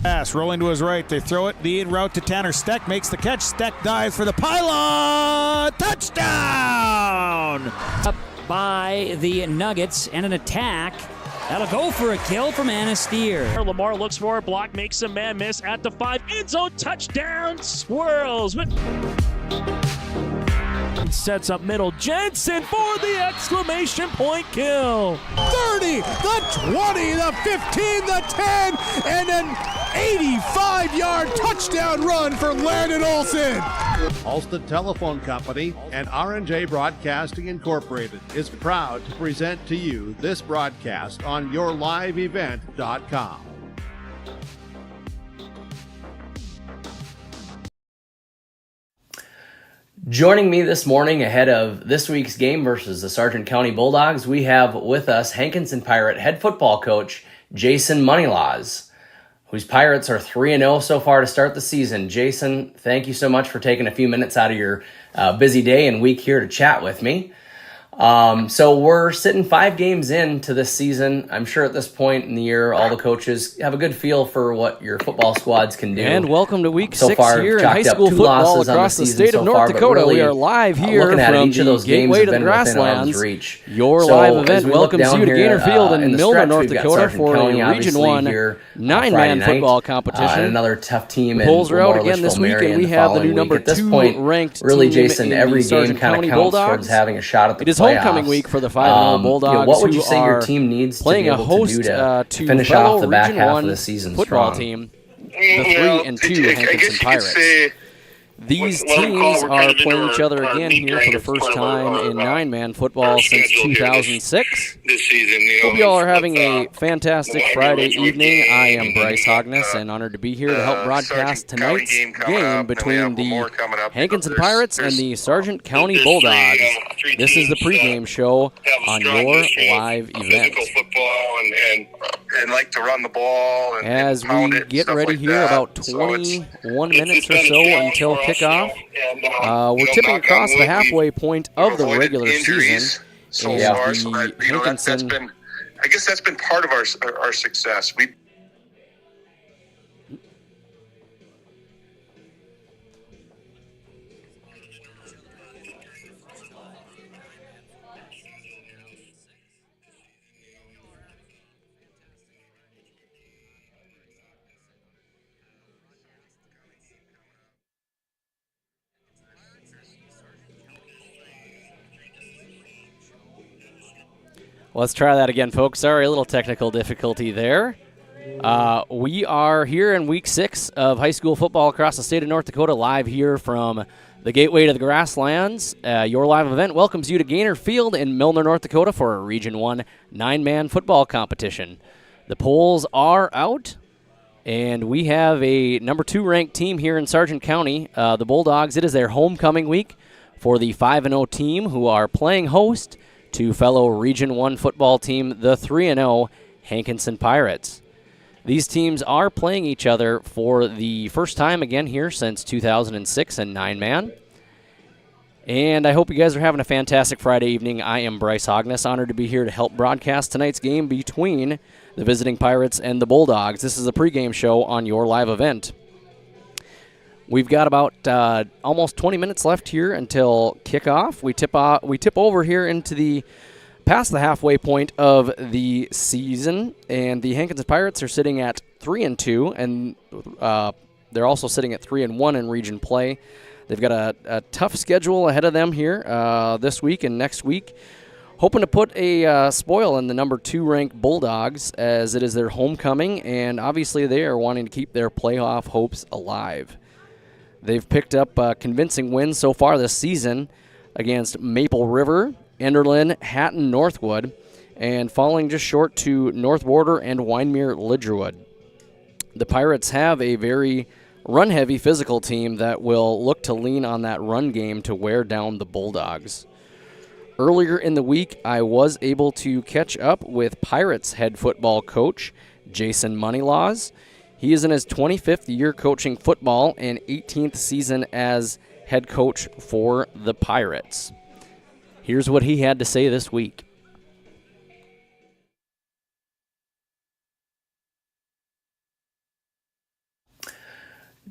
Pass rolling to his right. They throw it. The in route to Tanner Steck. Makes the catch. Steck dives for the pylon. Touchdown! Up by the Nuggets and an attack. That'll go for a kill from Anasteer. Lamar looks for a block, makes a man miss at the 5. End zone touchdown. Swirls. Sets up middle. Jensen for the exclamation point kill. 30, the 20, the 15, the 10, and an 85-yard touchdown run for Landon Olsen. Ulster Telephone Company and R&J Broadcasting Incorporated is proud to present to you this broadcast on yourliveevent.com. Joining me this morning ahead of this week's game versus the Sargent County Bulldogs, we have with us Hankinson Pirate head football coach Jason Moneylas, whose Pirates are 3-0 so far to start the season. Jason, thank you so much for taking a few minutes out of your busy day and week here to chat with me. So we're sitting 5 games into this season. I'm sure at this point in the year, all the coaches have a good feel for what your football squads can do. And welcome to week so 6 far, here in high school football across the state of North Dakota. Really, we are live here from the gateway to the Grasslands. Your live event welcomes you to Gaynor Field in Milner, North Dakota for a Region 1 9-man football competition. Another tough team. The polls are out again this week, and we have the new number 2 ranked really, team Jason, in every the game Sargent kind County of counts Bulldogs. towards having a shot at the It is playoffs. homecoming week for the 5-0 Bulldogs, what would you say who your are team needs to playing be a able host to do to to finish off the back Region half 1 of the season football strong? team, the 3-2 Hankinson Pirates. These teams are playing each other again here for the first time in 9-man football since 2006. Hope you all are having a fantastic Friday evening. I am Bryce Hogness and honored to be here to help broadcast tonight's game between the Hankinson Pirates and the Sargent County Bulldogs. This is the pregame show on your live event. And like to run the ball as we get ready here, about 21 minutes or so until kickoff. We're tipping across the halfway point of the regular season. So far, so that, that's been, I guess that's been part of our success. Let's try that again, folks. Sorry, a little technical difficulty there. We are here in week 6 of high school football across the state of North Dakota, live here from the gateway to the Grasslands. Your live event welcomes you to Gaynor Field in Milner, North Dakota for a Region 1 9-man football competition. The polls are out, and we have a number 2 ranked team here in Sargent County, the Bulldogs. It is their homecoming week for the 5-0 team, who are playing host to fellow Region 1 football team, the 3-0 Hankinson Pirates. These teams are playing each other for the first time again here since 2006 in 9-man. And I hope you guys are having a fantastic Friday evening. I am Bryce Hogness, honored to be here to help broadcast tonight's game between the visiting Pirates and the Bulldogs. This is a pregame show on your live event. We've got about almost 20 minutes left here until kickoff. We tip over here into past the halfway point of the season, and the Hankinson Pirates are sitting at 3-2, and they're also sitting at 3-1 in region play. They've got a tough schedule ahead of them here this week and next week, hoping to put a spoil in the number 2 ranked Bulldogs, as it is their homecoming, and obviously they are wanting to keep their playoff hopes alive. They've picked up convincing wins so far this season against Maple River, Enderlin, Hatton, Northwood, and falling just short to North Border and Wyndmere Lidgerwood. The Pirates have a very run-heavy physical team that will look to lean on that run game to wear down the Bulldogs. Earlier in the week, I was able to catch up with Pirates head football coach Jason Moneylas. He is in his 25th year coaching football and 18th season as head coach for the Pirates. Here's what he had to say this week.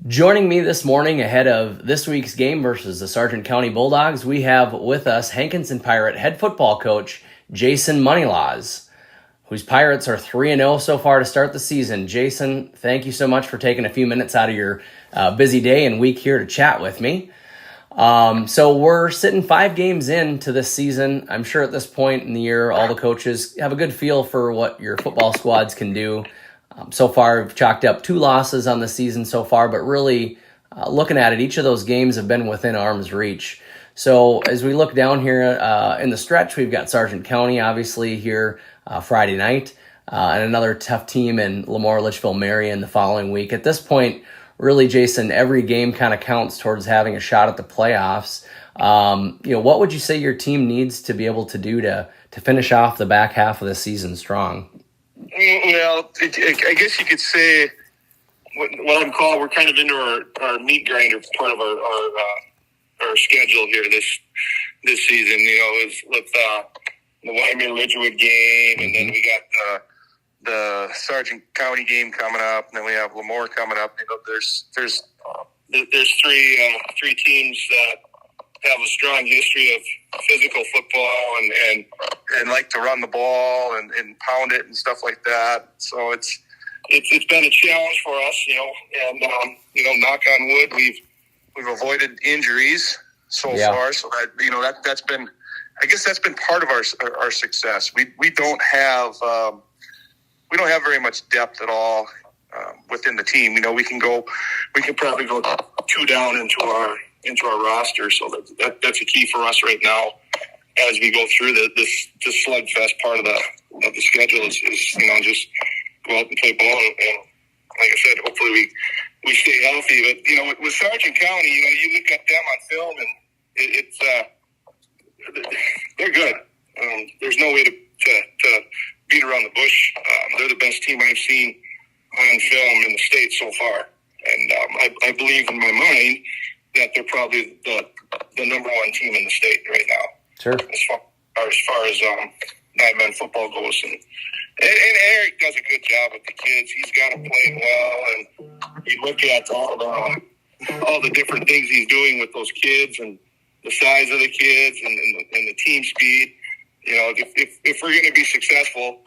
Joining me this morning ahead of this week's game versus the Sargent County Bulldogs, we have with us Hankinson Pirate head football coach Jason Moneylas, whose Pirates are 3-0 so far to start the season. Jason, thank you so much for taking a few minutes out of your busy day and week here to chat with me. So we're sitting 5 games into this season. I'm sure at this point in the year, all the coaches have a good feel for what your football squads can do. So far, we've chalked up 2 losses on the season so far, but really looking at it, each of those games have been within arm's reach. So as we look down here in the stretch, we've got Sargent County, obviously, here Friday night, and another tough team in Lemoore, Litchfield, Marion the following week. At this point, really, Jason, every game kind of counts towards having a shot at the playoffs. What would you say your team needs to be able to do to finish off the back half of the season strong? Well, I guess you could say what I'd call we're kind of into our meat grinder part of our schedule here this season. Is with the Wyoming Ridgewood game, and then we got the Sargent County game coming up, and then we have Lemoore coming up. There's 3 teams that have a strong history of physical football and like to run the ball and pound it and stuff like that. So it's been a challenge for us, and knock on wood, we've avoided injuries so far. So that that's been, I guess that's been part of our success. We don't have very much depth at all within the team. We can probably go 2 down into our roster. So that's a key for us right now as we go through this slugfest part of the schedule is just go out and play ball. And like I said, hopefully we stay healthy. But, with Sargent County, you look at them on film and they're good. There's no way to beat around the bush. They're the best team I've seen on film in the state so far. And I believe in my mind that they're probably the number 1 team in the state right now. Sure. As far as 9-man football goes, and Eric does a good job with the kids. He's got them playing well, and you look at all the different things he's doing with those kids and the size of the kids and the team speed. If we're going to be successful,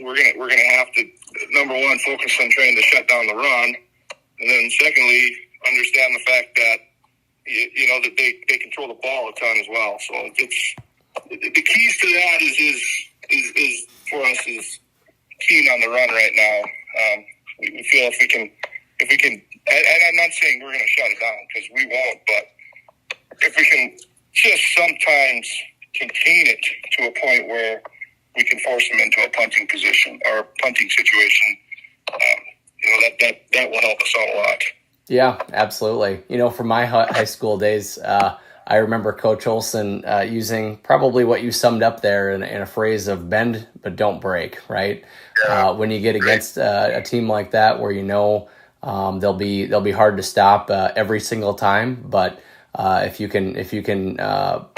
we're going to have to, number 1, focus on trying to shut down the run, and then secondly, understand the fact that that they control the ball a ton as well. So it's the keys to that is for us is keen on the run right now. We feel if we can, and I'm not saying we're going to shut it down because we won't, but if we can just sometimes contain it to a point where we can force them into a punting position or punting situation, that will help us out a lot. Yeah, absolutely. From my high school days, I remember Coach Olson using probably what you summed up there in a phrase of bend but don't break, right? When you get against a team like that where they'll be hard to stop every single time, but if you can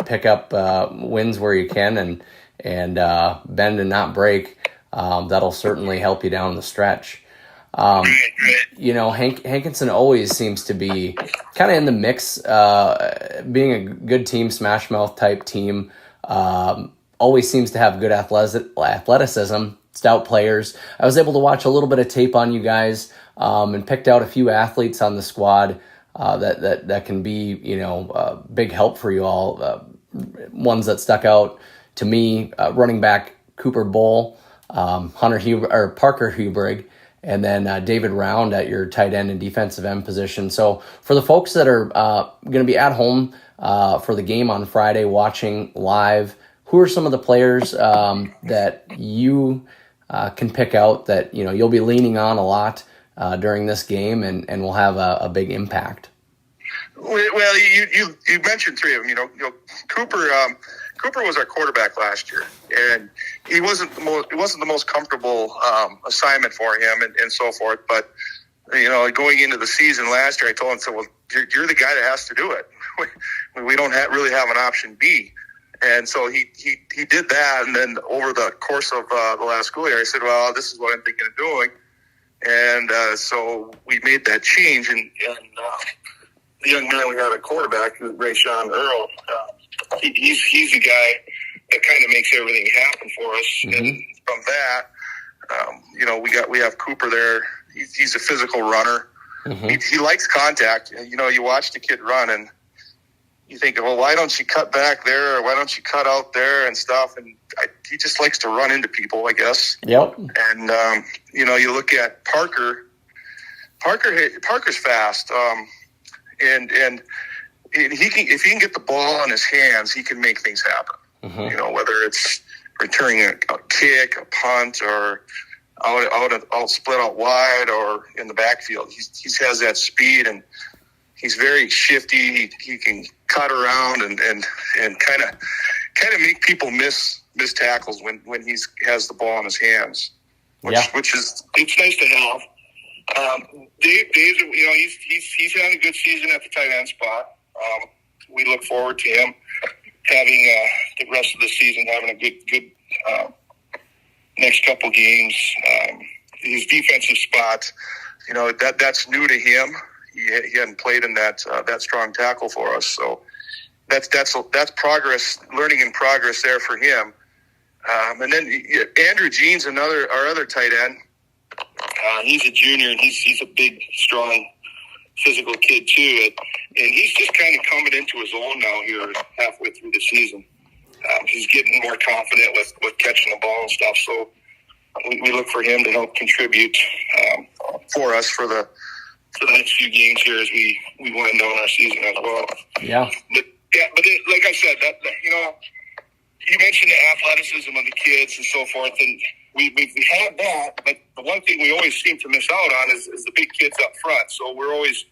pick up wins where you can and bend and not break, that'll certainly help you down the stretch. Hankinson always seems to be kind of in the mix, being a good team, smash mouth type team, always seems to have good athleticism, stout players. I was able to watch a little bit of tape on you guys, and picked out a few athletes on the squad, that can be, big help for you all. Ones that stuck out to me, running back Cooper Bull, Parker Hubrig, and then David Round at your tight end and defensive end position. So for the folks that are going to be at home for the game on Friday watching live, who are some of the players that you can pick out that you'll be leaning on a lot during this game and will have a big impact? Well, you mentioned 3 of them. Cooper was our quarterback last year, and it wasn't the most comfortable assignment for him and so forth. But going into the season last year, I told him, "So, well, you're the guy that has to do it. We don't really have an option B." And so he did that, and then over the course of the last school year, I said, "Well, this is what I'm thinking of doing." And so we made that change, and the young man we got at quarterback, Rayshawn Earl, he's a guy that kind of makes everything happen for us. And from that, we have Cooper there. He's a physical runner. He likes contact. You watch the kid run, and you think, well, why don't you cut back there, or why don't you cut out there and stuff? And he just likes to run into people, I guess. Yep. And you look at Parker. Parker's fast, and he can, if he can get the ball in his hands, he can make things happen. Whether it's returning a kick, a punt, or out split out wide, or in the backfield. He has that speed, and he's very shifty. He can cut around and kind of make people miss tackles when he has the ball in his hands, which is, it's nice to have. Dave's, he's having a good season at the tight end spot. We look forward to him having the rest of the season having a good next couple games. His defensive spot, that's new to him. He hadn't played in that strong tackle for us, so that's progress, learning in progress there for him. And then Andrew Jean's our other tight end. He's a junior, and he's a big, strong, physical kid too, and he's just kind of coming into his own now here halfway through the season. He's getting more confident with catching the ball and stuff, so we look for him to help contribute for us for the next few games here as we wind down our season as well. Yeah. But like I said, that you mentioned the athleticism of the kids and so forth, and we have that, but the one thing we always seem to miss out on is the big kids up front. So we're always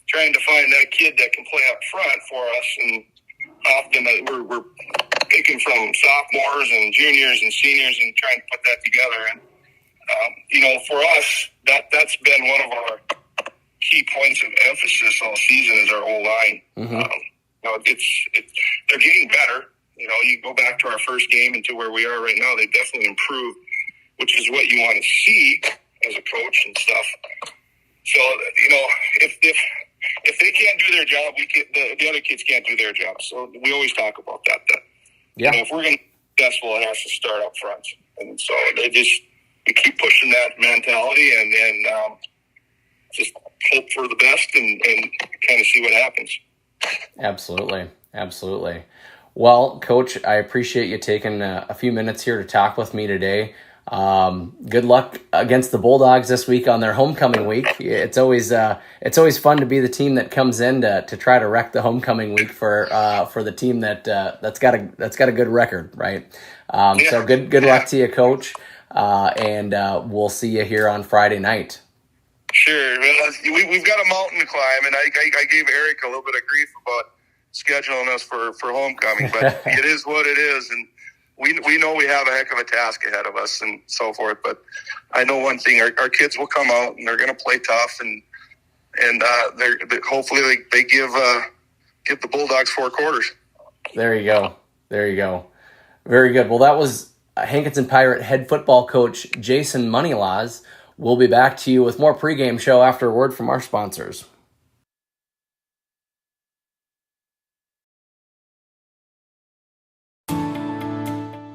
trying to find that kid that can play up front for us, and often we're picking from sophomores and juniors and seniors and trying to put that together. And for us, that's been one of our key points of emphasis all season is our O-line. They're getting better. You go back to our first game and to where we are right now, they definitely improved, which is what you want to see as a coach and stuff. So, if they can't do their job, the other kids can't do their job. So we always talk about that. If we're going to be successful, it has to start up front. And so we keep pushing that mentality and just hope for the best and kind of see what happens. Absolutely. Well, Coach, I appreciate you taking a few minutes here to talk with me today. Good luck against the Bulldogs this week on their homecoming week. It's always fun to be the team that comes in to try to wreck the homecoming week for the team that's got a good record, right? So good luck to you, Coach, and we'll see you here on Friday night. Sure. We've got a mountain to climb, and I gave Eric a little bit of grief about scheduling us for homecoming, but it is what it is, and we know we have a heck of a task ahead of us and so forth. But I know one thing: our kids will come out and they're going to play tough, and hopefully they give the Bulldogs 4 quarters. There you go. Very good. Well, that was Hankinson Pirate head football coach Jason Moneylas. We'll be back to you with more pregame show after a word from our sponsors.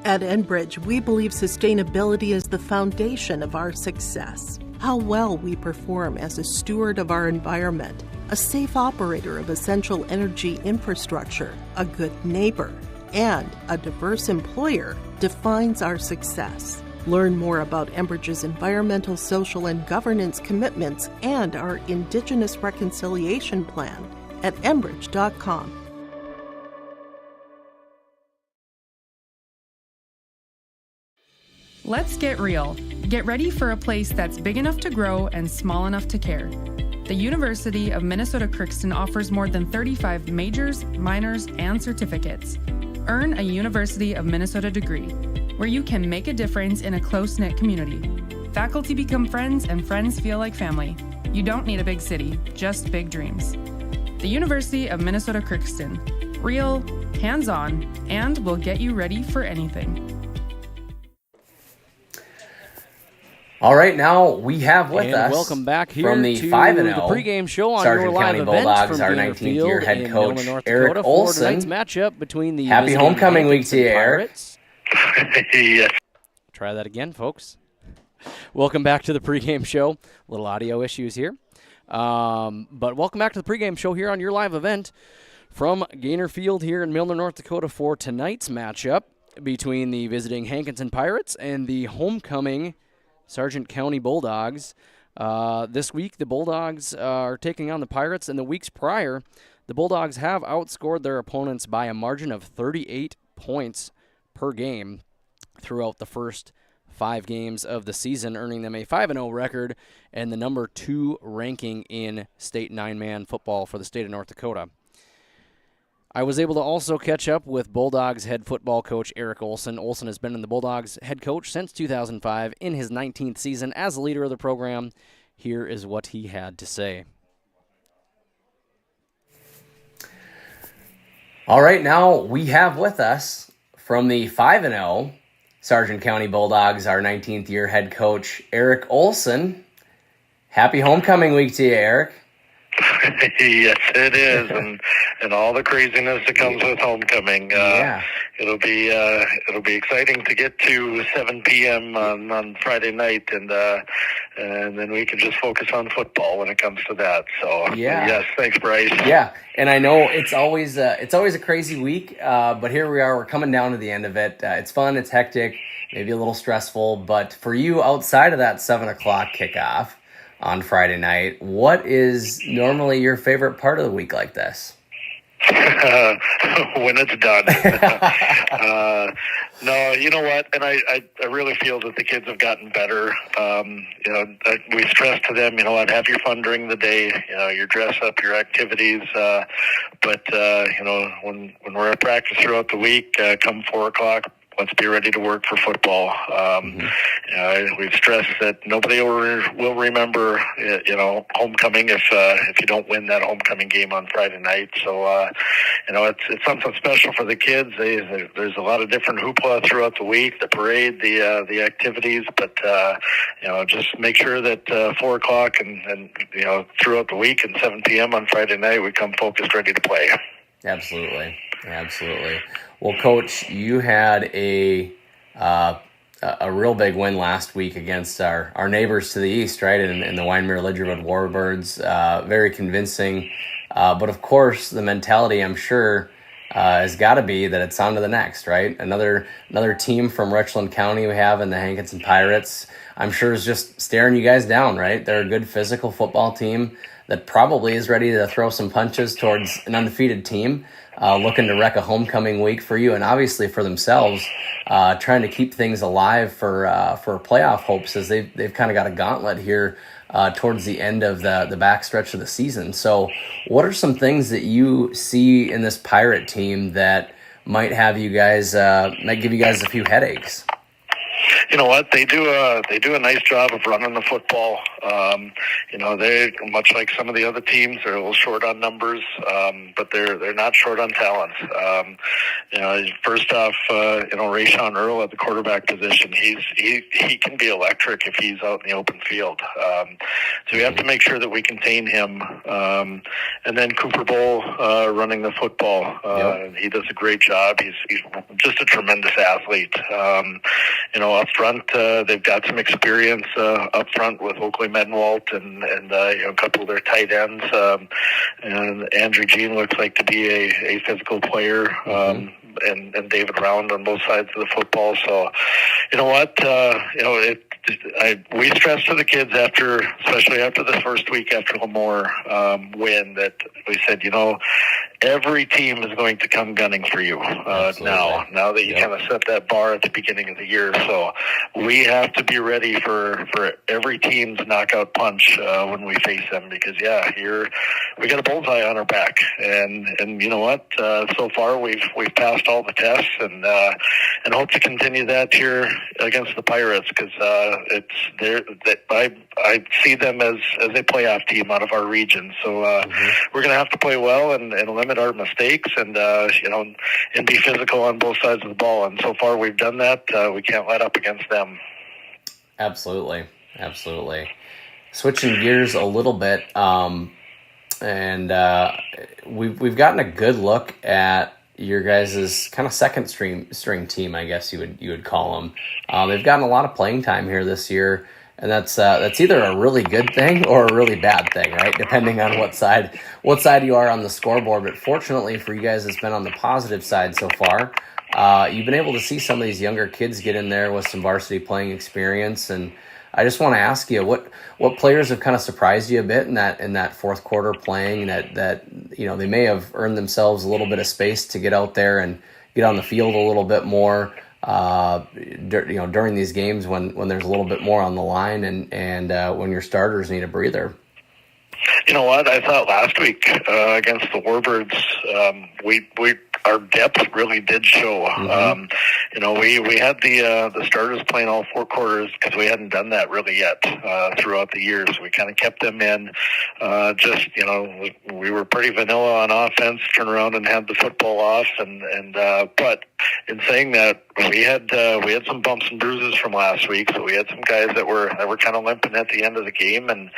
At Enbridge, we believe sustainability is the foundation of our success. How well we perform as a steward of our environment, a safe operator of essential energy infrastructure, a good neighbor, and a diverse employer defines our success. Learn more about Enbridge's environmental, social, and governance commitments and our Indigenous Reconciliation Plan at enbridge.com. Let's get real. Get ready for a place that's big enough to grow and small enough to care. The University of Minnesota Crookston offers more than 35 majors, minors, and certificates. Earn a University of Minnesota degree, where you can make a difference in a close-knit community. Faculty become friends, and friends feel like family. You don't need a big city, just big dreams. The University of Minnesota Crookston. Real, hands-on, and will get you ready for anything. All right, now we have with us welcome back here from the to 5-0 the pregame show on Sargent your live County event Bulldogs, from our Gainer 19th year Field head in coach Milner, North Eric Dakota, Olson. for tonight's matchup between the Happy visiting homecoming week to you, Hankinson Eric. Pirates. Yes. Try that again, folks. Welcome back to the pregame show. Little audio issues here. But welcome back to the pregame show here on your live event from Gainer Field here in Milner, North Dakota for tonight's matchup between the visiting Hankinson Pirates and the homecoming Sargent County Bulldogs. This week, the Bulldogs are taking on the Pirates, and the weeks prior, the Bulldogs have outscored their opponents by a margin of 38 points per game throughout the first 5 games of the season, earning them a 5-0 record and the number 2 ranking in state 9-man football for the state of North Dakota. I was able to also catch up with Bulldogs head football coach Eric Olson. Olson has been in the Bulldogs head coach since 2005 in his 19th season as the leader of the program. Here is what he had to say. All right, now we have with us from the 5-0 Sargent County Bulldogs, our 19th year head coach Eric Olson. Happy homecoming week to you, Eric. Yes, it is, and all the craziness that comes with homecoming. It'll be exciting to get to 7 p.m. on Friday night, and then we can just focus on football when it comes to that. So yes, thanks, Bryce. Yeah, and I know it's always a crazy week, but here we are. We're coming down to the end of it. It's fun. It's hectic, maybe a little stressful, but for you, outside of that 7 o'clock kickoff on Friday night, what is normally your favorite part of the week like this? When it's done. No, you know what? And I really feel that the kids have gotten better. We stress to them, you know what, have your fun during the day, your dress up, your activities. But when we're at practice throughout the week, come 4 o'clock, let's be ready to work for football. We've stressed that nobody will remember, homecoming if you don't win that homecoming game on Friday night. So, it's something special for the kids. There's a lot of different hoopla throughout the week, the parade, the activities, but just make sure that 4 o'clock and throughout the week and 7 p.m. on Friday night we come focused, ready to play. Absolutely. Well, Coach, you had a real big win last week against our neighbors to the east, right, in the Wyndmere Lidgerwood Warbirds. Very convincing. But, of course, the mentality, I'm sure, has got to be that it's on to the next, right? Another team from Richland County we have in the Hankinson Pirates, I'm sure is just staring you guys down, right? They're a good physical football team that probably is ready to throw some punches towards an undefeated team, looking to wreck a homecoming week for you and obviously for themselves, trying to keep things alive for playoff hopes as they've kind of got a gauntlet here towards the end of the backstretch of the season. So what are some things that you see in this Pirate team that might have you guys, might give you guys a few headaches? You know what, they do a nice job of running the football. They're much like some of the other teams. They're a little short on numbers, but they're not short on talent. First off, Rayshawn Earl at the quarterback position, he can be electric if he's out in the open field. So we have to make sure that we contain him. And then Cooper Bowl running the football. He does a great job. He's just a tremendous athlete. Up front, they've got some experience up front with Oakley Medenwalt and a couple of their tight ends. And Andrew Jean looks like to be a physical player. And David Round on both sides of the football. So, you know what? We stressed to the kids especially after the first week after Lemoore win, that we said, every team is going to come gunning for you now that you kind of set that bar at the beginning of the year. So we have to be ready for every team's knockout punch when we face them, because we got a bullseye on our back, and you know what? So far we've passed all the tests, and hope to continue that here against the Pirates, because I see them as a playoff team out of our region. So we're going to have to play well and limit our mistakes, and be physical on both sides of the ball. And so far we've done that. We can't let up against them. Absolutely. Absolutely. Switching gears a little bit, and we've gotten a good look at your guys' kind of second string team, I guess you would call them. They've gotten a lot of playing time here this year, and that's either a really good thing or a really bad thing, right? Depending on what side you are on the scoreboard. But fortunately for you guys, it's been on the positive side so far. You've been able to see some of these younger kids get in there with some varsity playing experience, and I just want to ask you what players have kind of surprised you a bit in that fourth quarter playing, that they may have earned themselves a little bit of space to get out there and get on the field a little bit more during these games when there's a little bit more on the line and when your starters need a breather. You know what? I thought last week against the Warbirds, our depth really did show. We had the starters playing all four quarters because we hadn't done that really yet throughout the years. We kind of kept them in. We were pretty vanilla on offense. Turn around and had the football off, but in saying that, we had some bumps and bruises from last week. So we had some guys that were kind of limping at the end of the game, and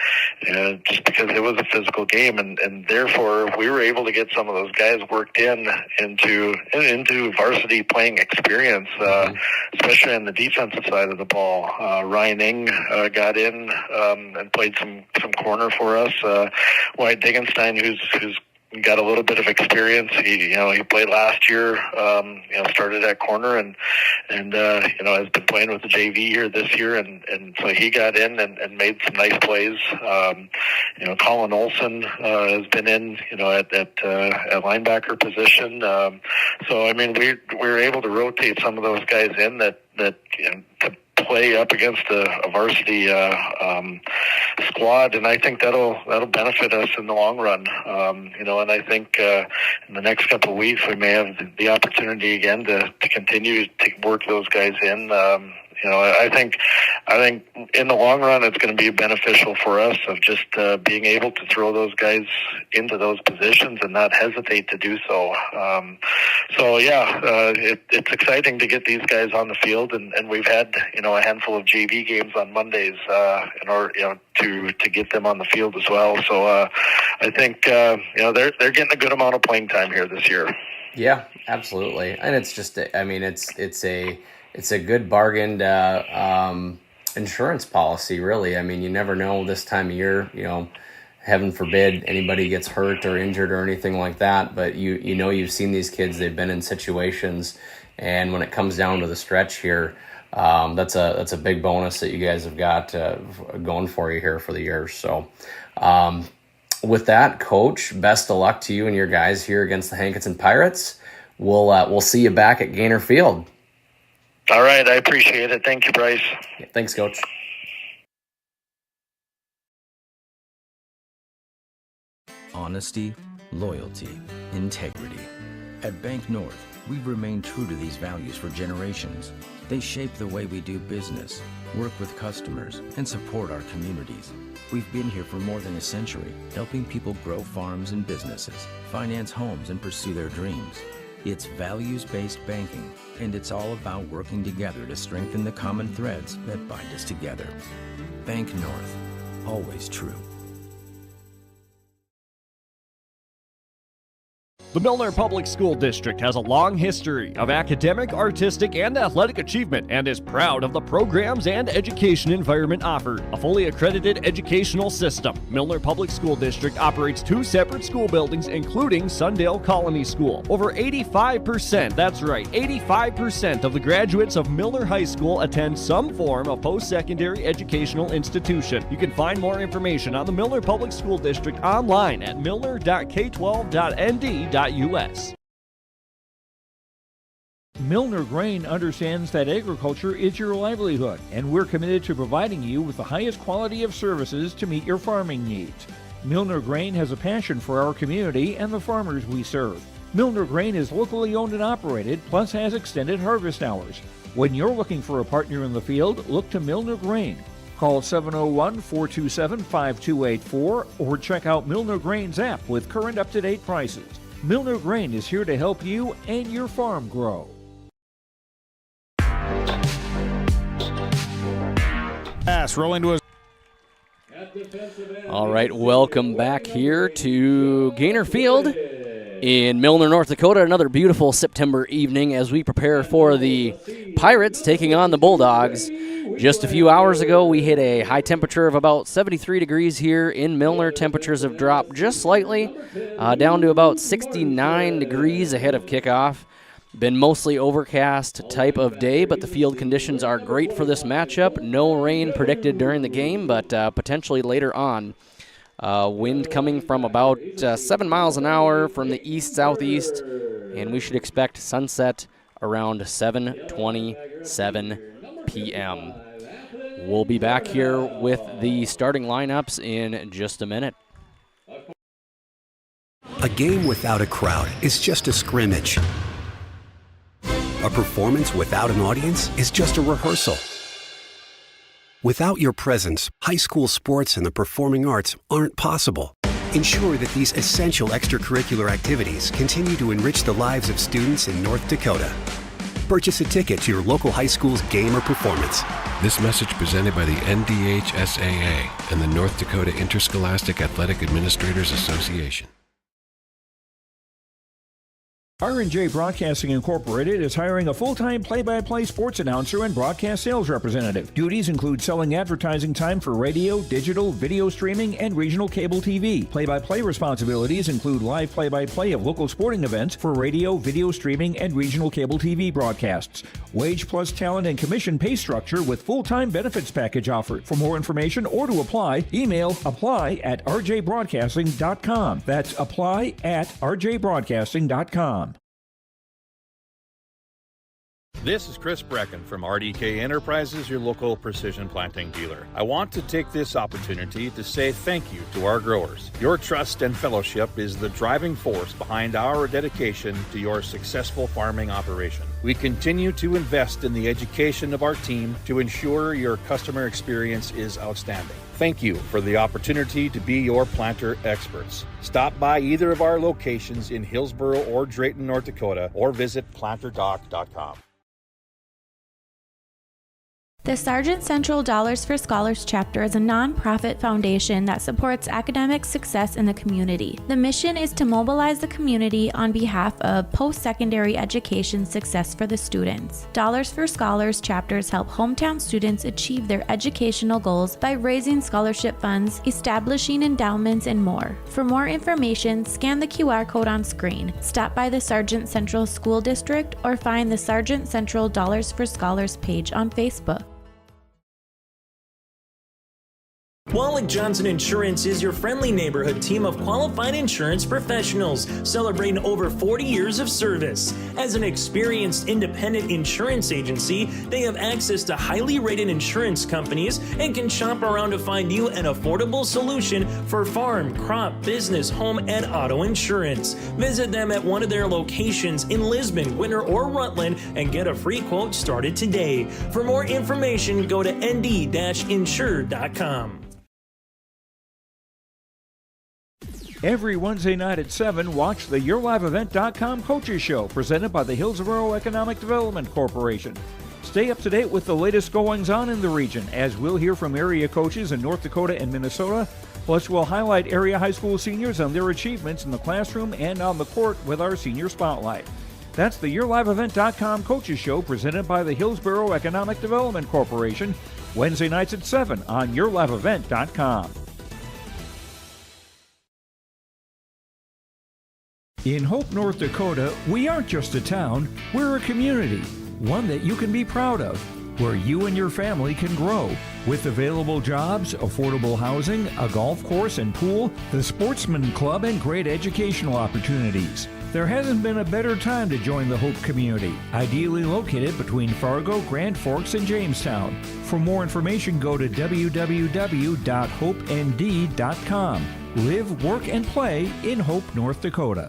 just because it was a physical game, and therefore we were able to get some of those guys worked into varsity playing experience, especially on the defensive side of the ball. Ryan Ing got in and played some corner for us. Wyatt Diggenstein, who's got a little bit of experience. He played last year. Started at corner and has been playing with the JV here this year, and so he got in and made some nice plays. Colin Olson has been in at linebacker position. So I mean we were able to rotate some of those guys in that to play up against a varsity squad, and I think that'll benefit us in the long run. And I think in the next couple of weeks we may have the opportunity again to continue to work those guys in. I think in the long run it's going to be beneficial for us of just being able to throw those guys into those positions and not hesitate to do so. It's exciting to get these guys on the field, and we've had a handful of JV games on Mondays in order to get them on the field as well. So I think they're getting a good amount of playing time here this year. Yeah, absolutely, and it's just it's a good bargained insurance policy, really. I mean, you never know this time of year, heaven forbid anybody gets hurt or injured or anything like that, but you've seen these kids, they've been in situations, and when it comes down to the stretch here, that's a big bonus that you guys have got going for you here for the year. So with that, Coach, best of luck to you and your guys here against the Hankinson Pirates. We'll see you back at Gaynor Field. All right, I appreciate it. Thank you, Bryce. Yeah, thanks, Coach. Honesty, loyalty, integrity. At Bank North, we've remained true to these values for generations. They shape the way we do business, work with customers, and support our communities. We've been here for more than a century, helping people grow farms and businesses, finance homes, and pursue their dreams. It's values-based banking, and it's all about working together to strengthen the common threads that bind us together. Bank North, always true. The Milner Public School District has a long history of academic, artistic, and athletic achievement and is proud of the programs and education environment offered. A fully accredited educational system, Milner Public School District operates 2 separate school buildings, including Sundale Colony School. Over 85%, that's right, 85% of the graduates of Milner High School attend some form of post-secondary educational institution. You can find more information on the Milner Public School District online at milner.k12.nd.us. Milner Grain understands that agriculture is your livelihood, and we're committed to providing you with the highest quality of services to meet your farming needs. Milner Grain has a passion for our community and the farmers we serve. Milner Grain is locally owned and operated, plus has extended harvest hours. When you're looking for a partner in the field, look to Milner Grain. Call 701-427-5284 or check out Milner Grain's app with current up-to-date prices. Milner Grain is here to help you and your farm grow. Pass, rolling to his All right, welcome back here to Gaynor Field in Milner, North Dakota. Another beautiful September evening as we prepare for the Pirates taking on the Bulldogs. Just a few hours ago, we hit a high temperature of about 73 degrees here in Milner. Temperatures have dropped just slightly, down to about 69 degrees ahead of kickoff. Been mostly overcast type of day, but the field conditions are great for this matchup. No rain predicted during the game, but potentially later on. Wind coming from about 7 miles an hour from the east-southeast, and we should expect sunset around 7:27 p.m. We'll be back here with the starting lineups in just a minute. A game without a crowd is just a scrimmage. A performance without an audience is just a rehearsal. Without your presence, high school sports and the performing arts aren't possible. Ensure that these essential extracurricular activities continue to enrich the lives of students in North Dakota. Purchase a ticket to your local high school's game or performance. This message presented by the NDHSAA and the North Dakota Interscholastic Athletic Administrators Association. R&J Broadcasting Incorporated is hiring a full-time play-by-play sports announcer and broadcast sales representative. Duties include selling advertising time for radio, digital, video streaming, and regional cable TV. Play-by-play responsibilities include live play-by-play of local sporting events for radio, video streaming, and regional cable TV broadcasts. Wage plus talent and commission pay structure with full-time benefits package offered. For more information or to apply, email apply@rjbroadcasting.com. That's apply@rjbroadcasting.com. This is Chris Brecken from RDK Enterprises, your local precision planting dealer. I want to take this opportunity to say thank you to our growers. Your trust and fellowship is the driving force behind our dedication to your successful farming operation. We continue to invest in the education of our team to ensure your customer experience is outstanding. Thank you for the opportunity to be your planter experts. Stop by either of our locations in Hillsboro or Drayton, North Dakota, or visit planterdoc.com. The Sargent Central Dollars for Scholars chapter is a nonprofit foundation that supports academic success in the community. The mission is to mobilize the community on behalf of post-secondary education success for the students. Dollars for Scholars chapters help hometown students achieve their educational goals by raising scholarship funds, establishing endowments, and more. For more information, scan the QR code on screen, stop by the Sargent Central School District, or find the Sargent Central Dollars for Scholars page on Facebook. Wallach Johnson Insurance is your friendly neighborhood team of qualified insurance professionals celebrating over 40 years of service. As an experienced independent insurance agency, they have access to highly rated insurance companies and can shop around to find you an affordable solution for farm, crop, business, home, and auto insurance. Visit them at one of their locations in Lisbon, Winter, or Rutland and get a free quote started today. For more information, go to nd-insure.com. Every Wednesday night at 7, watch the YourLiveEvent.com Coaches Show presented by the Hillsboro Economic Development Corporation. Stay up to date with the latest goings-on in the region, as we'll hear from area coaches in North Dakota and Minnesota. Plus, we'll highlight area high school seniors on their achievements in the classroom and on the court with our Senior Spotlight. That's the YourLiveEvent.com Coaches Show presented by the Hillsboro Economic Development Corporation, Wednesday nights at 7 on YourLiveEvent.com. In Hope, North Dakota, we aren't just a town, we're a community, one that you can be proud of, where you and your family can grow. With available jobs, affordable housing, a golf course and pool, the Sportsman Club, and great educational opportunities. There hasn't been a better time to join the Hope community, ideally located between Fargo, Grand Forks, and Jamestown. For more information, go to www.hopend.com. Live, work, and play in Hope, North Dakota.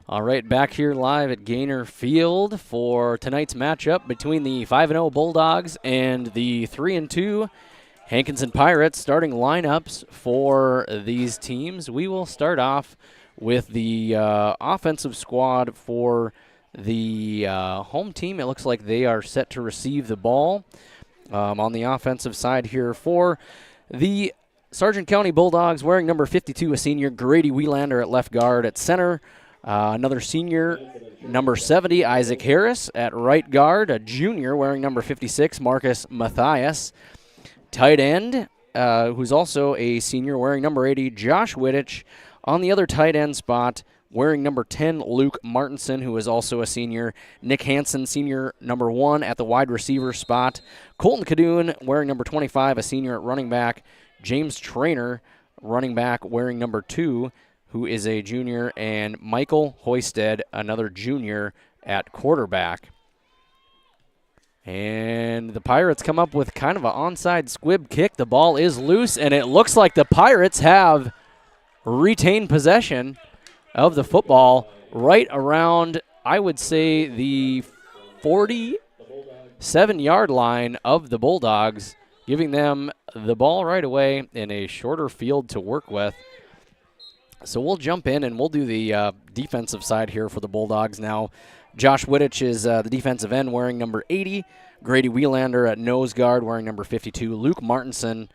All right, back here live at Gaynor Field for tonight's matchup between the 5-0 Bulldogs and the 3-2 Hankinson Pirates. Starting lineups for these teams. We will start off with the offensive squad for the home team. It looks like they are set to receive the ball on the offensive side here for the Sargent County Bulldogs wearing number 52, a senior, Grady Wielander at left guard. At center, another senior, number 70, Isaac Harris. At right guard, a junior wearing number 56, Marcus Matthias. Tight end, who's also a senior, wearing number 80, Josh Wittich. On the other tight end spot, wearing number 10, Luke Martinson, who is also a senior. Nick Hansen, senior, number 1 at the wide receiver spot. Colton Cadoon, wearing number 25, a senior at running back. James Trainer, running back, wearing number 2, who is a junior. And Michael Hoisted, another junior at quarterback. And the Pirates come up with kind of an onside squib kick. The ball is loose, and it looks like the Pirates have retained possession of the football right around, I would say, the 47-yard line of the Bulldogs, giving them the ball right away in a shorter field to work with. So we'll jump in and we'll do the defensive side here for the Bulldogs now. Josh Wittich is the defensive end wearing number 80. Grady Wielander at nose guard wearing number 52. Luke Martinson,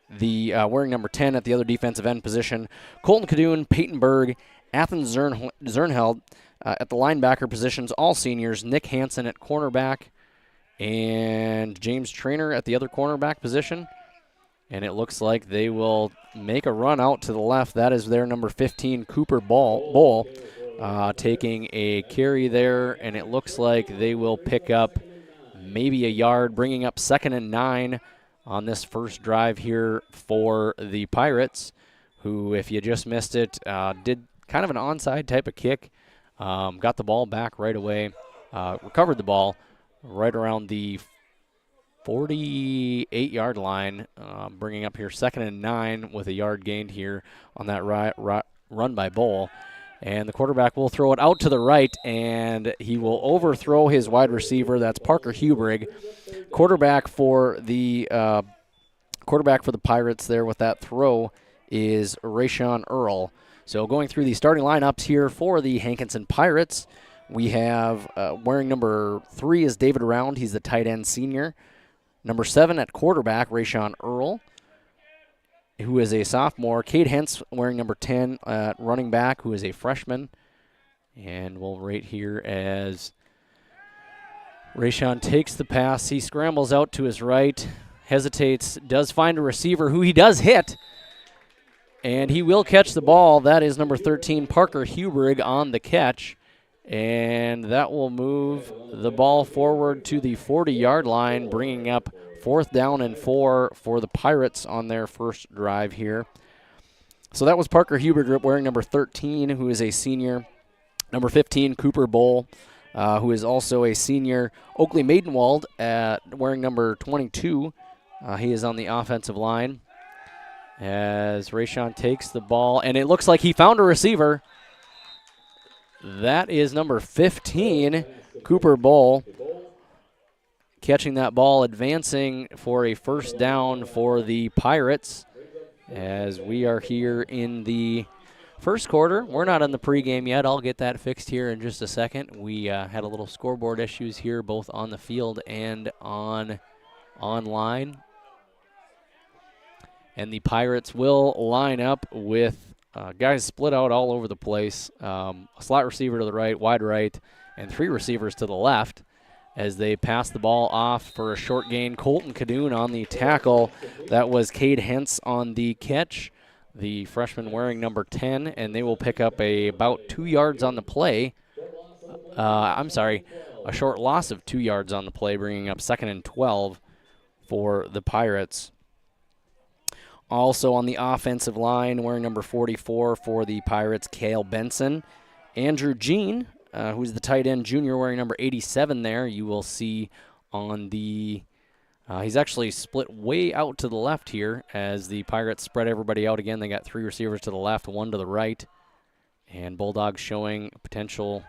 the wearing number 10 at the other defensive end position. Colton Cadoon, Peyton Berg, Athens Zernheld at the linebacker positions, all seniors. Nick Hansen at cornerback and James Trainer at the other cornerback position. And it looks like they will make a run out to the left. That is their number 15, Cooper Bull, taking a carry there. And it looks like they will pick up maybe a yard, bringing up 2nd and 9 on this first drive here for the Pirates, who, if you just missed it, did kind of an onside type of kick, got the ball back right away, recovered the ball right around the 48-yard line, bringing up here 2nd and 9 with a yard gained here on that run by Bull. And the quarterback will throw it out to the right, and he will overthrow his wide receiver. That's Parker Hubrig. Quarterback for the Pirates there with that throw is Rayshawn Earl. So going through the starting lineups here for the Hankinson Pirates, we have wearing number 3 is David Round. He's the tight end senior. Number 7 at quarterback, Rayshawn Earl, who is a sophomore. Cade Hentz wearing number 10 at running back, who is a freshman. And we'll rate here as Rayshawn takes the pass. He scrambles out to his right, hesitates, does find a receiver who he does hit. And he will catch the ball. That is number 13, Parker Hubrig, on the catch. And that will move the ball forward to the 40-yard line, bringing up 4th down and 4 for the Pirates on their first drive here. So that was Parker Hubrig wearing number 13, who is a senior. Number 15, Cooper Bull, who is also a senior. Oakley Maidenwald wearing number 22. He is on the offensive line as Rayshawn takes the ball, and it looks like he found a receiver. That is number 15, Cooper Bull, catching that ball, advancing for a first down for the Pirates as we are here in the first quarter. We're not on the pregame yet. I'll get that fixed here in just a second. We had a little scoreboard issues here, both on the field and online. And the Pirates will line up with guys split out all over the place. A slot receiver to the right, wide right, and 3 receivers to the left as they pass the ball off for a short gain. Colton Cadoon on the tackle. That was Cade Hentz on the catch, the freshman wearing number 10, and they will pick up about 2 yards on the play. A short loss of 2 yards on the play, bringing up 2nd and 12 for the Pirates. Also on the offensive line, wearing number 44 for the Pirates, Cale Benson. Andrew Jean, who's the tight end junior, wearing number 87 there. You will see on the he's actually split way out to the left here as the Pirates spread everybody out again. They got 3 receivers to the left, 1 to the right. And Bulldogs showing a potential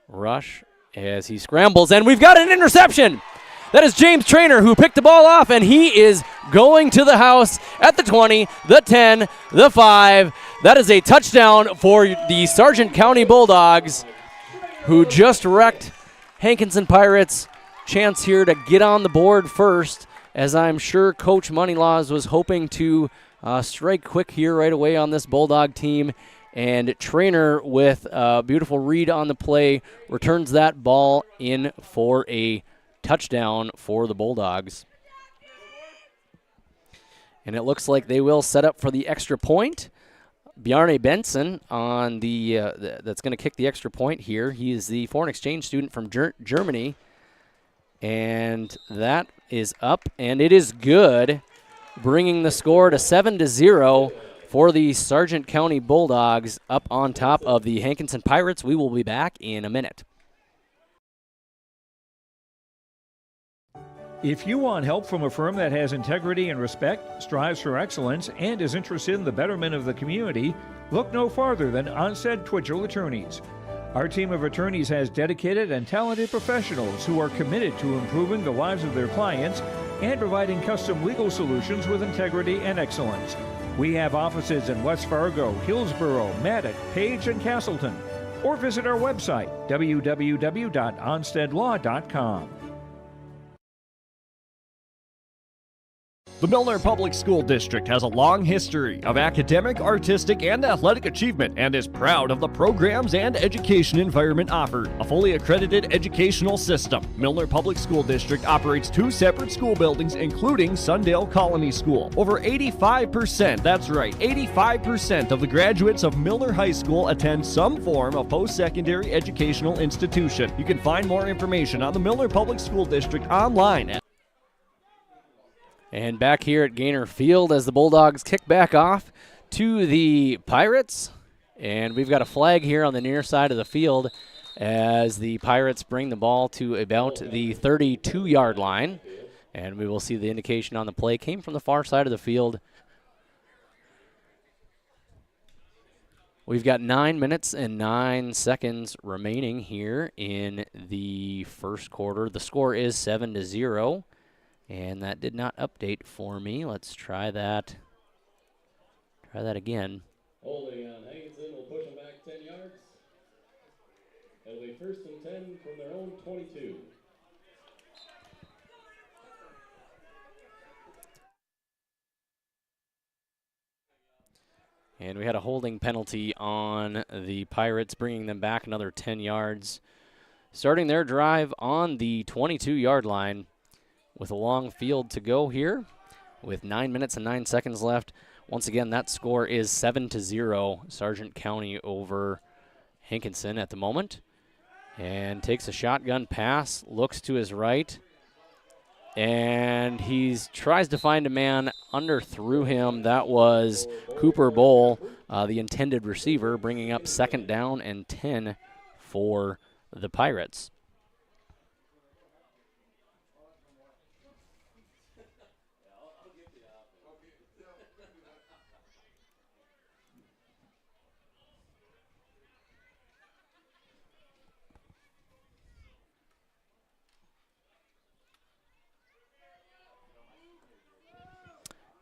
rush as he scrambles. And we've got an interception! That is James Trainer, who picked the ball off, and he is going to the house at the 20, the 10, the 5. That is a touchdown for the Sargent County Bulldogs, who just wrecked Hankinson Pirates' chance here to get on the board first, as I'm sure Coach Moneylas was hoping to strike quick here right away on this Bulldog team. And Trainer with a beautiful read on the play returns that ball in for a touchdown for the Bulldogs. And it looks like they will set up for the extra point. Bjarne Benson on the that's going to kick the extra point here. He is the foreign exchange student from Germany. And that is up, and it is good, bringing the score to 7-0 for the Sargent County Bulldogs up on top of the Hankinson Pirates. We will be back in a minute. If you want help from a firm that has integrity and respect, strives for excellence, and is interested in the betterment of the community, look no farther than Onstead Twitchell Attorneys. Our team of attorneys has dedicated and talented professionals who are committed to improving the lives of their clients and providing custom legal solutions with integrity and excellence. We have offices in West Fargo, Hillsborough, Maddox, Page, and Castleton. Or visit our website, www.onsteadlaw.com. The Milner Public School District has a long history of academic, artistic, and athletic achievement and is proud of the programs and education environment offered. A fully accredited educational system, Milner Public School District operates 2 separate school buildings, including Sundale Colony School. Over 85%, that's right, 85% of the graduates of Milner High School attend some form of post-secondary educational institution. You can find more information on the Milner Public School District online at And back here at Gaynor Field as the Bulldogs kick back off to the Pirates. And we've got a flag here on the near side of the field as the Pirates bring the ball to about the 32-yard line. And we will see the indication on the play came from the far side of the field. We've got 9 minutes and 9 seconds remaining here in the first quarter. The score is 7-0. And that did not update for me. Let's try that. Try that again. Holding on Hankinson will push them back 10 yards. It'll be 1st and 10 from their own 22. And we had a holding penalty on the Pirates, bringing them back another 10 yards. Starting their drive on the 22-yard line. With a long field to go here, with 9 minutes and 9 seconds left. Once again, that score is 7-0, Sargent County over Hankinson at the moment. And takes a shotgun pass, looks to his right, and he tries to find a man, underthrew him. That was Cooper Bowl, the intended receiver, bringing up 2nd down and 10 for the Pirates.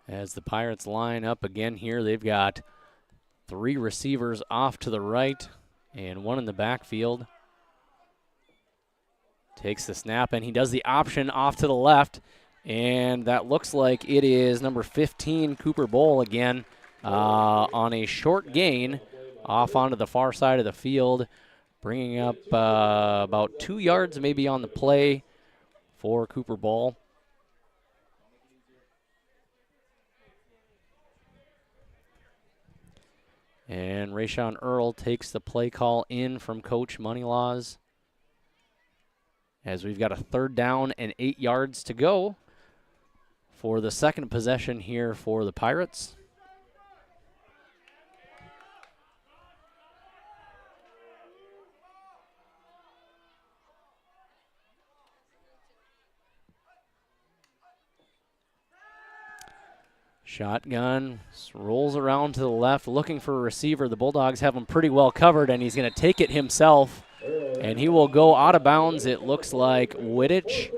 As the Pirates line up again here, they've got 3 receivers off to the right and 1 in the backfield. Takes the snap, and he does the option off to the left, and that looks like it is number 15, Cooper Bowl again, on a short gain off onto the far side of the field, bringing up about 2 yards maybe on the play for Cooper Bowl. And Rayshawn Earl takes the play call in from Coach Moneylas. As we've got a 3rd down and 8 yards to go for the second possession here for the Pirates. Shotgun, rolls around to the left, looking for a receiver. The Bulldogs have him pretty well covered, and he's going to take it himself, and he will go out of bounds. It looks like Wittich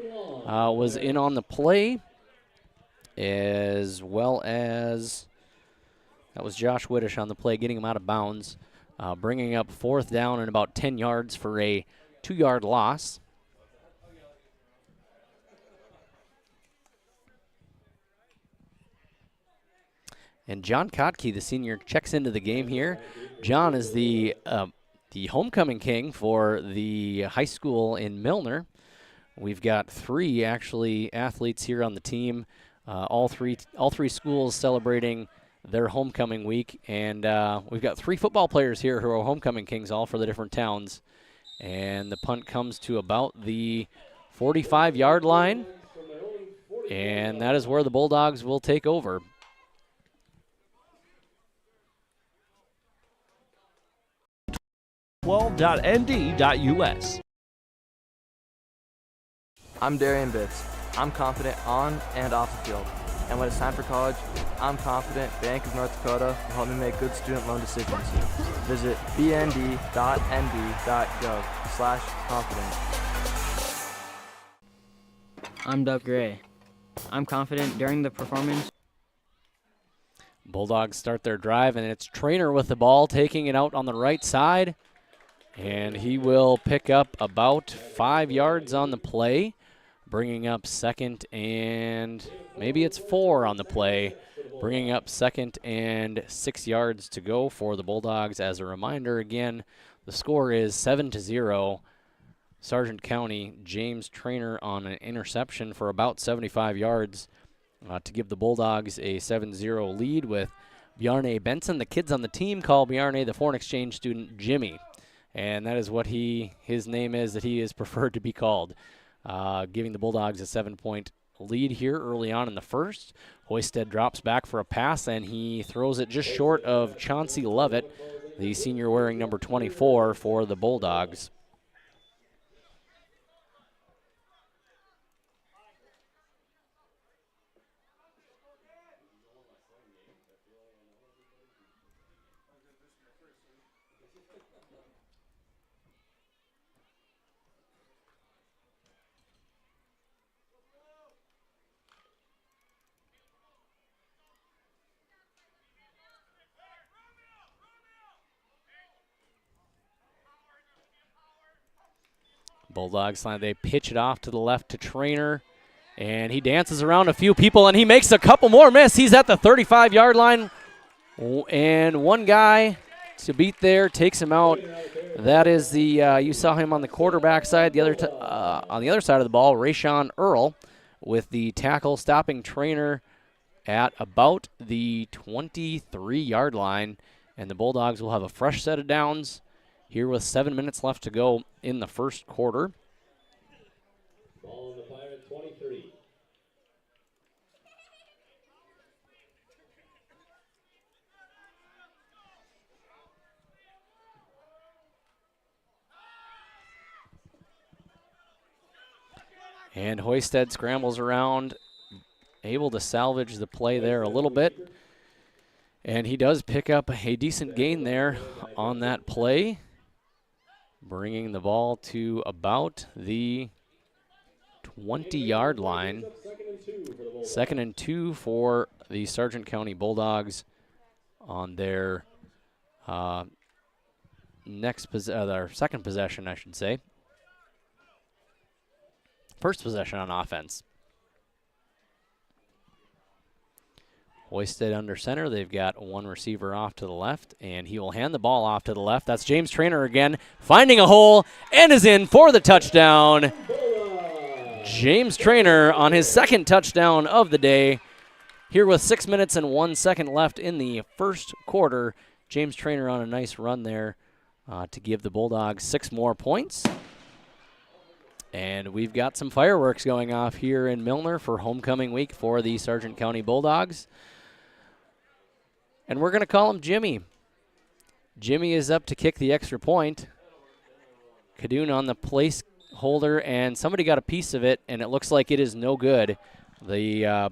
was in on the play, as well as that was Josh Wittich on the play, getting him out of bounds, bringing up 4th down and about 10 yards for a 2-yard loss. And John Kotke, the senior, checks into the game here. John is the homecoming king for the high school in Milner. We've got 3 actually athletes here on the team. All three schools celebrating their homecoming week, and we've got 3 football players here who are homecoming kings, all for the different towns. And the punt comes to about the 45-yard line, and that is where the Bulldogs will take over. .nd.us. I'm Darian Bitts. I'm confident on and off the field. And when it's time for college, I'm confident Bank of North Dakota will help me make good student loan decisions. Visit bnd.nd.gov/confident. I'm Doug Gray. I'm confident during the performance. Bulldogs start their drive, and it's Trainer with the ball, taking it out on the right side. And he will pick up about 5 yards on the play, bringing up 2nd and maybe it's 4 on the play, bringing up 2nd and 6 yards to go for the Bulldogs. As a reminder, again, the score is 7-0. Sargent County, James Trainer on an interception for about 75 yards to give the Bulldogs a 7-0 lead, with Bjarne Benson. The kids on the team call Bjarne the foreign exchange student Jimmy, and that is what his name is, that he is preferred to be called. Giving the Bulldogs a 7-point lead here early on in the first. Hoisted drops back for a pass, and he throws it just short of Chauncey Lovett, the senior wearing number 24 for the Bulldogs. Bulldogs line, they pitch it off to the left to Trainer, and he dances around a few people, and he makes a couple more miss. He's at the 35-yard line, and one guy to beat there takes him out. That is the you saw him on the quarterback side, on the other side of the ball, Rayshawn Earl, with the tackle, stopping Trainer at about the 23-yard line, and the Bulldogs will have a fresh set of downs here with 7 minutes left to go in the first quarter. Ball on the Pirate 23. And Hoisted scrambles around, able to salvage the play there a little bit. And he does pick up a decent gain there on that play, bringing the ball to about the 20-yard line. 2nd and 2 for the Sargent County Bulldogs on their their second possession, I should say. First possession on offense. Hoisted under center. They've got one receiver off to the left, and he will hand the ball off to the left. That's James Trainer again, finding a hole, and is in for the touchdown. James Trainer on his second touchdown of the day. Here with 6 minutes and 1 second left in the first quarter. James Trainer on a nice run there to give the Bulldogs 6 more points. And we've got some fireworks going off here in Milner for homecoming week for the Sargent County Bulldogs. And we're going to call him Jimmy. Jimmy is up to kick the extra point. Kadoon on the placeholder, and somebody got a piece of it, and it looks like it is no good. The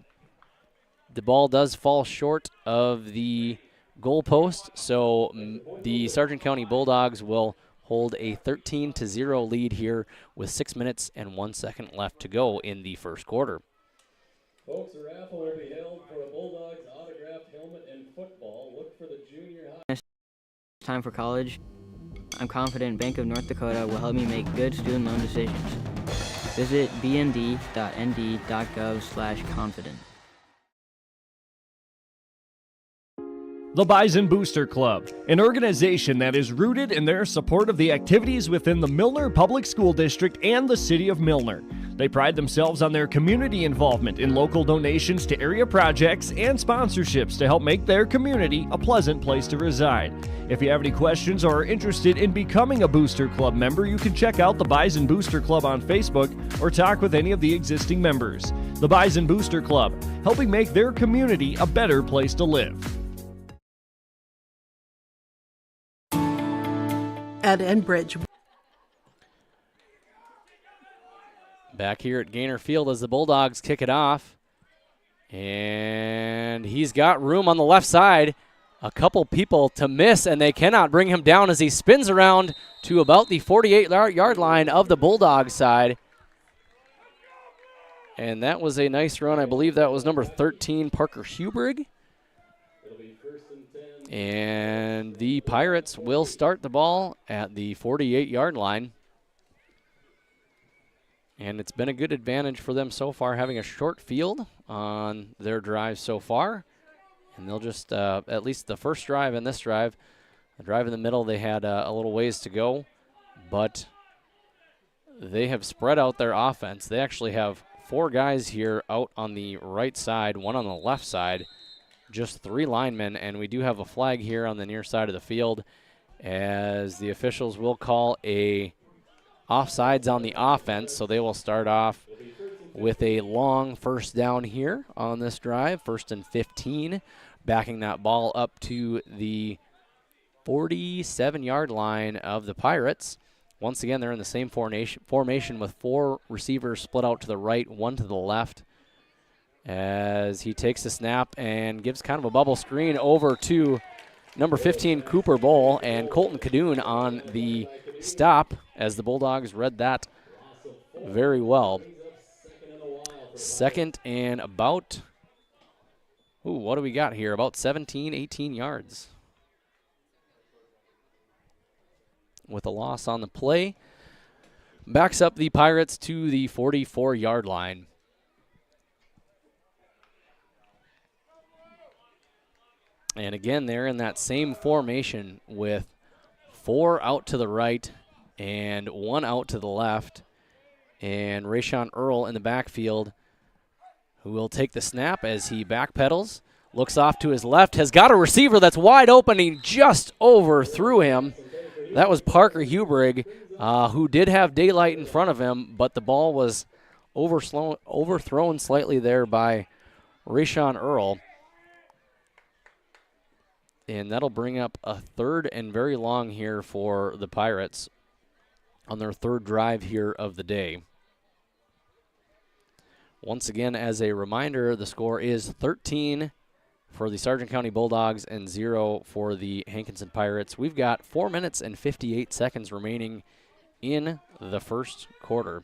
ball does fall short of the goal post, so the Sargent County Bulldogs will hold a 13-0 lead here with 6 minutes and 1 second left to go in the first quarter. Folks, a raffle will be held for a Bulldogs autographed helmet and football. Look for the junior high. It's time for college. I'm confident Bank of North Dakota will help me make good student loan decisions. Visit bnd.nd.gov/confident. The Bison Booster Club, an organization that is rooted in their support of the activities within the Milner Public School District and the City of Milner. They pride themselves on their community involvement in local donations to area projects and sponsorships to help make their community a pleasant place to reside. If you have any questions or are interested in becoming a Booster Club member, you can check out the Bison Booster Club on Facebook or talk with any of the existing members. The Bison Booster Club, helping make their community a better place to live. At Enbridge. Back here at Gaynor Field as the Bulldogs kick it off. And he's got room on the left side. A couple people to miss, and they cannot bring him down as he spins around to about the 48-yard line of the Bulldogs side. And that was a nice run. I believe that was number 13, Parker Hubrig. And the Pirates will start the ball at the 48-yard line. And it's been a good advantage for them so far, having a short field on their drive so far. And they'll just, at least the first drive and this drive, the drive in the middle, they had a little ways to go. But they have spread out their offense. They actually have 4 guys here out on the right side, 1 on the left side. Just 3 linemen, and we do have a flag here on the near side of the field as the officials will call a offsides on the offense, so they will start off with a long first down here on this drive, 1st and 15, backing that ball up to the 47-yard line of the Pirates. Once again, they're in the same formation with 4 receivers split out to the right, 1 to the left, as he takes the snap and gives kind of a bubble screen over to number 15, Cooper Bowl, and Colton Cadoon on the stop as the Bulldogs read that very well. 2nd and about, what do we got here? About 17, 18 yards. With a loss on the play. Backs up the Pirates to the 44-yard line. And again, they're in that same formation with 4 out to the right and 1 out to the left. And Rayshawn Earl in the backfield, who will take the snap as he backpedals, looks off to his left, has got a receiver that's wide open. He just overthrew him. That was Parker Hubrig, who did have daylight in front of him, but the ball was overthrown slightly there by Rayshawn Earl. And that'll bring up a 3rd and very long here for the Pirates on their 3rd drive here of the day. Once again, as a reminder, the score is 13 for the Sargent County Bulldogs and 0 for the Hankinson Pirates. We've got 4 minutes and 58 seconds remaining in the first quarter.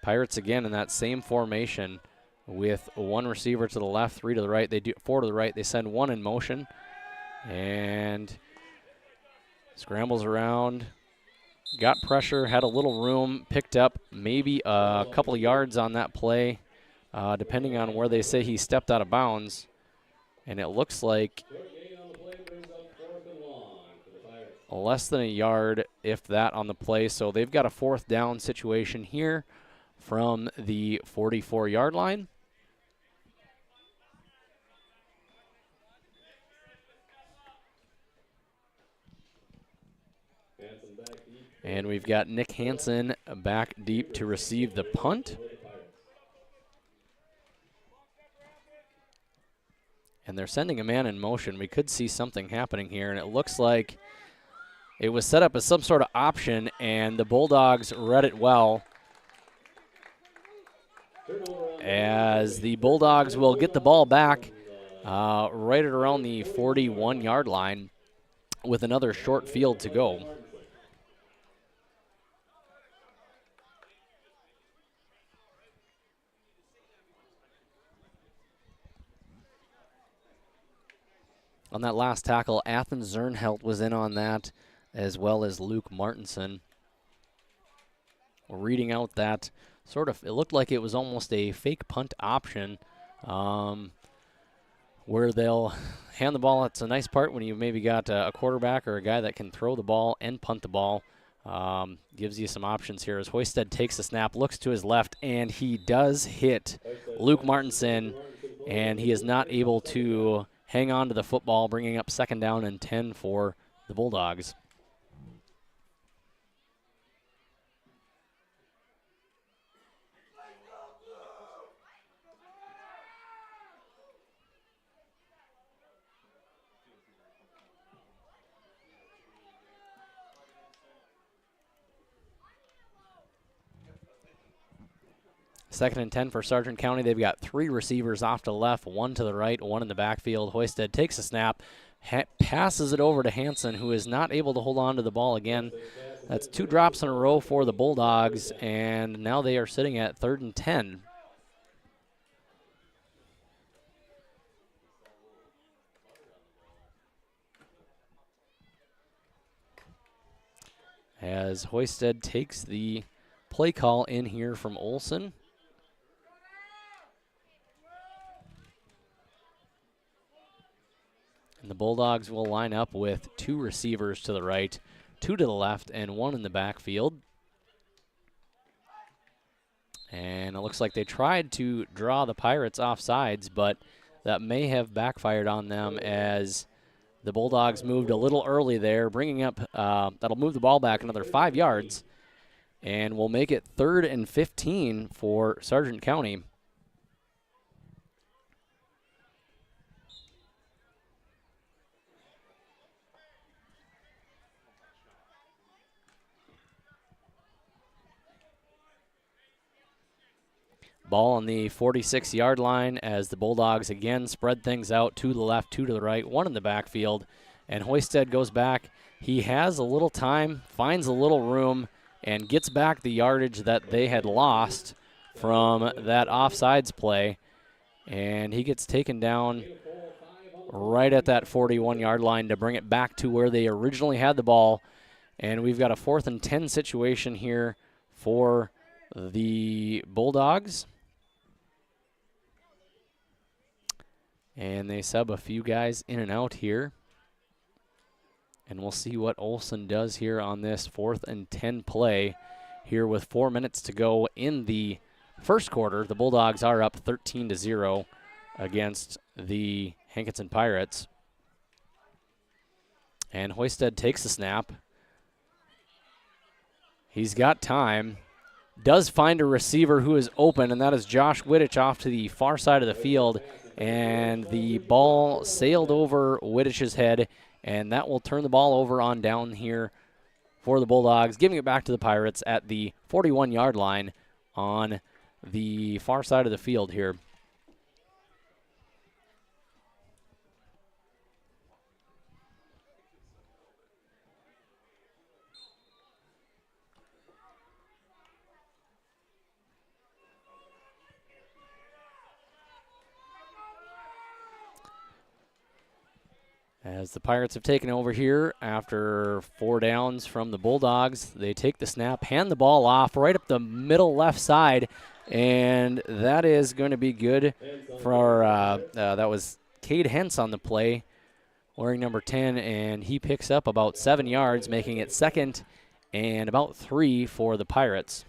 Pirates again in that same formation, with 1 receiver to the left, 3 to the right. They do 4 to the right. They send 1 in motion and scrambles around. Got pressure, had a little room, picked up maybe a couple of yards on that play, depending on where they say he stepped out of bounds. And it looks like less than a yard, if that, on the play. So they've got a 4th down situation here from the 44-yard line. And we've got Nick Hansen back deep to receive the punt. And they're sending a man in motion. We could see something happening here, and it looks like it was set up as some sort of option, and the Bulldogs read it well, as the Bulldogs will get the ball back right at around the 41-yard line with another short field to go. On that last tackle, Athens Zernhelt was in on that, as well as Luke Martinson. We're reading out that sort of, it looked like it was almost a fake punt option, where they'll hand the ball. It's a nice part when you maybe got a quarterback or a guy that can throw the ball and punt the ball. Gives you some options here as Hoisted takes the snap, looks to his left, and he does hit Luke Martinson, and he is not able to hang on to the football, bringing up 2nd down and 10 for the Bulldogs. Second and 10 for Sargent County. They've got 3 receivers off to the left, 1 to the right, 1 in the backfield. Hoisted takes a snap, passes it over to Hanson, who is not able to hold on to the ball again. That's 2 drops in a row for the Bulldogs, and now they are sitting at 3rd and 10. As Hoisted takes the play call in here from Olson. And the Bulldogs will line up with 2 receivers to the right, 2 to the left, and 1 in the backfield. And it looks like they tried to draw the Pirates off sides, but that may have backfired on them as the Bulldogs moved a little early there, bringing up, that'll move the ball back another 5 yards, and will make it 3rd and 15 for Sargent County. Ball on the 46-yard line as the Bulldogs again spread things out, 2 to the left, 2 to the right, 1 in the backfield. And Hoisted goes back. He has a little time, finds a little room, and gets back the yardage that they had lost from that offsides play. And he gets taken down right at that 41-yard line to bring it back to where they originally had the ball. And we've got a 4th and 10 situation here for the Bulldogs. And they sub a few guys in and out here. And we'll see what Olson does here on this 4th and 10 play here with 4 minutes to go in the first quarter. The Bulldogs are up 13-0 against the Hankinson Pirates. And Hoisted takes the snap. He's got time. Does find a receiver who is open, and that is Josh Wittich off to the far side of the field. And the ball sailed over Wittich's head, and that will turn the ball over on down here for the Bulldogs, giving it back to the Pirates at the 41-yard line on the far side of the field here. As the Pirates have taken over here after 4 downs from the Bulldogs, they take the snap, hand the ball off right up the middle left side, and that is going to be good for, that was Cade Hentz on the play, wearing number 10, and he picks up about 7 yards, making it 2nd and about 3 for the Pirates.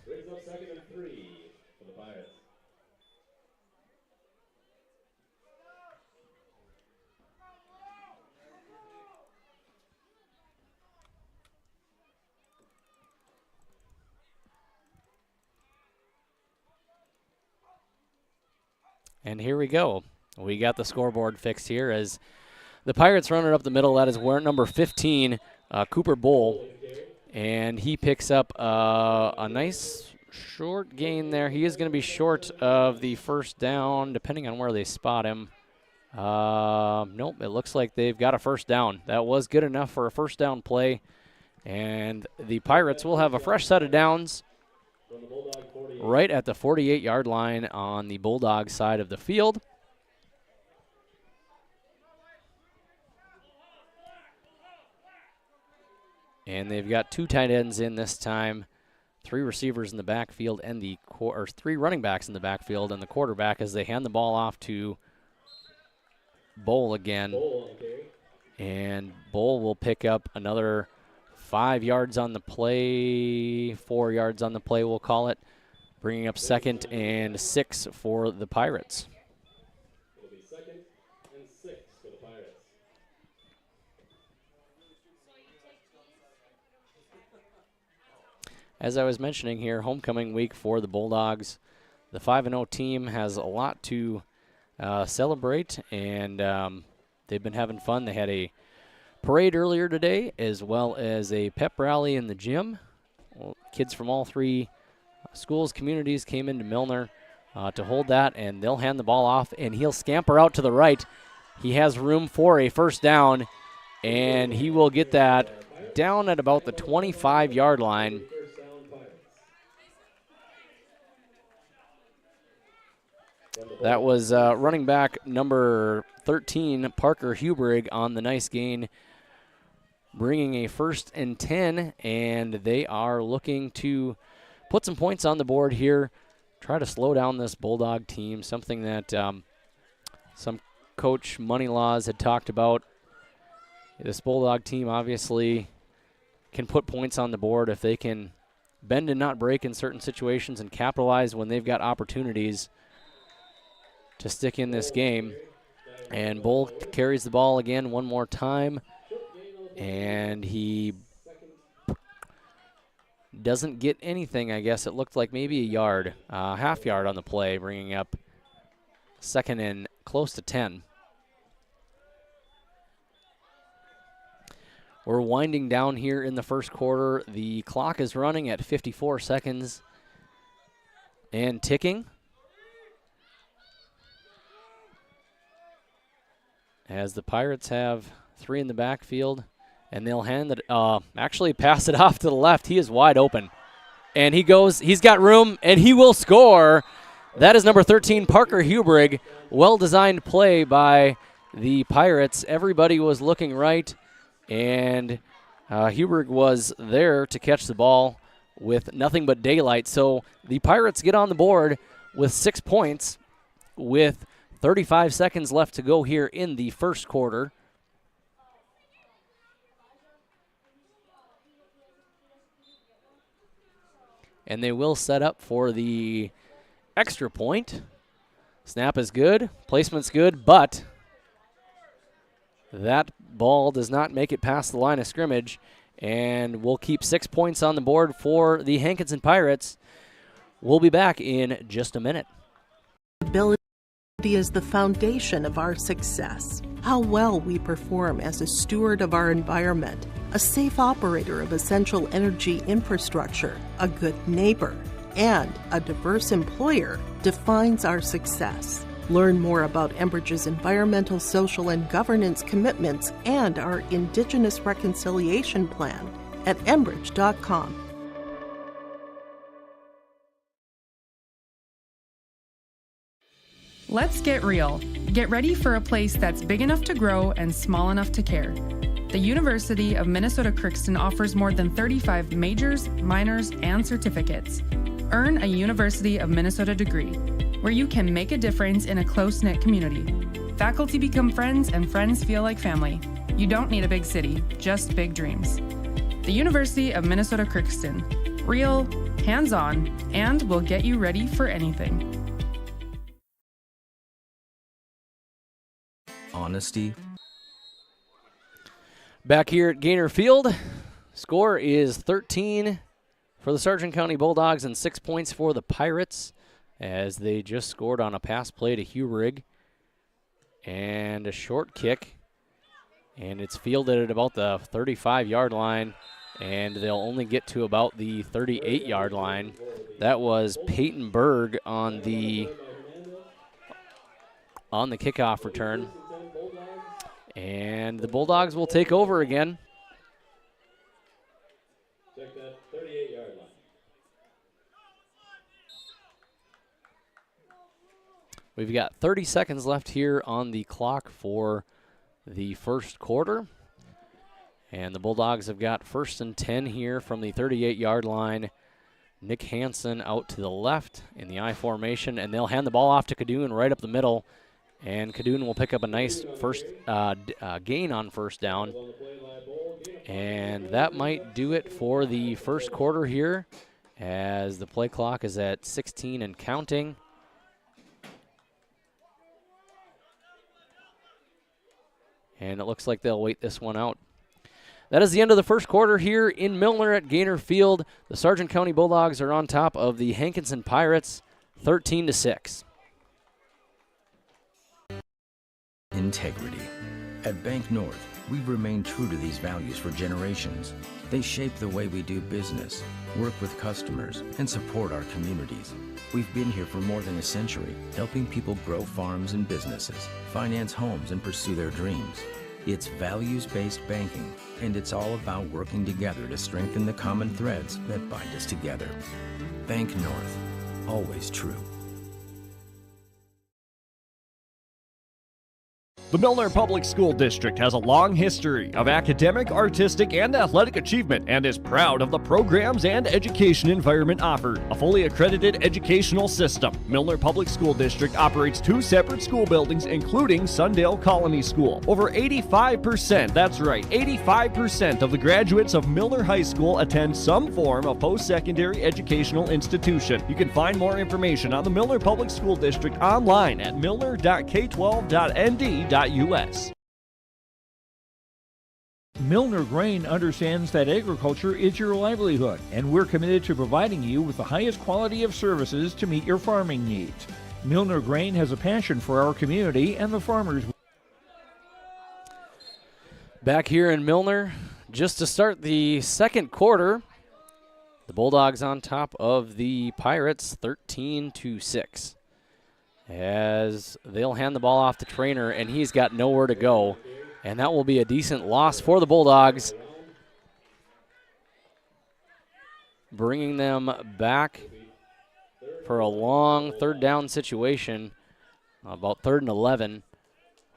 And here we go. We got the scoreboard fixed here as the Pirates run it up the middle. That is where number 15, Cooper Bull, and he picks up a nice short gain there. He is going to be short of the first down, depending on where they spot him. Nope, it looks like they've got a first down. That was good enough for a first down play, and the Pirates will have a fresh set of downs right at the 48-yard line on the Bulldogs side of the field. And they've got 2 tight ends in this time, 3 receivers in the backfield, and 3 running backs in the backfield, and the quarterback as they hand the ball off to Bull again. And Bull will pick up another 5 yards on the play, 4 yards on the play, we'll call it, bringing up 2nd and 6 for the Pirates. It'll be 2nd and 6 for the Pirates. As I was mentioning here, homecoming week for the Bulldogs. The 5-0 team has a lot to celebrate, and they've been having fun. They had a parade earlier today, as well as a pep rally in the gym. Well, kids from all 3 schools, communities came into Milner to hold that, and they'll hand the ball off, and he'll scamper out to the right. He has room for a first down, and he will get that down at about the 25-yard line. That was running back number 13, Parker Hubrig, on the nice gain, bringing a 1st and 10, and they are looking to put some points on the board here, try to slow down this Bulldog team, something that some coach Moneylas had talked about. This Bulldog team obviously can put points on the board if they can bend and not break in certain situations and capitalize when they've got opportunities to stick in this game. And Bull carries the ball again one more time, and he doesn't get anything, I guess. It looked like maybe a yard, half yard on the play, bringing up 2nd and close to 10. We're winding down here in the first quarter. The clock is running at 54 seconds and ticking, as the Pirates have 3 in the backfield, and they'll hand it, actually pass it off to the left. He is wide open, and he's got room, and he will score. That is number 13, Parker Hubrig. Well-designed play by the Pirates. Everybody was looking right, and Hubrig was there to catch the ball with nothing but daylight. So the Pirates get on the board with 6 points with 35 seconds left to go here in the first quarter. And they will set up for the extra point. Snap is good, placement's good, but that ball does not make it past the line of scrimmage, and we'll keep 6 points on the board for the Hankinson Pirates. We'll be back in just a minute. Ability is the foundation of our success. How well we perform as a steward of our environment, a safe operator of essential energy infrastructure, a good neighbor, and a diverse employer defines our success. Learn more about Enbridge's environmental, social, and governance commitments and our Indigenous Reconciliation Plan at enbridge.com. Let's get real. Get ready for a place that's big enough to grow and small enough to care. The University of Minnesota Crookston offers more than 35 majors, minors, and certificates. Earn a University of Minnesota degree, where you can make a difference in a close-knit community. Faculty become friends, and friends feel like family. You don't need a big city, just big dreams. The University of Minnesota Crookston. Real, hands-on, and will get you ready for anything. Honesty. Back here at Gaynor Field, score is 13 for the Sargent County Bulldogs and 6 points for the Pirates, as they just scored on a pass play to Hubrig and a short kick, and it's fielded at about the 35-yard line, and they'll only get to about the 38-yard line. That was Peyton Berg on the kickoff return. And the Bulldogs will take over again. Check that 38-yard line. We've got 30 seconds left here on the clock for the first quarter. And the Bulldogs have got 1st and 10 here from the 38-yard line. Nick Hansen out to the left in the I formation, and they'll hand the ball off to Kadoon right up the middle. And Kadoon will pick up a nice first gain on first down. And that might do it for the first quarter here, as the play clock is at 16 and counting. And it looks like they'll wait this one out. That is the end of the first quarter here in Milner at Gaynor Field. The Sargent County Bulldogs are on top of the Hankinson Pirates, 13-6. Integrity. At Bank North, we've remained true to these values for generations. They shape the way we do business, work with customers, and support our communities. We've been here for more than a century, helping people grow farms and businesses, finance homes, and pursue their dreams. It's values-based banking, and it's all about working together to strengthen the common threads that bind us together. Bank North, always true. The Milner Public School District has a long history of academic, artistic, and athletic achievement and is proud of the programs and education environment offered. A fully accredited educational system, Milner Public School District operates 2 separate school buildings, including Sundale Colony School. Over 85%, that's right, 85% of the graduates of Milner High School attend some form of post-secondary educational institution. You can find more information on the Milner Public School District online at milner.k12.nd.us. Milner Grain understands that agriculture is your livelihood, and we're committed to providing you with the highest quality of services to meet your farming needs. Milner Grain has a passion for our community and the farmers. Back here in Milner, just to start the second quarter, the Bulldogs on top of the Pirates, 13-6. As they'll hand the ball off to Trainer, and he's got nowhere to go. And that will be a decent loss for the Bulldogs, bringing them back for a long third down situation, about 3rd and 11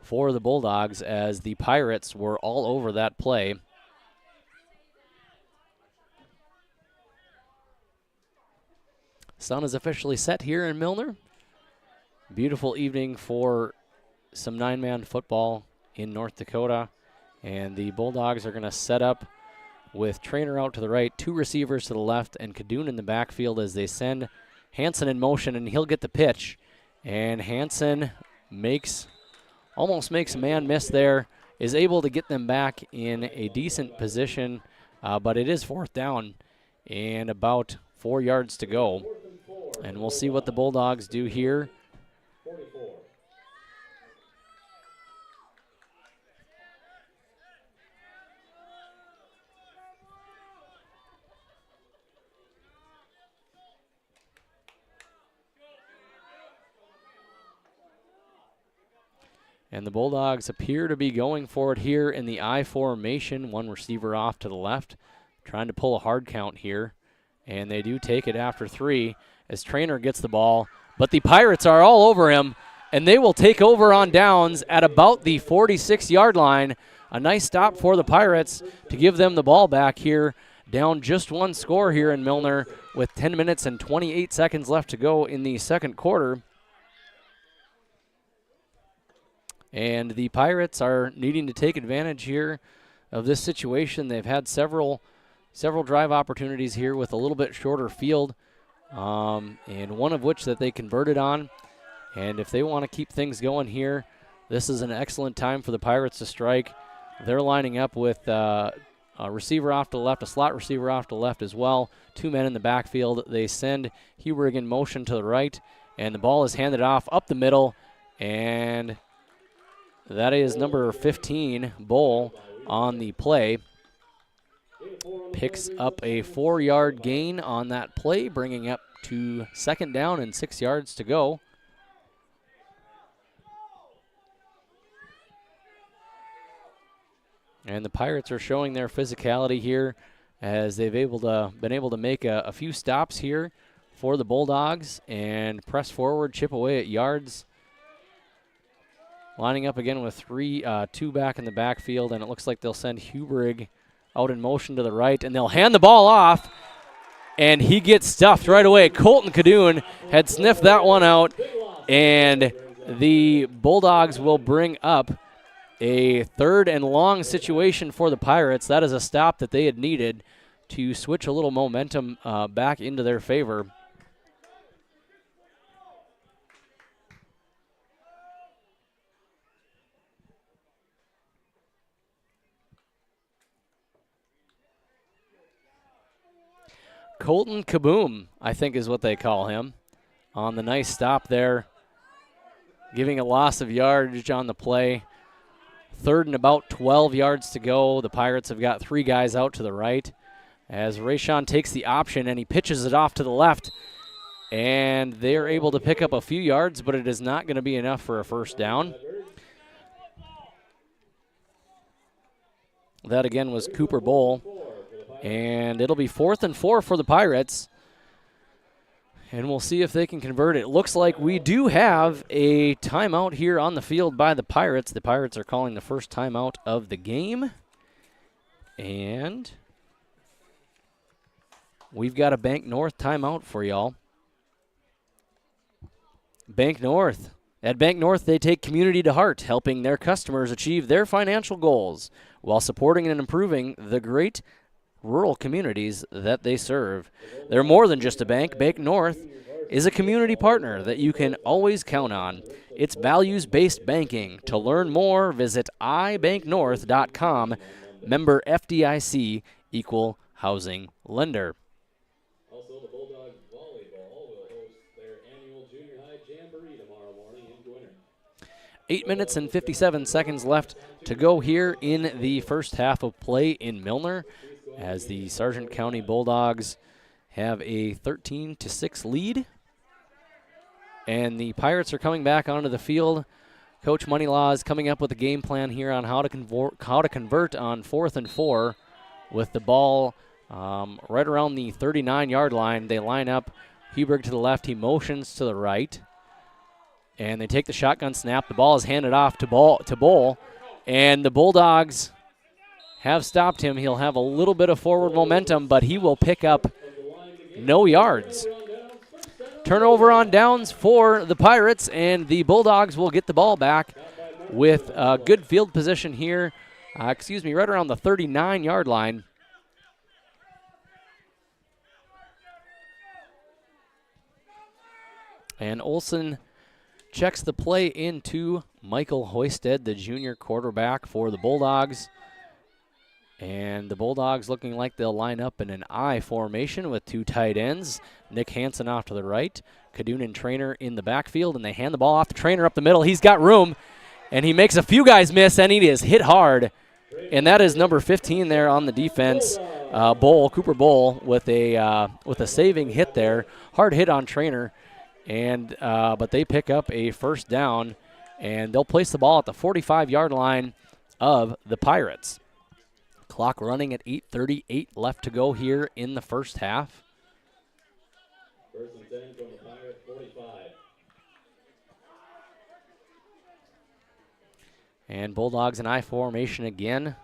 for the Bulldogs, as the Pirates were all over that play. Sun is officially set here in Milner. Beautiful evening for some 9-man football in North Dakota. And the Bulldogs are going to set up with Trainer out to the right, 2 receivers to the left, and Kadoon in the backfield as they send Hanson in motion, and he'll get the pitch. And Hanson almost makes a man miss there, is able to get them back in a decent position, but it is 4th down and about 4 yards to go. And we'll see what the Bulldogs do here. And the Bulldogs appear to be going for it here in the I formation. 1 receiver off to the left, trying to pull a hard count here. And they do take it after 3 as Trainer gets the ball. But the Pirates are all over him, and they will take over on downs at about the 46-yard line. A nice stop for the Pirates to give them the ball back here. Down just 1 score here in Milner with 10 minutes and 28 seconds left to go in the second quarter. And the Pirates are needing to take advantage here of this situation. They've had several drive opportunities here with a little bit shorter field, and one of which that they converted on. And if they want to keep things going here, this is an excellent time for the Pirates to strike. They're lining up with a receiver off to the left, a slot receiver off to the left as well. 2 men in the backfield. They send Huberg in motion to the right, and the ball is handed off up the middle, and that is number 15, Bull, on the play. Picks up a 4-yard gain on that play, bringing up to 2nd down and 6 yards to go. And the Pirates are showing their physicality here as they've been able to make a few stops here for the Bulldogs and press forward, chip away at yards. Lining up again with 2 back in the backfield, and it looks like they'll send Huberg out in motion to the right, and they'll hand the ball off, and he gets stuffed right away. Colton Kadoon had sniffed that one out, and the Bulldogs will bring up a 3rd and long situation for the Pirates. That is a stop that they had needed to switch a little momentum back into their favor. Colton Kaboom, I think is what they call him, on the nice stop there, giving a loss of yardage on the play. 3rd and about 12 yards to go. The Pirates have got 3 guys out to the right as Rayshon takes the option and he pitches it off to the left. And they're able to pick up a few yards, but it is not going to be enough for a first down. That again was Cooper Bowl. And it'll be 4th and 4 for the Pirates. And we'll see if they can convert it. Looks like we do have a timeout here on the field by the Pirates. The Pirates are calling the first timeout of the game. And we've got a Bank North timeout for y'all. Bank North. At Bank North, they take community to heart, helping their customers achieve their financial goals while supporting and improving the great rural communities that they serve. They're more than just a bank. Bank North is a community partner that you can always count on. It's values-based banking. To learn more, visit ibanknorth.com. Member FDIC, equal housing lender. Also, the Bulldogs volleyball will host their annual junior high jamboree tomorrow morning in Gwinner. 8 minutes and 57 seconds left to go here in the first half of play in Milner, as the Sargent County Bulldogs have a 13-6 lead. And the Pirates are coming back onto the field. Coach Moneylas coming up with a game plan here on how to convert on 4th and 4 with the ball right around the 39-yard line. They line up. Huberg to the left. He motions to the right. And they take the shotgun snap. The ball is handed off to Bull. And the Bulldogs have stopped him. He'll have a little bit of forward momentum, but he will pick up no yards. Turnover on downs for the Pirates, and the Bulldogs will get the ball back with good field position here. Right around the 39-yard line. And Olsen checks the play into Michael Hoisted, the junior quarterback for the Bulldogs. And the Bulldogs looking like they'll line up in an I formation with 2 tight ends. Nick Hansen off to the right, Kadun and Trainer in the backfield, and they hand the ball off to Trainer up the middle. He's got room, and he makes a few guys miss, and he is hit hard. And that is number 15 there on the defense, Cooper Bowl, with a saving hit there. Hard hit on Trainer, and but they pick up a first down, and they'll place the ball at the 45-yard line of the Pirates. Clock running at 8:38 left to go here in the first half. 1st and 10 from the Pirate 45. And Bulldogs in I formation again.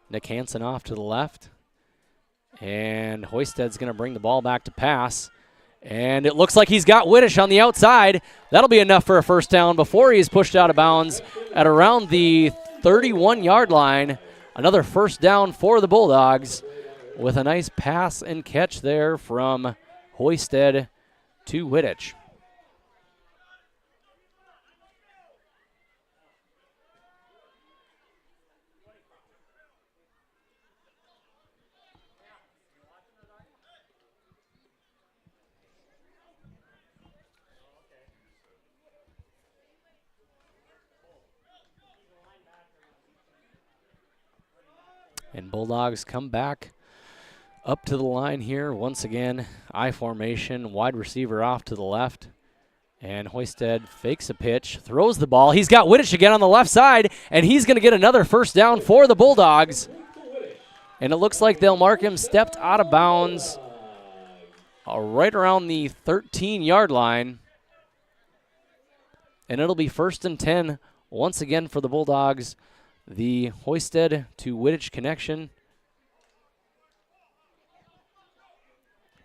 Nick Hansen off to the left. And Hoisted's going to bring the ball back to pass. And it looks like he's got Whittish on the outside. That'll be enough for a first down before he's pushed out of bounds at around the 31-yard line. Another first down for the Bulldogs with a nice pass and catch there from Hoisted to Whittich. And Bulldogs come back up to the line here. Once again, I formation, wide receiver off to the left. And Hoisted fakes a pitch, throws the ball. He's got Whittich again on the left side, and he's going to get another first down for the Bulldogs. And it looks like they'll mark him stepped out of bounds right around the 13-yard line. And it'll be 1st and 10 once again for the Bulldogs. The Hoisted to Whittich connection.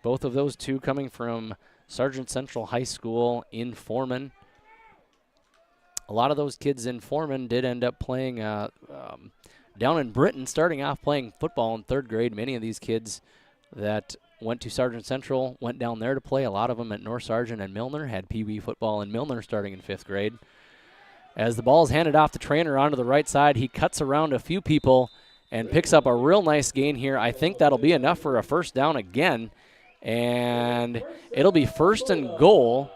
Both of those two coming from Sargent Central High School in Foreman. a lot of those kids in Foreman did end up playing down in Britain, starting off playing football in 3rd grade. Many of these kids that went to Sargent Central went down there to play. A lot of them at North Sargent and Milner had Pee Wee football in Milner starting in 5th grade. As the ball is handed off the trainer onto the right side, he cuts around a few people and picks up a real nice gain here. I think that'll be enough for a first down again. And it'll be 1st and goal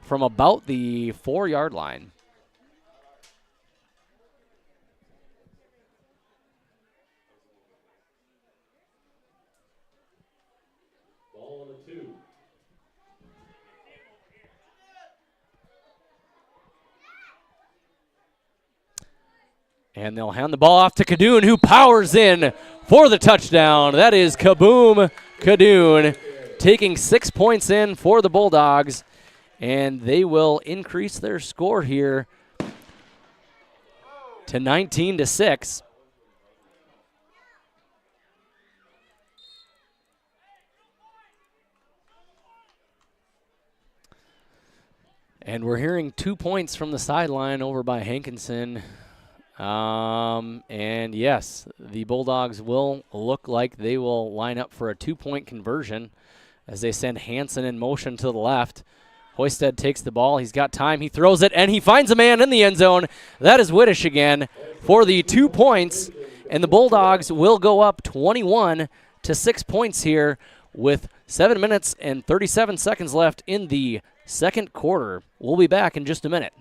from about the 4-yard line. And they'll hand the ball off to Kadoon, who powers in for the touchdown. That is Kaboom Kadoon, taking 6 points in for the Bulldogs, and they will increase their score here to 19-6. And we're hearing 2 points from the sideline over by Hankinson. And yes, the Bulldogs will look like they will line up for a 2-point conversion as they send Hansen in motion to the left. Hoisted takes the ball. He's got time. He throws it, and he finds a man in the end zone. That is Widdish again for the 2 points, and the Bulldogs will go up 21 to 6 points here with 7 minutes and 37 seconds left in the second quarter. We'll be back in just a minute.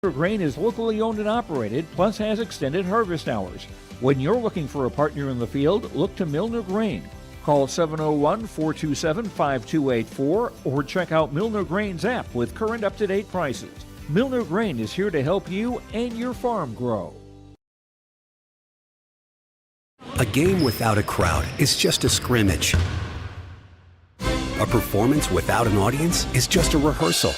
Grain is locally owned and operated, plus has extended harvest hours. When you're looking for a partner in the field, look to Milner Grain. Call 701-427-5284 or check out Milner Grain's app with current up-to-date prices. Milner Grain is here to help you and your farm grow. A game without a crowd is just a scrimmage. A performance without an audience is just a rehearsal.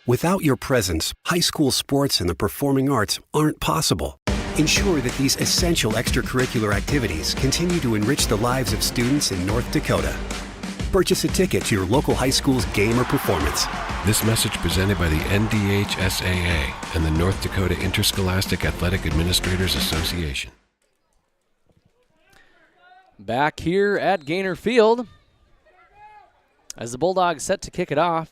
Without your presence, high school sports and the performing arts aren't possible. Ensure that these essential extracurricular activities continue to enrich the lives of students in North Dakota. Purchase a ticket to your local high school's game or performance. This message presented by the NDHSAA and the North Dakota Interscholastic Athletic Administrators Association. Back here at Gaynor Field as the Bulldogs set to kick it off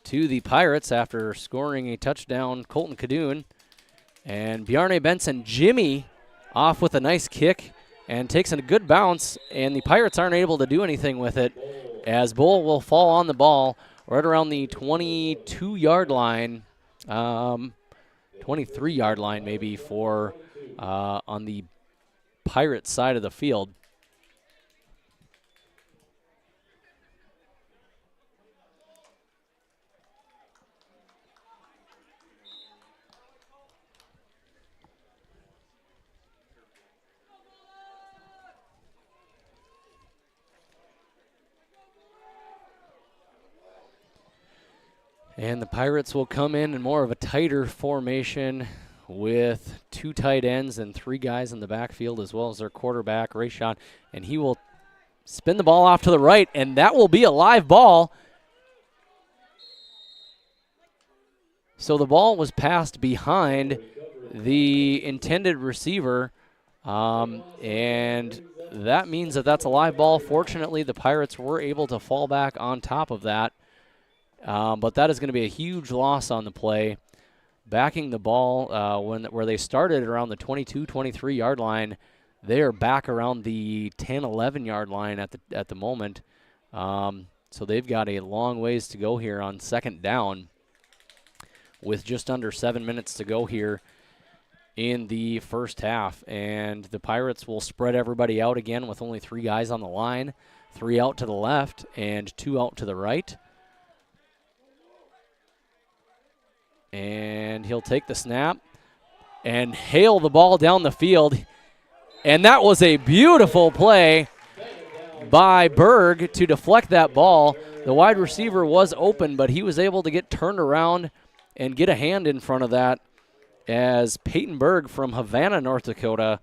to the Pirates after scoring a touchdown, Colton Kadoon. And Bjarne Benson, Jimmy, off with a nice kick and takes a good bounce, and the Pirates aren't able to do anything with it as Bull will fall on the ball right around the 22-yard line, 23-yard line maybe for on the Pirates side of the field. And the Pirates will come in more of a tighter formation with 2 tight ends and 3 guys in the backfield as well as their quarterback, Rayshon. And he will spin the ball off to the right, and that will be a live ball. So the ball was passed behind the intended receiver, and that means that that's a live ball. Fortunately, the Pirates were able to fall back on top of that. But that is going to be a huge loss on the play. Backing the ball where they started around the 22, 23-yard line, they are back around the 10, 11-yard line at the moment. So they've got a long ways to go here on second down with just under 7 minutes to go here in the first half. And the Pirates will spread everybody out again with only 3 guys on the line, 3 out to the left and 2 out to the right. And he'll take the snap and hail the ball down the field. And that was a beautiful play by Berg to deflect that ball. The wide receiver was open, but he was able to get turned around and get a hand in front of that as Peyton Berg from Havana, North Dakota,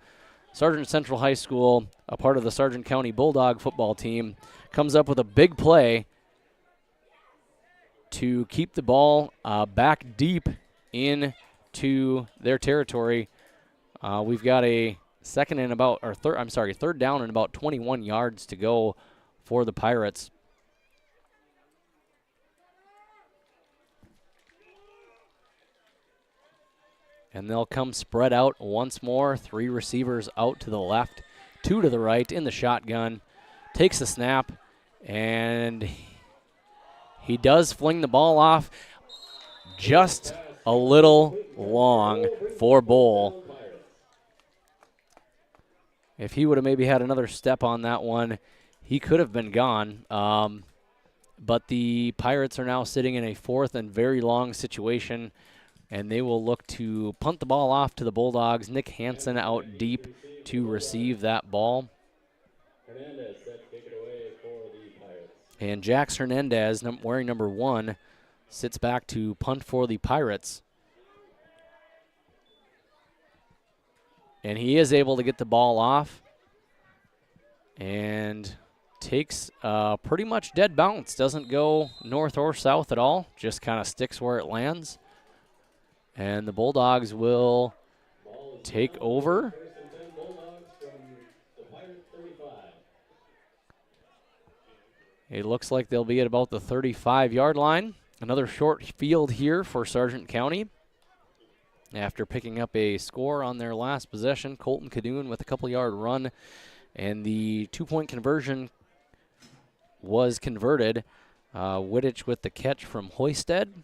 Sargent Central High School, a part of the Sargent County Bulldog football team, comes up with a big play to keep the ball back deep into their territory. We've got a third down and about 21 yards to go for the Pirates. And they'll come spread out once more. 3 receivers out to the left, 2 to the right in the shotgun. Takes the snap, and he does fling the ball off just a little long for Bull. If he would have maybe had another step on that one, he could have been gone. But the Pirates are now sitting in a 4th and very long situation, and they will look to punt the ball off to the Bulldogs. Nick Hansen out deep to receive that ball. And Jax Hernandez, wearing number 1, sits back to punt for the Pirates. And he is able to get the ball off and takes pretty much dead bounce. Doesn't go north or south at all, just kind of sticks where it lands. And the Bulldogs will take over. It looks like they'll be at about the 35-yard line. Another short field here for Sargent County. After picking up a score on their last possession, Colton Cadoon with a couple-yard run, and the 2-point conversion was converted. Wittich with the catch from Hoisted.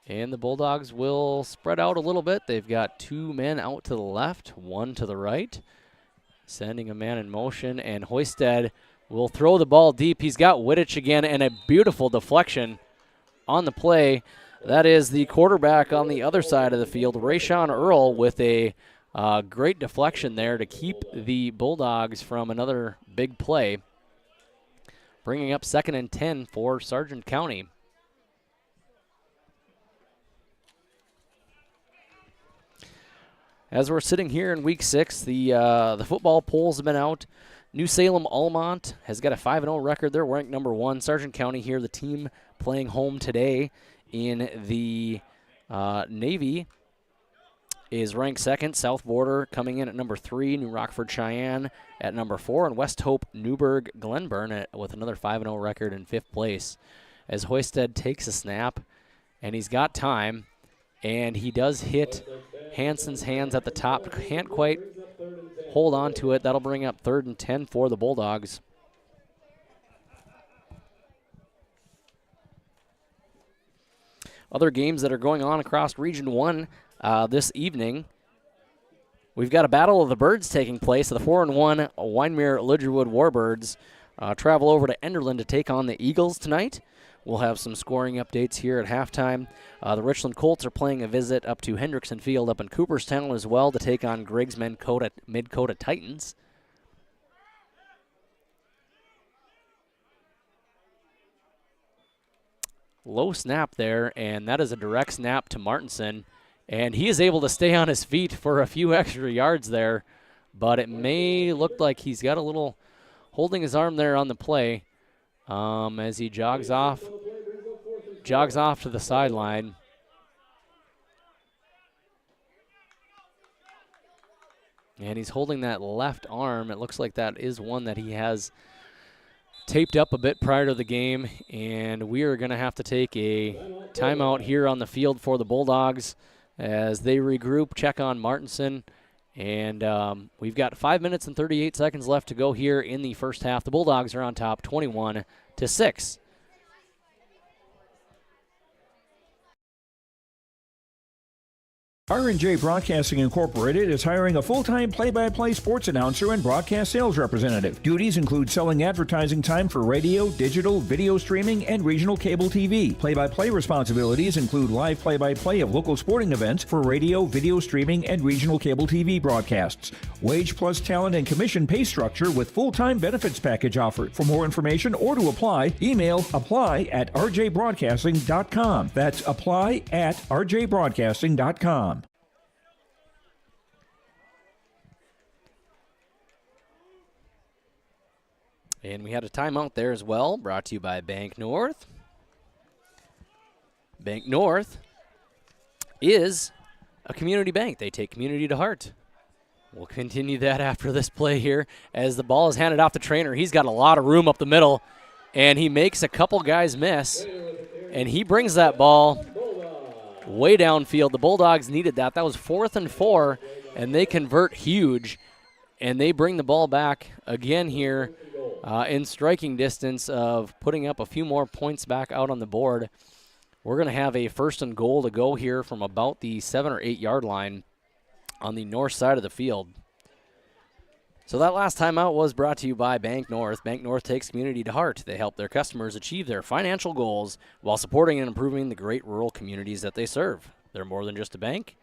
And the Bulldogs will spread out a little bit. They've got 2 men out to the left, 1 to the right. Sending a man in motion, and Hoisted will throw the ball deep. He's got Wittich again, and a beautiful deflection on the play. That is the quarterback on the other side of the field, Rayshawn Earl, with a great deflection there to keep the Bulldogs from another big play. Bringing up 2nd and 10 for Sargent County. As we're sitting here in Week 6, the football polls have been out. New Salem Almont has got a 5-0 record. They're ranked number 1. Sargent County here, the team playing home today in the Navy, is ranked 2nd. South Border coming in at number 3. New Rockford Cheyenne at number 4. And West Hope Newburgh Glenburn with another 5-0 record in 5th place. As Hoisted takes a snap, and he's got time, and he does hit Hansen's hands at the top. Can't quite hold on to it. That'll bring up 3rd and 10 for the Bulldogs. Other games that are going on across Region 1 this evening. We've got a Battle of the Birds taking place. The 4-1 Wyndmere Lidgerwood Warbirds travel over to Enderlin to take on the Eagles tonight. We'll have some scoring updates here at halftime. The Richland Colts are playing a visit up to Hendrickson Field up in Cooperstown as well to take on Griggs Mid-Coda Titans. Low snap there, and that is a direct snap to Martinson. And he is able to stay on his feet for a few extra yards there, but it may look like he's got a little holding his arm there on the play as he jogs off to the sideline. And he's holding that left arm. It looks like that is one that he has taped up a bit prior to the game, and we are going to have to take a timeout here on the field for the Bulldogs as they regroup, check on Martinson, and we've got 5 minutes and 38 seconds left to go here in the first half. The Bulldogs are on top 21-6. R&J Broadcasting Incorporated is hiring a full-time play-by-play sports announcer and broadcast sales representative. Duties include selling advertising time for radio, digital, video streaming, and regional cable TV. Play-by-play responsibilities include live play-by-play of local sporting events for radio, video streaming, and regional cable TV broadcasts. Wage plus talent and commission pay structure with full-time benefits package offered. For more information or to apply, email apply@rjbroadcasting.com. That's apply@rjbroadcasting.com. And we had a timeout there as well, brought to you by Bank North. Bank North is a community bank. They take community to heart. We'll continue that after this play here as the ball is handed off to Trainer. He's got a lot of room up the middle, and he makes a couple guys miss, and he brings that ball way downfield. The Bulldogs needed that. That was 4th and 4, and they convert huge, and they bring the ball back again here in striking distance of putting up a few more points back out on the board. We're going to have a 1st and goal to go here from about the 7 or 8 yard line on the north side of the field. So that last timeout was brought to you by Bank North. Bank North takes community to heart. They help their customers achieve their financial goals while supporting and improving the great rural communities that they serve. They're more than just a bank.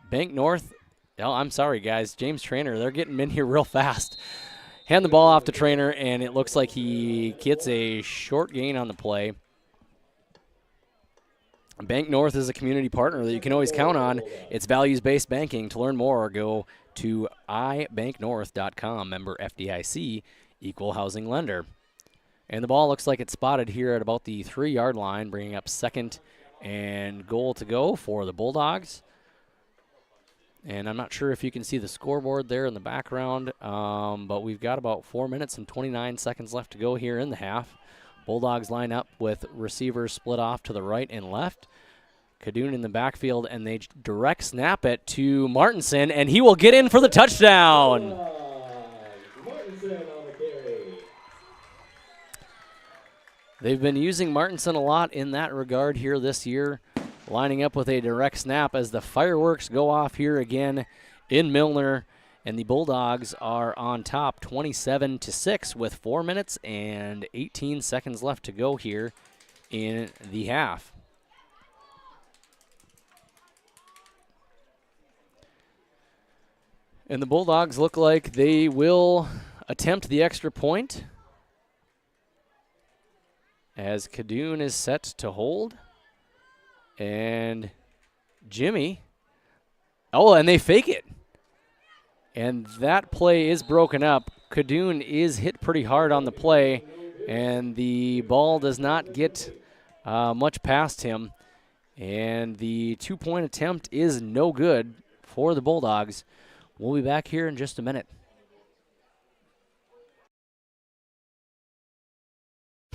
Bank North, oh, I'm sorry, guys. James Trainer, they're getting in here real fast. Hand the ball off to Trainer, and it looks like he gets a short gain on the play. Bank North is a community partner that you can always count on. It's values-based banking. To learn more, go to ibanknorth.com, member FDIC, equal housing lender. And the ball looks like it's spotted here at about the 3 yard line, bringing up 2nd and goal to go for the Bulldogs. And I'm not sure if you can see the scoreboard there in the background, but we've got about 4 minutes and 29 seconds left to go here in the half. Bulldogs line up with receivers split off to the right and left. Kadoon in the backfield, and they direct snap it to Martinson, and he will get in for the touchdown. They've been using Martinson a lot in that regard here this year, lining up with a direct snap as the fireworks go off here again in Milner. And the Bulldogs are on top 27-6 with 4 minutes and 18 seconds left to go here in the half. And the Bulldogs look like they will attempt the extra point as Kadoon is set to hold. And Jimmy, oh, and they fake it. And that play is broken up. Kadoon is hit pretty hard on the play, and the ball does not get much past him. And the 2-point attempt is no good for the Bulldogs. We'll be back here in just a minute.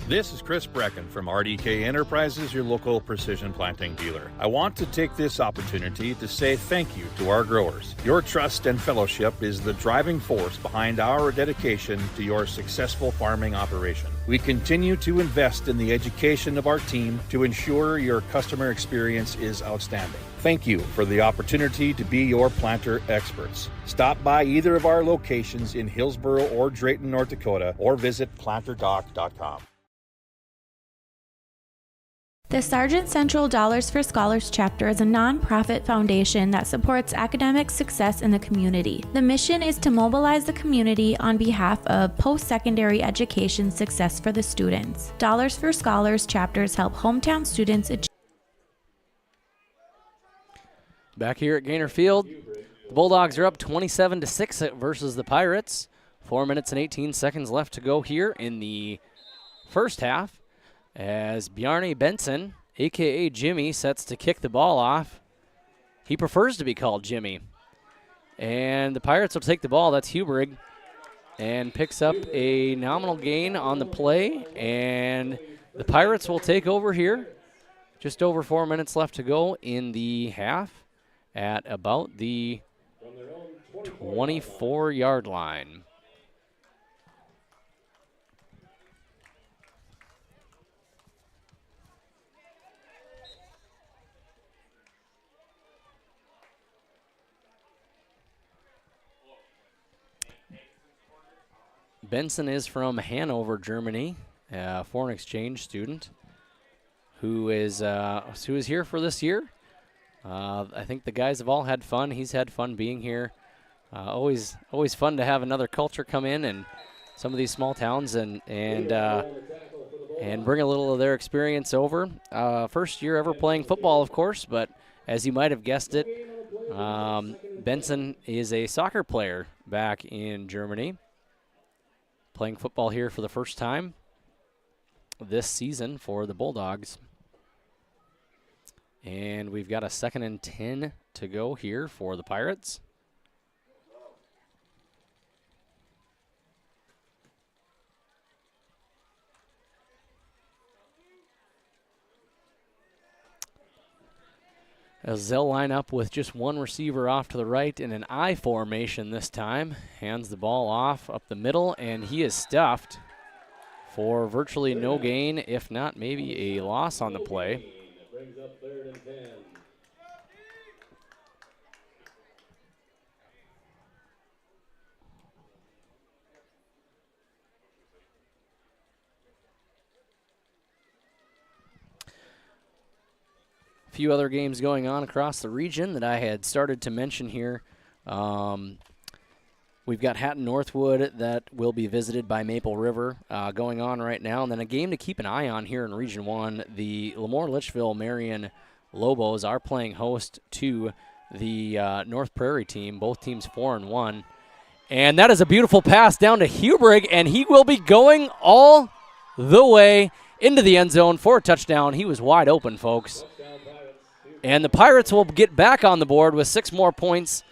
This is Chris Brecken from RDK Enterprises, your local precision planting dealer. I want to take this opportunity to say thank you to our growers. Your trust and fellowship is the driving force behind our dedication to your successful farming operation. We continue to invest in the education of our team to ensure your customer experience is outstanding. Thank you for the opportunity to be your planter experts. Stop by either of our locations in Hillsboro or Drayton, North Dakota, or visit planterdoc.com. The Sargent Central Dollars for Scholars chapter is a nonprofit foundation that supports academic success in the community. The mission is to mobilize the community on behalf of post-secondary education success for the students. Dollars for Scholars chapters help hometown students achieve. Back here at Gaynor Field, the Bulldogs are up 27-6 versus the Pirates. 4 minutes and 18 seconds left to go here in the first half, as Bjarne Benson, a.k.a. Jimmy, sets to kick the ball off. He prefers to be called Jimmy. And the Pirates will take the ball. That's Hubrig. And picks up a nominal gain on the play. And the Pirates will take over here. Just over 4 minutes left to go in the half at about the 24-yard line. Benson is from Hanover, Germany, a foreign exchange student who is here for this year. I think the guys have all had fun. He's had fun being here. Always fun to have another culture come in and some of these small towns and bring a little of their experience over. First year ever playing football, of course, but as you might have guessed it, Benson is a soccer player back in Germany. playing football here for the first time this season for the Bulldogs. And we've got a 2nd and 10 to go here for the Pirates. As they'll line up with just one receiver off to the right in an I formation this time. Hands the ball off up the middle, and he is stuffed for virtually no gain, if not maybe a loss on the play. That brings up 3rd and 10. Few other games going on across the region that I had started to mention here. We've got Hatton Northwood that will be visited by Maple River going on right now. And then a game to keep an eye on here in Region 1. The Lemoore-Litchfield Marion Lobos are playing host to the North Prairie team. Both teams 4-1. And that is a beautiful pass down to Hubrigg, and he will be going all the way into the end zone for a touchdown. He was wide open, folks. And the Pirates will get back on the board with 6 more points,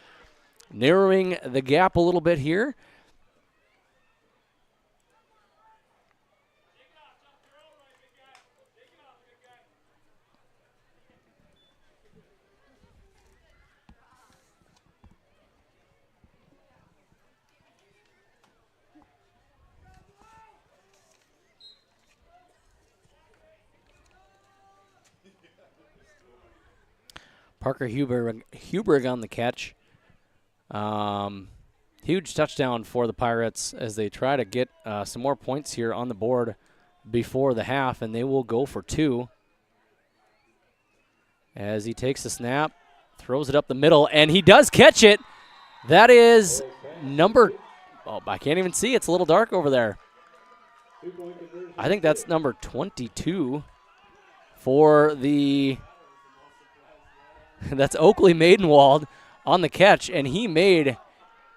narrowing the gap a little bit here. Parker Hubrigg on the catch. Huge touchdown for the Pirates as they try to get some more points here on the board before the half, and they will go for 2. As he takes the snap, throws it up the middle, and he does catch it. That is number, oh, I can't even see. It's a little dark over there. I think that's number 22 for the, that's Oakley Maidenwald on the catch, and he made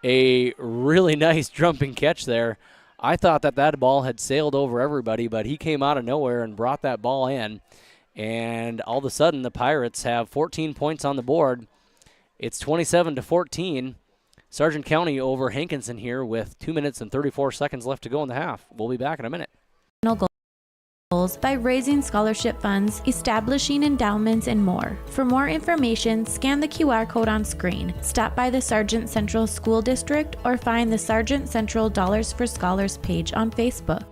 a really nice jumping catch there. I thought that ball had sailed over everybody, but he came out of nowhere and brought that ball in. And all of a sudden, the Pirates have 14 points on the board. It's 27-14. Sargent County over Hankinson here with 2 minutes and 34 seconds left to go in the half. We'll be back in a minute. Goals by raising scholarship funds, establishing endowments, and more. For more information, scan the QR code on screen, stop by the Sargent Central School District, or find the Sargent Central Dollars for Scholars page on Facebook.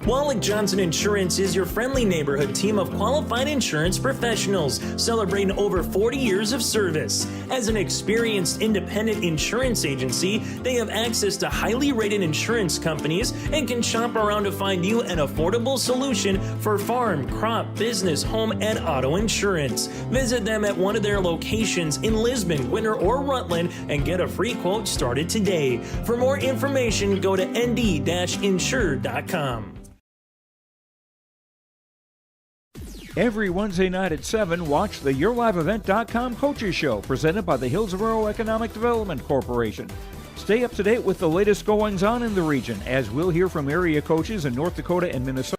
Wallach Johnson Insurance is your friendly neighborhood team of qualified insurance professionals celebrating over 40 years of service. As an experienced independent insurance agency, they have access to highly rated insurance companies and can shop around to find you an affordable solution for farm, crop, business, home, and auto insurance. Visit them at one of their locations in Lisbon, Winter, or Rutland and get a free quote started today. For more information, go to nd-insure.com. Every Wednesday night at 7, watch the YourLiveEvent.com Coaches Show presented by the Hillsborough Economic Development Corporation. Stay up to date with the latest goings-on in the region, as we'll hear from area coaches in North Dakota and Minnesota.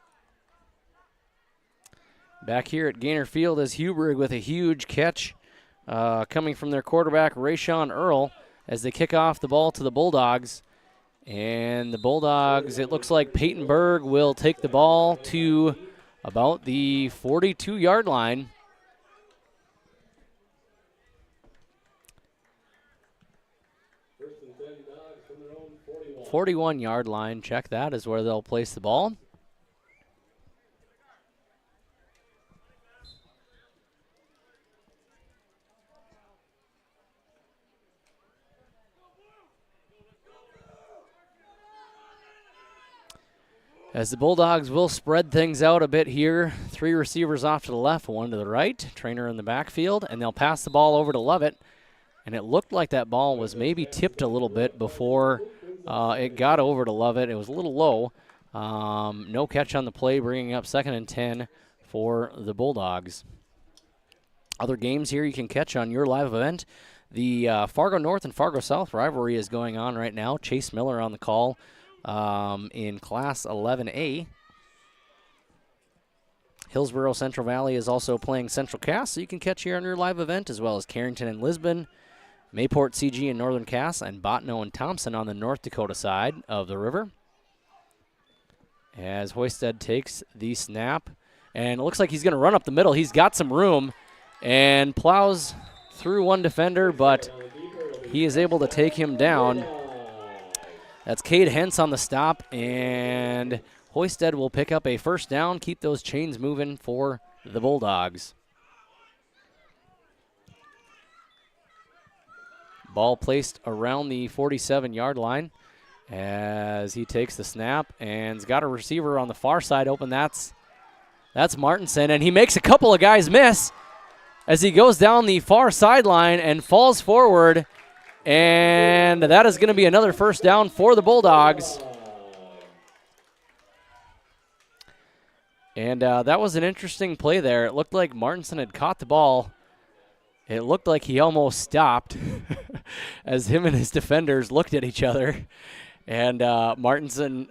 Back here at Gaynor Field is Hubrigg with a huge catch coming from their quarterback, Rayshawn Earl, as they kick off the ball to the Bulldogs. And the Bulldogs, it looks like Peyton Berg will take the ball to about the 42-yard line. First and 10 Dogs from their own 41-yard line. Check that is where they'll place the ball. As the Bulldogs will spread things out a bit here. 3 receivers off to the left, 1 to the right. Trainer in the backfield, and they'll pass the ball over to Lovett. And it looked like that ball was maybe tipped a little bit before it got over to Lovett. It was a little low. No catch on the play, bringing up 2nd and 10 for the Bulldogs. Other games here you can catch on your live event. The Fargo North and Fargo South rivalry is going on right now. Chase Miller on the call in Class 11A. Hillsborough Central Valley is also playing Central Cass, so you can catch here on your live event, as well as Carrington and Lisbon, Mayport CG and Northern Cass, and Bottineau and Thompson on the North Dakota side of the river. As Hoisted takes the snap, and it looks like he's going to run up the middle. He's got some room and plows through one defender, but he is able to take him down. That's Cade Hentz on the stop, and Hoisted will pick up a first down, keep those chains moving for the Bulldogs. Ball placed around the 47-yard line as he takes the snap and's got a receiver on the far side open. That's Martinson, and he makes a couple of guys miss as he goes down the far sideline and falls forward, and that is going to be another first down for the Bulldogs. And that was an interesting play there. It looked like Martinson had caught the ball. It looked like he almost stopped as him and his defenders looked at each other. And Martinson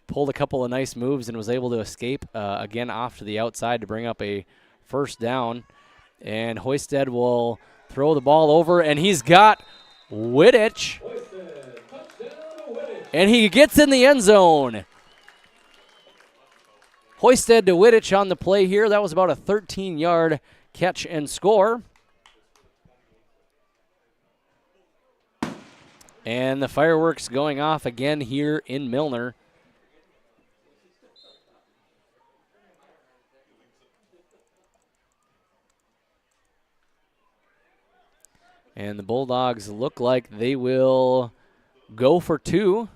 pulled a couple of nice moves and was able to escape again off to the outside to bring up a first down. And Hoisted will throw the ball over, and he's got Wittich. And he gets in the end zone. Hoisted to Wittich on the play here. That was about a 13-yard catch and score. And the fireworks going off again here in Milner. And the Bulldogs look like they will go for two,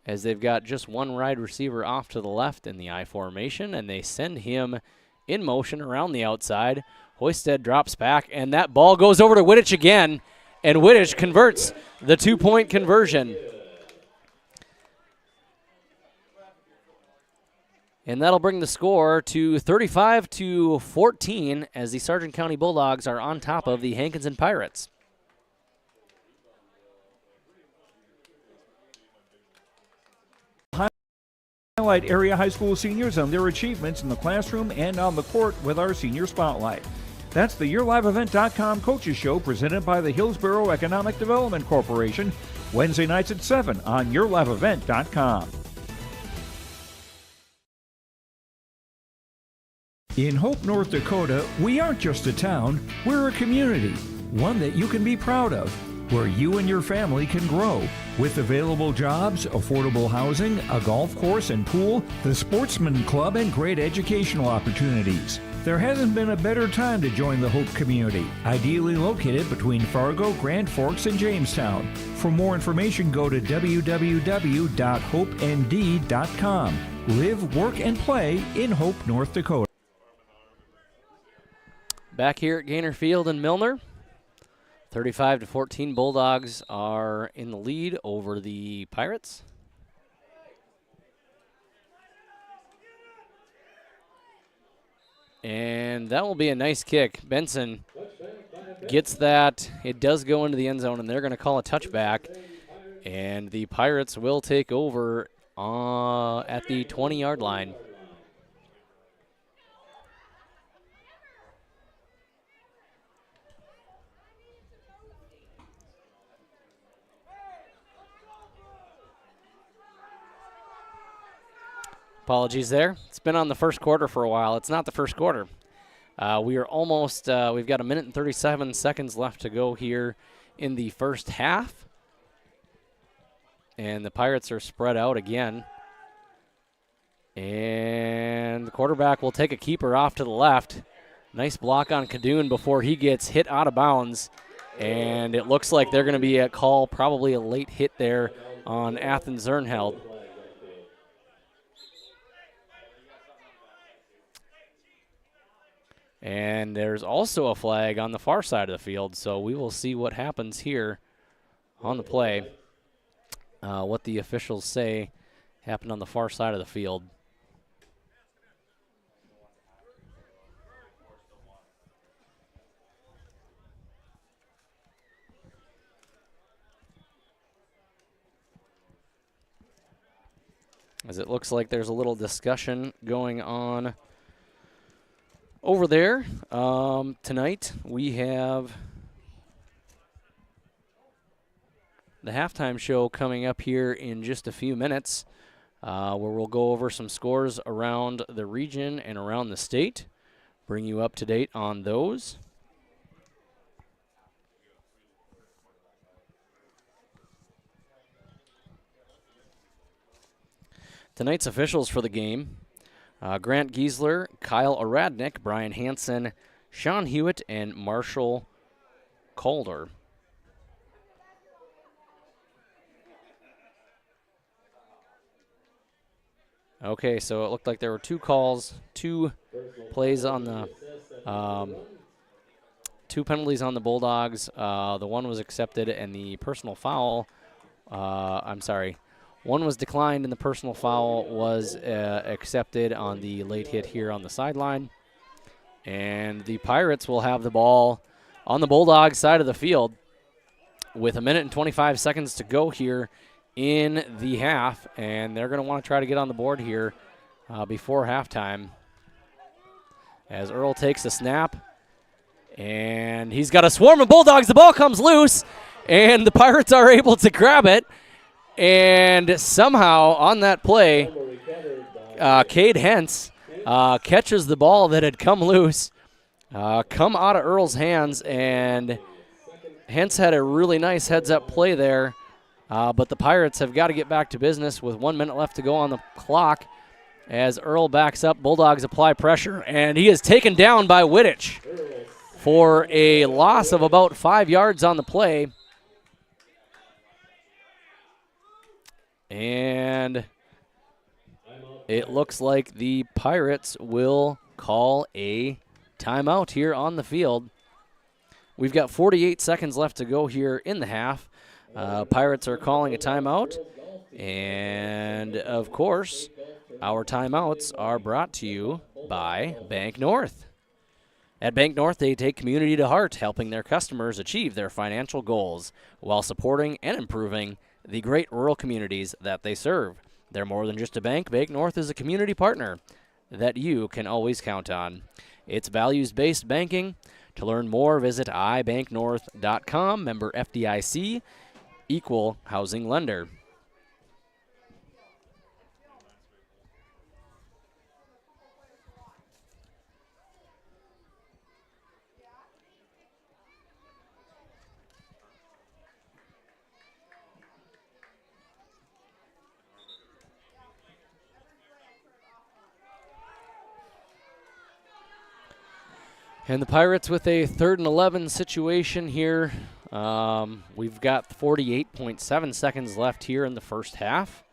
as they've got just one wide receiver off to the left in the I formation, and they send him in motion around the outside. Hoisted drops back, and that ball goes over to Wittich again, and Wittich converts the two-point conversion. And that'll bring the score to 35-14 as the Sargent County Bulldogs are on top of the Hankinson Pirates. Highlight area high school seniors on their achievements in the classroom and on the court with our Senior Spotlight. That's the YourLiveEvent.com Coaches Show presented by the Hillsborough Economic Development Corporation, Wednesday nights at 7 on YourLiveEvent.com. In Hope, North Dakota, we aren't just a town, we're a community, one that you can be proud of, where you and your family can grow. With available jobs, affordable housing, a golf course and pool, the Sportsman Club, and great educational opportunities. There hasn't been a better time to join the Hope community, ideally located between Fargo, Grand Forks, and Jamestown. For more information, go to www.hopend.com. Live, work, and play in Hope, North Dakota. Back here at Gaynor Field in Milner, 35-14, Bulldogs are in the lead over the Pirates. And that will be a nice kick. Benson gets that. It does go into the end zone, and they're going to call a touchback. And the Pirates will take over at the 20-yard line. Apologies there. It's been on the first quarter for a while. It's not the first quarter. We are almost, we've got a minute and 37 seconds left to go here in the first half. And the Pirates are spread out again. And the quarterback will take a keeper off to the left. Nice block on Kadoon before he gets hit out of bounds. And it looks like they're going to be a call, probably a late hit there on Athens Zernheld. And there's also a flag on the far side of the field, so we will see what happens here on the play. What the officials say happened on the far side of the field. as it looks like there's a little discussion going on over there. Tonight we have the halftime show coming up here in just a few minutes, where we'll go over some scores around the region and around the state, bring you up to date on those. Tonight's officials for the game, Grant Giesler, Kyle Aradnik, Brian Hansen, Sean Hewitt, and Marshall Calder. Okay, so it looked like there were 2 calls, 2 plays on the, 2 penalties on the Bulldogs. The one was accepted, and the personal foul, one was declined, and the personal foul was accepted on the late hit here on the sideline. And the Pirates will have the ball on the Bulldogs side of the field with 1 minute and 25 seconds to go here in the half, and they're going to want to try to get on the board here before halftime. As Earl takes a snap, and he's got a swarm of Bulldogs. The ball comes loose, and the Pirates are able to grab it. And somehow on that play, Cade Hentz catches the ball that had come loose, come out of Earl's hands, and Hentz had a really nice heads-up play there. But the Pirates have got to get back to business with 1 minute left to go on the clock as Earl backs up. Bulldogs apply pressure, and he is taken down by Wittich for a loss of about 5 yards on the play. And it looks like the Pirates will call a timeout here on the field. We've got 48 seconds left to go here in the half. Pirates are calling a timeout. And, of course, our timeouts are brought to you by Bank North. At Bank North, they take community to heart, helping their customers achieve their financial goals while supporting and improving the great rural communities that they serve. They're more than just a bank. Bank North is a community partner that you can always count on. It's values-based banking. To learn more, visit ibanknorth.com, member FDIC, equal housing lender. And the Pirates with a 3rd and 11 situation here. We've got 48.7 seconds left here in the first half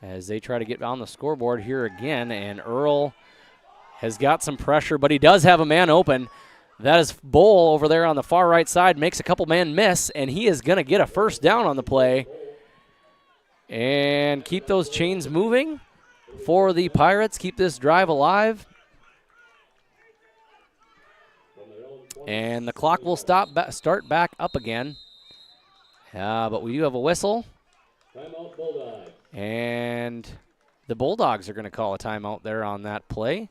as they try to get on the scoreboard here again. And Earl has got some pressure, but he does have a man open. That is Bull over there on the far right side, makes a couple man miss, and he is going to get a first down on the play and keep those chains moving for the Pirates, keep this drive alive. And the clock will start back up again. But we do have a whistle. Timeout Bulldogs. And the Bulldogs are going to call a timeout there on that play.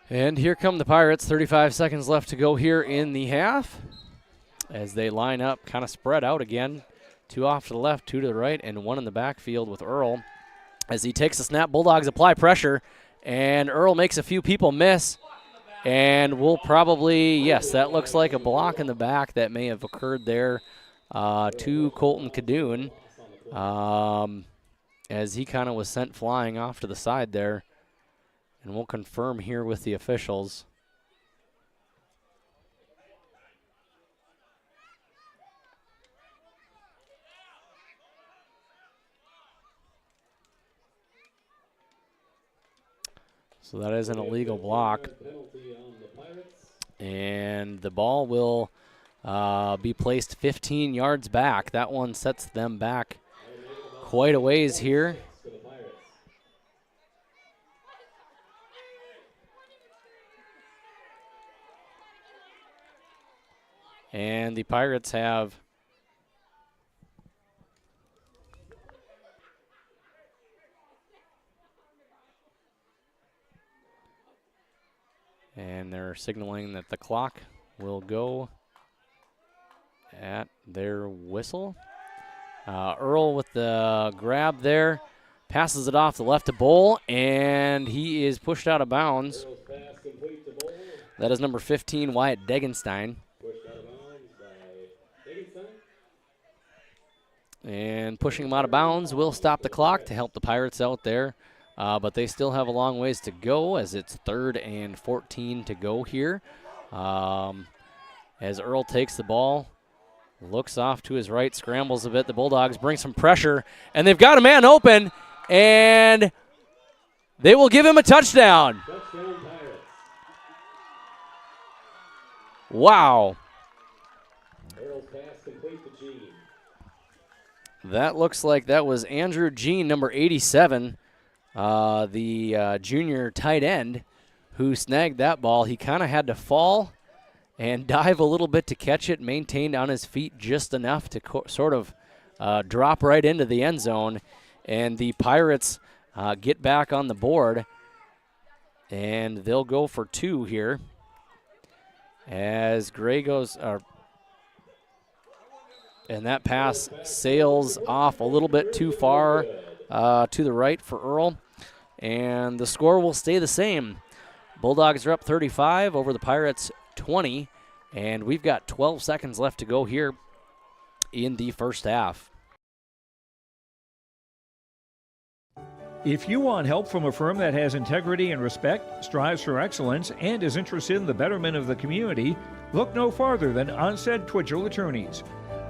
And here come the Pirates, 35 seconds left to go here in the half as they line up, kind of spread out again. 2 off to the left, 2 to the right, and 1 in the backfield with Earl. As he takes the snap, Bulldogs apply pressure, and Earl makes a few people miss. And we'll probably, yes, that looks like a block in the back that may have occurred there to Colton Cadoon as he kind of was sent flying off to the side there. And we'll confirm here with the officials. So that is an illegal block. And the ball will be placed 15 yards back. That one sets them back quite a ways here. And the Pirates have and they're signaling that the clock will go at their whistle. Earl with the grab there, passes it off the left to Bull, and he is pushed out of bounds. That is number 15, Wyatt Degenstein. And pushing him out of bounds will stop the clock to help the Pirates out there. But they still have a long ways to go as it's 3rd and 14 to go here. As Earl takes the ball, looks off to his right, scrambles a bit. The Bulldogs bring some pressure, and they've got a man open, and they will give him a touchdown. Wow. That looks like that was Andrew Jean, number 87, the junior tight end, who snagged that ball. He kind of had to fall and dive a little bit to catch it, maintained on his feet just enough to sort of drop right into the end zone. And the Pirates get back on the board, and they'll go for 2 here. As Gray goes, and that pass sails off a little bit too far to the right for Earl. And the score will stay the same. Bulldogs are up 35 over the Pirates 20. And we've got 12 seconds left to go here in the first half. If you want help from a firm that has integrity and respect, strives for excellence, and is interested in the betterment of the community, look no farther than Onstead Twitchell Attorneys.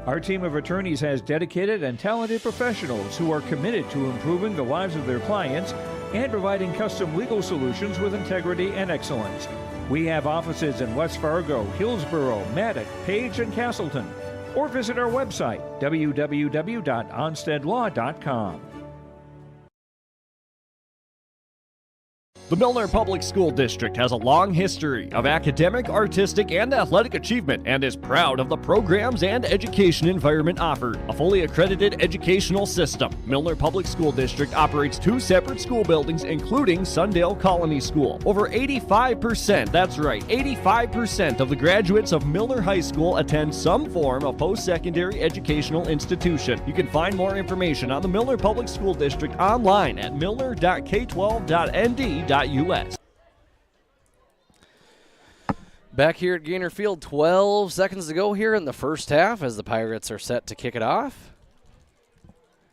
Our team of attorneys has dedicated and talented professionals who are committed to improving the lives of their clients and providing custom legal solutions with integrity and excellence. We have offices in West Fargo, Hillsborough, Maddox, Page, and Castleton. Or visit our website, www.onsteadlaw.com. The Milner Public School District has a long history of academic, artistic, and athletic achievement and is proud of the programs and education environment offered. A fully accredited educational system, Milner Public School District operates 2 separate school buildings, including Sundale Colony School. Over 85%, that's right, 85% of the graduates of Milner High School attend some form of post-secondary educational institution. You can find more information on the Milner Public School District online at milner.k12.nd.us. Back here at Gainer Field, 12 seconds to go here in the first half as the Pirates are set to kick it off.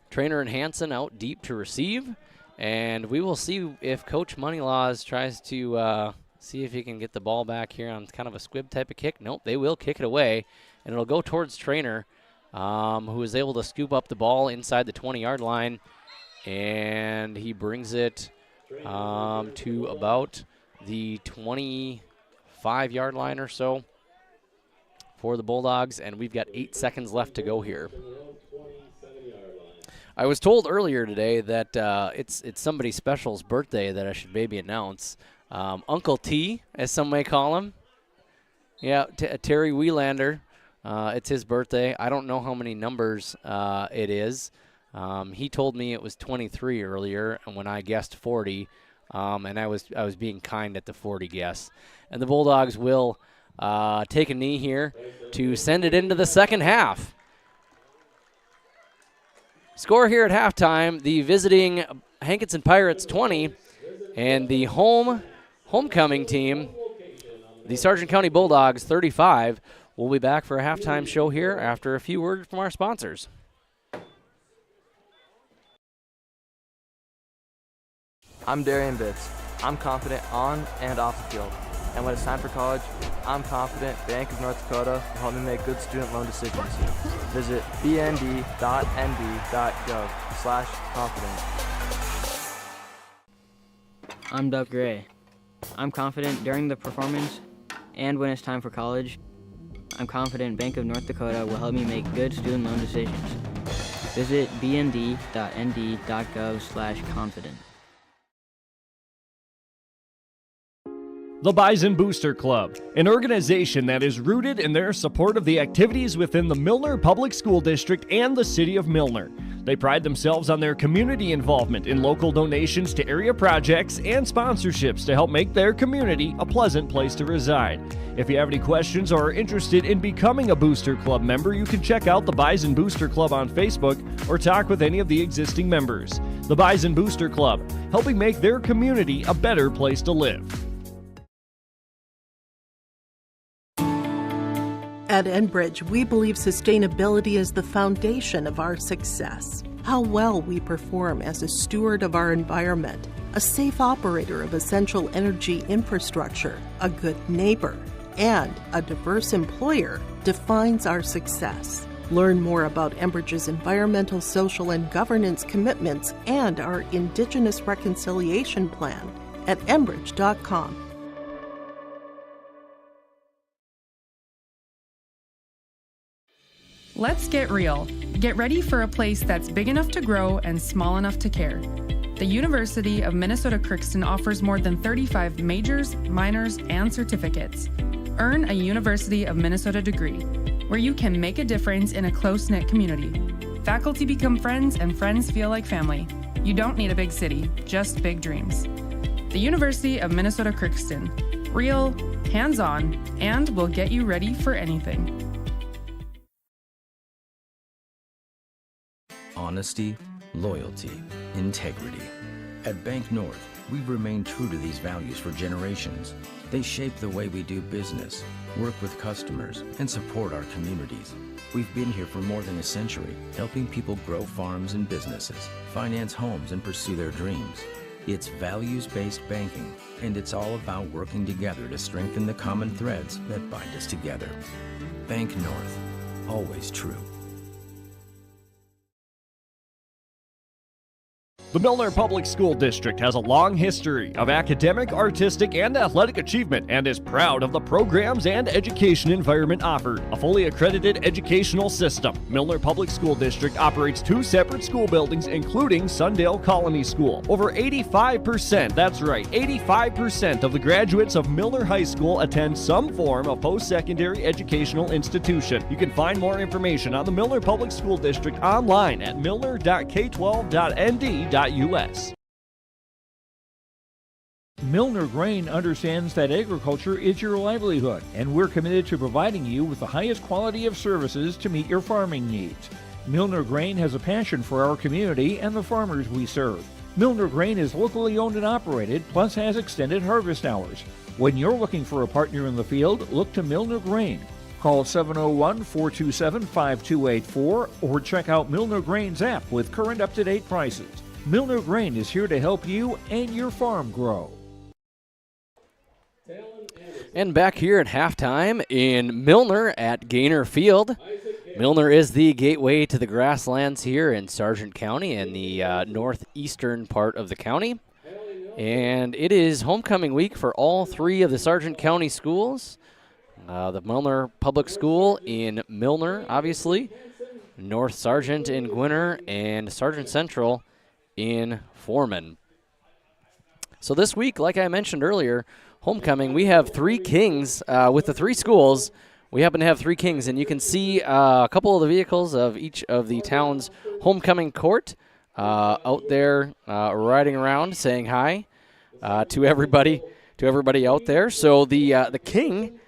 Trainer and Hanson out deep to receive, and we will see if Coach Moneylas tries to see if he can get the ball back here on kind of a squib type of kick. Nope, they will kick it away, and it'll go towards Trainer, who is able to scoop up the ball inside the 20-yard line, and he brings it to about the 25-yard line or so for the Bulldogs, and we've got 8 seconds left to go here. I was told earlier today that it's somebody special's birthday that I should maybe announce. Uncle T, as some may call him. Yeah, Terry Wielander. It's his birthday. I don't know how many numbers it is. He told me it was 23 earlier, and when I guessed 40, and I was being kind at the 40 guess. And the Bulldogs will take a knee here to send it into the second half. Score here at halftime, the visiting Hankinson Pirates 20, and the homecoming team the Sargent County Bulldogs 35. We'll be back for a halftime show here after a few words from our sponsors. I'm Darian Bitts. I'm confident on and off the field. And when it's time for college, I'm confident Bank of North Dakota will help me make good student loan decisions. Visit bnd.nd.gov/confident. I'm Doug Gray. I'm confident during the performance and when it's time for college. I'm confident Bank of North Dakota will help me make good student loan decisions. Visit bnd.nd.gov/confident. The Bison Booster Club, an organization that is rooted in their support of the activities within the Milner Public School District and the City of Milner. They pride themselves on their community involvement in local donations to area projects and sponsorships to help make their community a pleasant place to reside. If you have any questions or are interested in becoming a Booster Club member, you can check out the Bison Booster Club on Facebook or talk with any of the existing members. The Bison Booster Club, helping make their community a better place to live. At Enbridge, we believe sustainability is the foundation of our success. How well we perform as a steward of our environment, a safe operator of essential energy infrastructure, a good neighbor, and a diverse employer defines our success. Learn more about Enbridge's environmental, social, and governance commitments and our Indigenous Reconciliation Plan at enbridge.com. Let's get real. Get ready for a place that's big enough to grow and small enough to care. The University of Minnesota Crookston offers more than 35 majors, minors, and certificates. Earn a University of Minnesota degree, where you can make a difference in a close-knit community. Faculty become friends and friends feel like family. You don't need a big city, just big dreams. The University of Minnesota Crookston. Real, hands-on, and will get you ready for anything. Honesty, loyalty, integrity. At Bank North, we've remained true to these values for generations. They shape the way we do business, work with customers, and support our communities. We've been here for more than a century, helping people grow farms and businesses, finance homes, and pursue their dreams. It's values-based banking, and it's all about working together to strengthen the common threads that bind us together. Bank North, always true. The Milner Public School District has a long history of academic, artistic, and athletic achievement and is proud of the programs and education environment offered. A fully accredited educational system, Milner Public School District operates 2 separate school buildings, including Sundale Colony School. Over 85%, that's right, 85% of the graduates of Milner High School attend some form of post-secondary educational institution. You can find more information on the Milner Public School District online at milner.k12.nd.us. Milner Grain understands that agriculture is your livelihood, and we're committed to providing you with the highest quality of services to meet your farming needs. Milner Grain has a passion for our community and the farmers we serve. Milner Grain is locally owned and operated, plus has extended harvest hours. When you're looking for a partner in the field, look to Milner Grain. Call 701-427-5284 or check out Milner Grain's app with current up-to-date prices. Milner Grain is here to help you and your farm grow. And back here at halftime in Milner at Gaynor Field. Milner is the gateway to the grasslands here in Sargent County and the northeastern part of the county. And it is homecoming week for all 3 of the Sargent County schools. The Milner Public School in Milner, obviously, North Sargent in Gwinner, and Sargent Central in Foreman. So this week, like I mentioned earlier, homecoming, we have 3 kings with the 3 schools. We happen to have 3 kings, and you can see a couple of the vehicles of each of the town's homecoming court out there riding around saying hi to everybody out there. So the king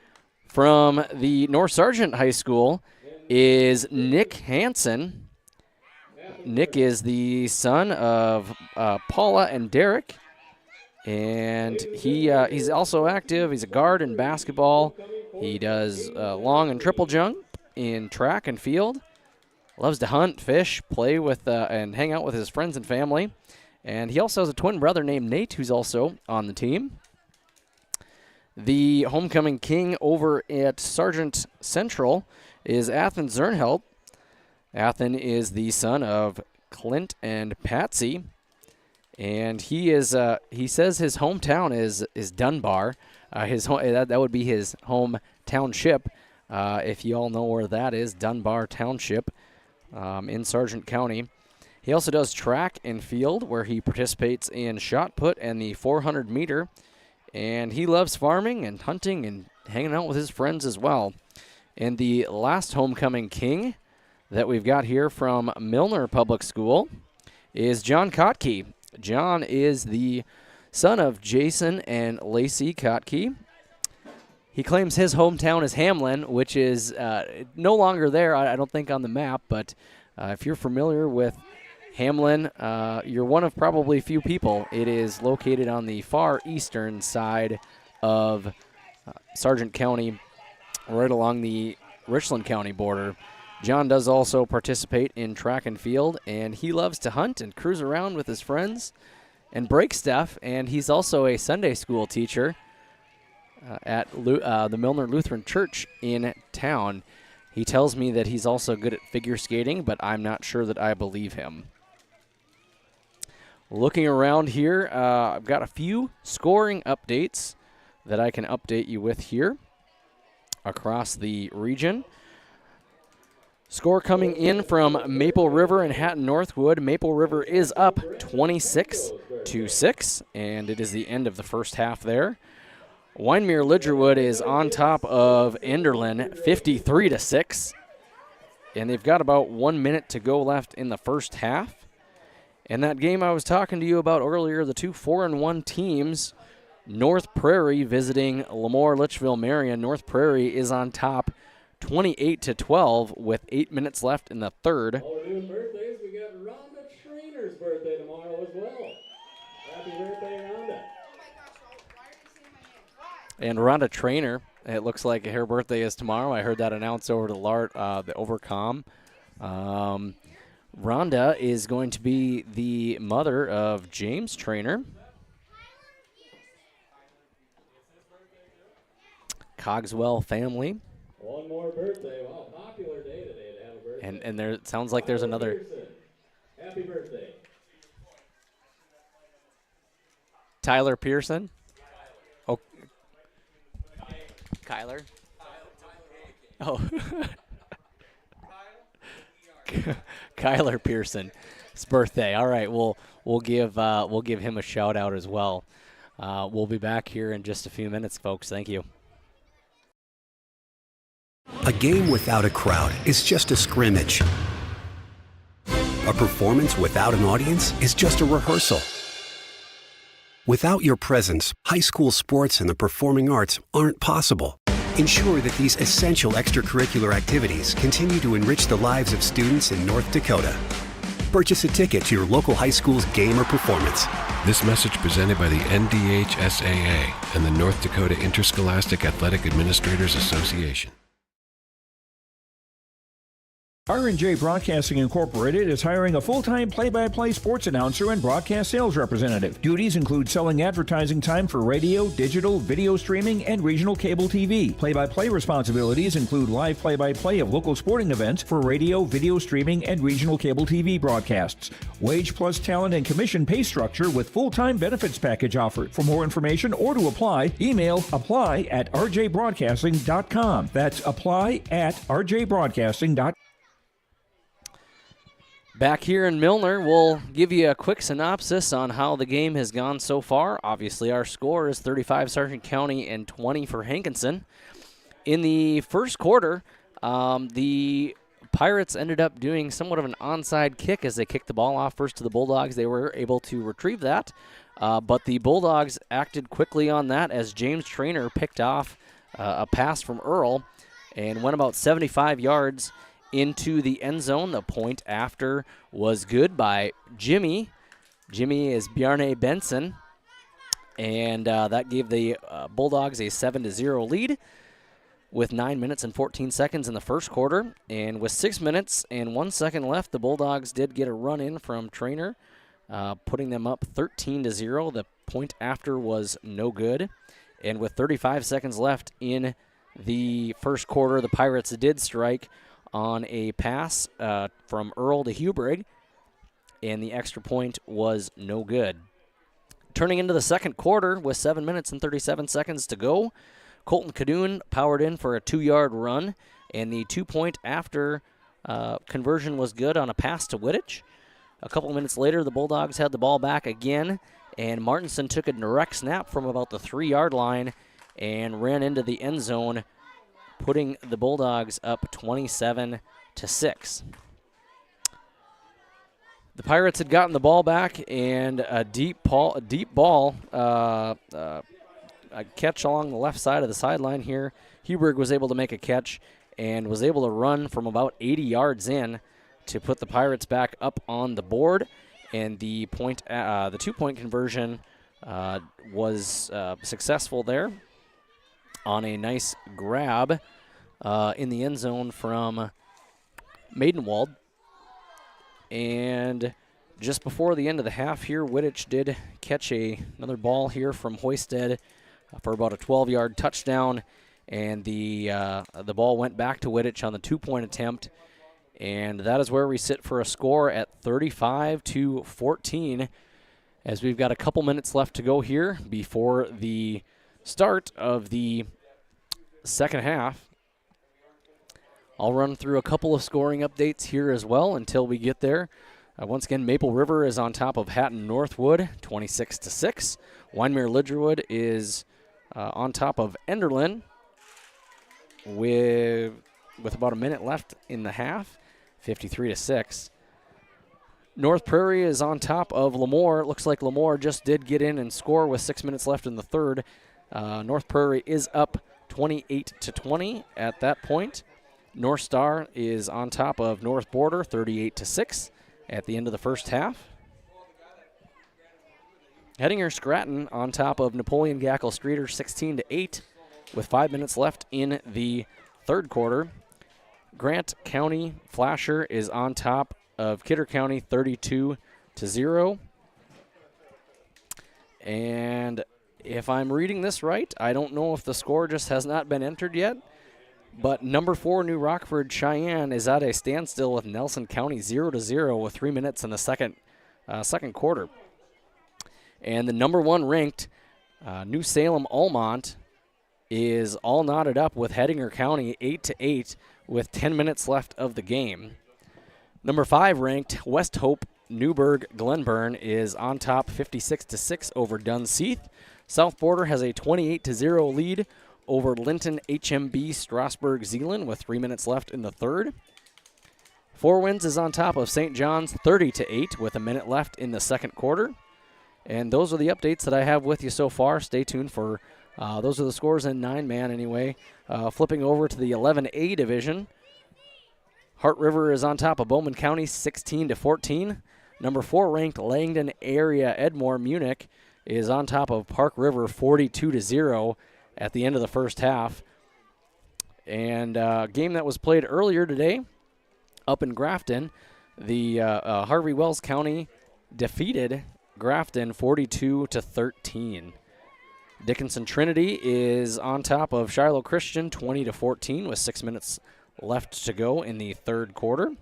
from the North Sargent High School is Nick Hanson. Nick is the son of Paula and Derek. And he's also active. He's a guard in basketball. He does long and triple jump in track and field. Loves to hunt, fish, play with, and hang out with his friends and family. And he also has a twin brother named Nate, who's also on the team. The homecoming king over at Sargent Central is Athen Zernhelt. Athen is the son of Clint and Patsy. And he says his hometown is Dunbar. That would be his home township. If you all know where that is, Dunbar Township in Sargent County. He also does track and field, where he participates in shot put and the 400 meter. And he loves farming and hunting and hanging out with his friends as well. And the last homecoming king that we've got here from Milner Public School is John Kotke. John is the son of Jason and Lacey Kotke. He claims his hometown is Hamlin, which is no longer there, I don't think, on the map. But if you're familiar with Hamlin, you're one of probably few people. It is located on the far eastern side of Sargent County, right along the Richland County border. John does also participate in track and field, and he loves to hunt and cruise around with his friends and break stuff. And he's also a Sunday school teacher at the Milner Lutheran Church in town. He tells me that he's also good at figure skating, but I'm not sure that I believe him. Looking around here, I've got a few scoring updates that I can update you with here across the region. Score coming in from Maple River and Hatton Northwood. Maple River is up 26-6, and it is the end of the first half there. Wyndmere Lidgerwood is on top of Enderlin 53-6, and they've got about 1 minute to go left in the first half. And that game I was talking to you about earlier, the two 4-1 teams, North Prairie visiting Lemoore Litchville Marion. North Prairie is on top 28-12 with 8 minutes left in the third. Oh, we're doing birthdays. We got Rhonda Trainer's birthday tomorrow as well. Happy birthday, Rhonda. And Rhonda Trainer, it looks like her birthday is tomorrow. I heard that announced over to the Overcom. Rhonda is going to be the mother of James Trainer. Cogswell family. One more birthday. Wow, popular day today to have a birthday. And there it sounds like there's another. Pearson. Happy birthday. Tyler Pearson. Oh, Kyler. Oh. Kyler Pearson's birthday. All right, we'll give him a shout out as well. We'll be back here in just a few minutes, folks. Thank you. A game without a crowd is just a scrimmage. A performance without an audience is just a rehearsal. Without your presence, high school sports and the performing arts aren't possible. Ensure that these essential extracurricular activities continue to enrich the lives of students in North Dakota. Purchase a ticket to your local high school's game or performance. This message presented by the NDHSAA and the North Dakota Interscholastic Athletic Administrators Association. R&J Broadcasting Incorporated is hiring a full-time play-by-play sports announcer and broadcast sales representative. Duties include selling advertising time for radio, digital, video streaming, and regional cable TV. Play-by-play responsibilities include live play-by-play of local sporting events for radio, video streaming, and regional cable TV broadcasts. Wage plus talent and commission pay structure with full-time benefits package offered. For more information or to apply, email apply@rjbroadcasting.com. That's apply@rjbroadcasting.com. Back here in Milner, we'll give you a quick synopsis on how the game has gone so far. Obviously, our score is 35 Sargent County and 20 for Hankinson. In the first quarter, the Pirates ended up doing somewhat of an onside kick as they kicked the ball off first to the Bulldogs. They were able to retrieve that, but the Bulldogs acted quickly on that as James Trainer picked off a pass from Earl and went about 75 yards into the end zone. The point after was good by Jimmy. Jimmy is Bjarne Benson. And that gave the Bulldogs a 7-0 lead with 9 minutes and 14 seconds in the first quarter. And with 6 minutes and 1 second left, the Bulldogs did get a run in from Trainer, putting them up 13-0. The point after was no good. And with 35 seconds left in the first quarter, the Pirates did strike on a pass from Earl to Hubrig, and the extra point was no good. Turning into the second quarter with 7 minutes and 37 seconds to go, Colton Cadoon powered in for a 2-yard run, and the 2-point after conversion was good on a pass to Wittich. A couple minutes later, the Bulldogs had the ball back again, and Martinson took a direct snap from about the 3-yard line and ran into the end zone, putting the Bulldogs up 27-6. The Pirates had gotten the ball back, and a deep ball, a catch along the left side of the sideline here. Hubrig was able to make a catch and was able to run from about 80 yards in to put the Pirates back up on the board, and the 2-point conversion was successful there on a nice grab in the end zone from Maidenwald. And just before the end of the half here, Wittich did catch another ball here from Hoisted for about a 12-yard touchdown, and the ball went back to Wittich on the 2-point attempt, and that is where we sit for a score at 35-14, as we've got a couple minutes left to go here before the start of the second half. I'll run through a couple of scoring updates here as well until we get there. Once again, Maple River is on top of Hatton Northwood, 26-6. Wyndmere Lidgerwood is on top of Enderlin with about a minute left in the half, 53-6. North Prairie is on top of Lemoore. It looks like Lemoore just did get in and score with 6 minutes left in the third. North Prairie is up 28-20 at that point. North Star is on top of North Border, 38-6 at the end of the first half. Hettinger Scranton on top of Napoleon Gackle Streeter, 16-8 with 5 minutes left in the third quarter. Grant County Flasher is on top of Kidder County, 32-0. And if I'm reading this right, I don't know if the score just has not been entered yet, but number 4, New Rockford Cheyenne is at a standstill with Nelson County 0-0 with 3 minutes in the second quarter. And the number 1 ranked New Salem Almont is all knotted up with Hettinger County 8-8 with 10 minutes left of the game. Number 5 ranked West Hope Newburgh Glenburn is on top 56-6 over Dunseith. South Border has a 28-0 lead over Linton HMB Strasburg Zeeland with 3 minutes left in the third. Four Winds is on top of St. John's 30-8 with a minute left in the second quarter. And those are the updates that I have with you so far. Stay tuned for those are the scores in 9-man anyway. Flipping over to the 11A division. Hart River is on top of Bowman County 16-14. Number 4 ranked Langdon area Edmore Munich is on top of Park River 42-0 at the end of the first half. And a game that was played earlier today up in Grafton, the Harvey Wells County defeated Grafton 42-13. Dickinson Trinity is on top of Shiloh Christian 20-14 with 6 minutes left to go in the third quarter.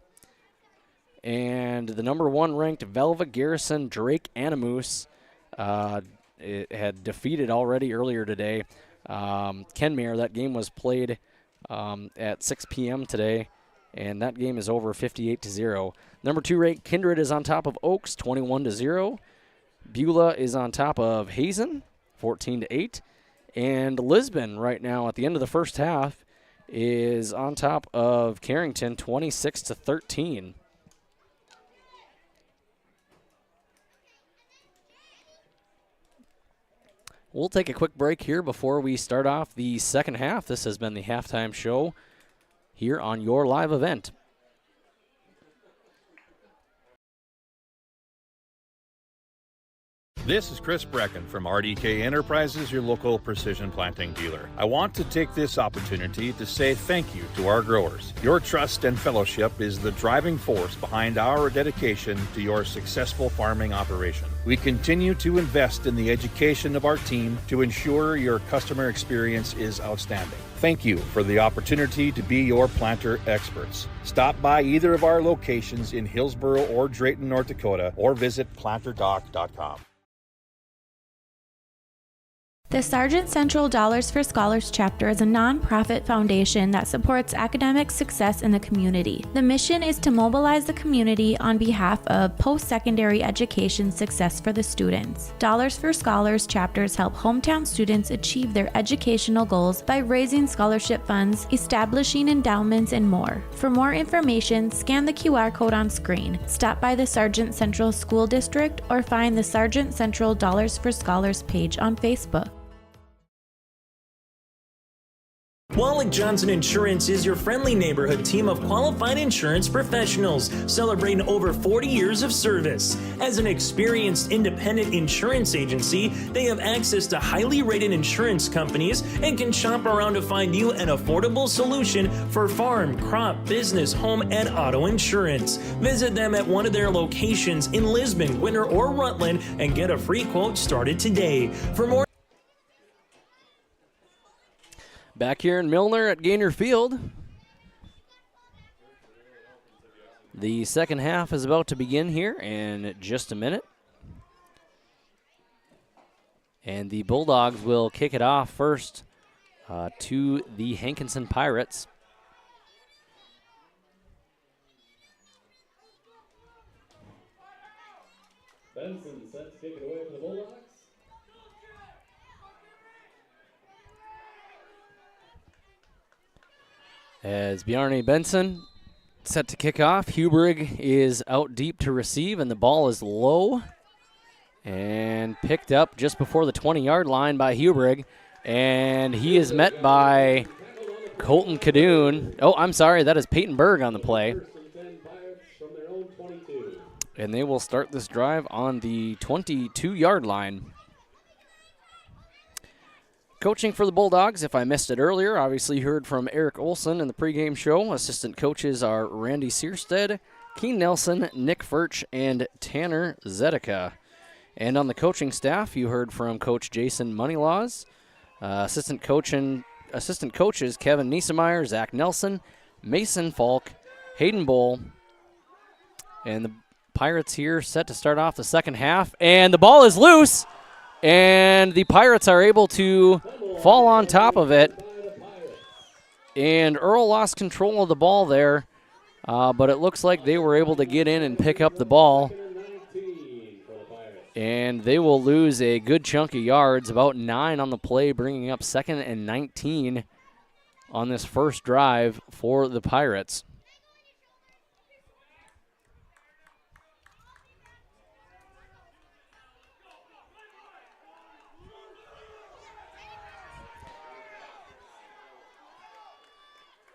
And the number 1 ranked Velva Garrison Drake Animus it had defeated already earlier today Kenmare. That game was played at 6 p.m. today, and that game is over 58-0. Number 2 ranked Kindred is on top of Oaks 21-0. Beulah is on top of Hazen 14-8. And Lisbon right now at the end of the first half is on top of Carrington 26-13. We'll take a quick break here before we start off the second half. This has been the halftime show here on your live event. This is Chris Brecken from RDK Enterprises, your local precision planting dealer. I want to take this opportunity to say thank you to our growers. Your trust and fellowship is the driving force behind our dedication to your successful farming operation. We continue to invest in the education of our team to ensure your customer experience is outstanding. Thank you for the opportunity to be your planter experts. Stop by either of our locations in Hillsboro or Drayton, North Dakota, or visit planterdoc.com. The Sargent Central Dollars for Scholars chapter is a nonprofit foundation that supports academic success in the community. The mission is to mobilize the community on behalf of post-secondary education success for the students. Dollars for Scholars chapters help hometown students achieve their educational goals by raising scholarship funds, establishing endowments, and more. For more information, scan the QR code on screen, stop by the Sargent Central School District, or find the Sargent Central Dollars for Scholars page on Facebook. Wallach Johnson Insurance is your friendly neighborhood team of qualified insurance professionals celebrating over 40 years of service. As an experienced independent insurance agency, they have access to highly rated insurance companies and can shop around to find you an affordable solution for farm, crop, business, home, and auto insurance. Visit them at one of their locations in Lisbon, Winter, or Rutland and get a free quote started today. For more Back here in Milner at Gaynor Field. The second half is about to begin here in just a minute. And the Bulldogs will kick it off first to the Hankinson Pirates. Benson set to kick it away for the Bulldogs. As Bjarne Benson set to kick off, Hubrig is out deep to receive, and the ball is low and picked up just before the 20-yard line by Hubrig, and he is met by Colton Cadoon. Oh, I'm sorry, that is Peyton Berg on the play. And they will start this drive on the 22-yard line. Coaching for the Bulldogs, if I missed it earlier, obviously you heard from Eric Olson in the pregame show. Assistant coaches are Randy Searstead, Keen Nelson, Nick Furch, and Tanner Zedeca. And on the coaching staff, you heard from Coach Jason Moneylas, assistant coaches Kevin Niesemeyer, Zach Nelson, Mason Falk, Hayden Bull, and the Pirates here set to start off the second half. And the ball is loose! And the Pirates are able to fall on top of it. And Earl lost control of the ball there, but it looks like they were able to get in and pick up the ball. And they will lose a good chunk of yards, about 9 on the play, bringing up 2nd and 19 on this first drive for the Pirates.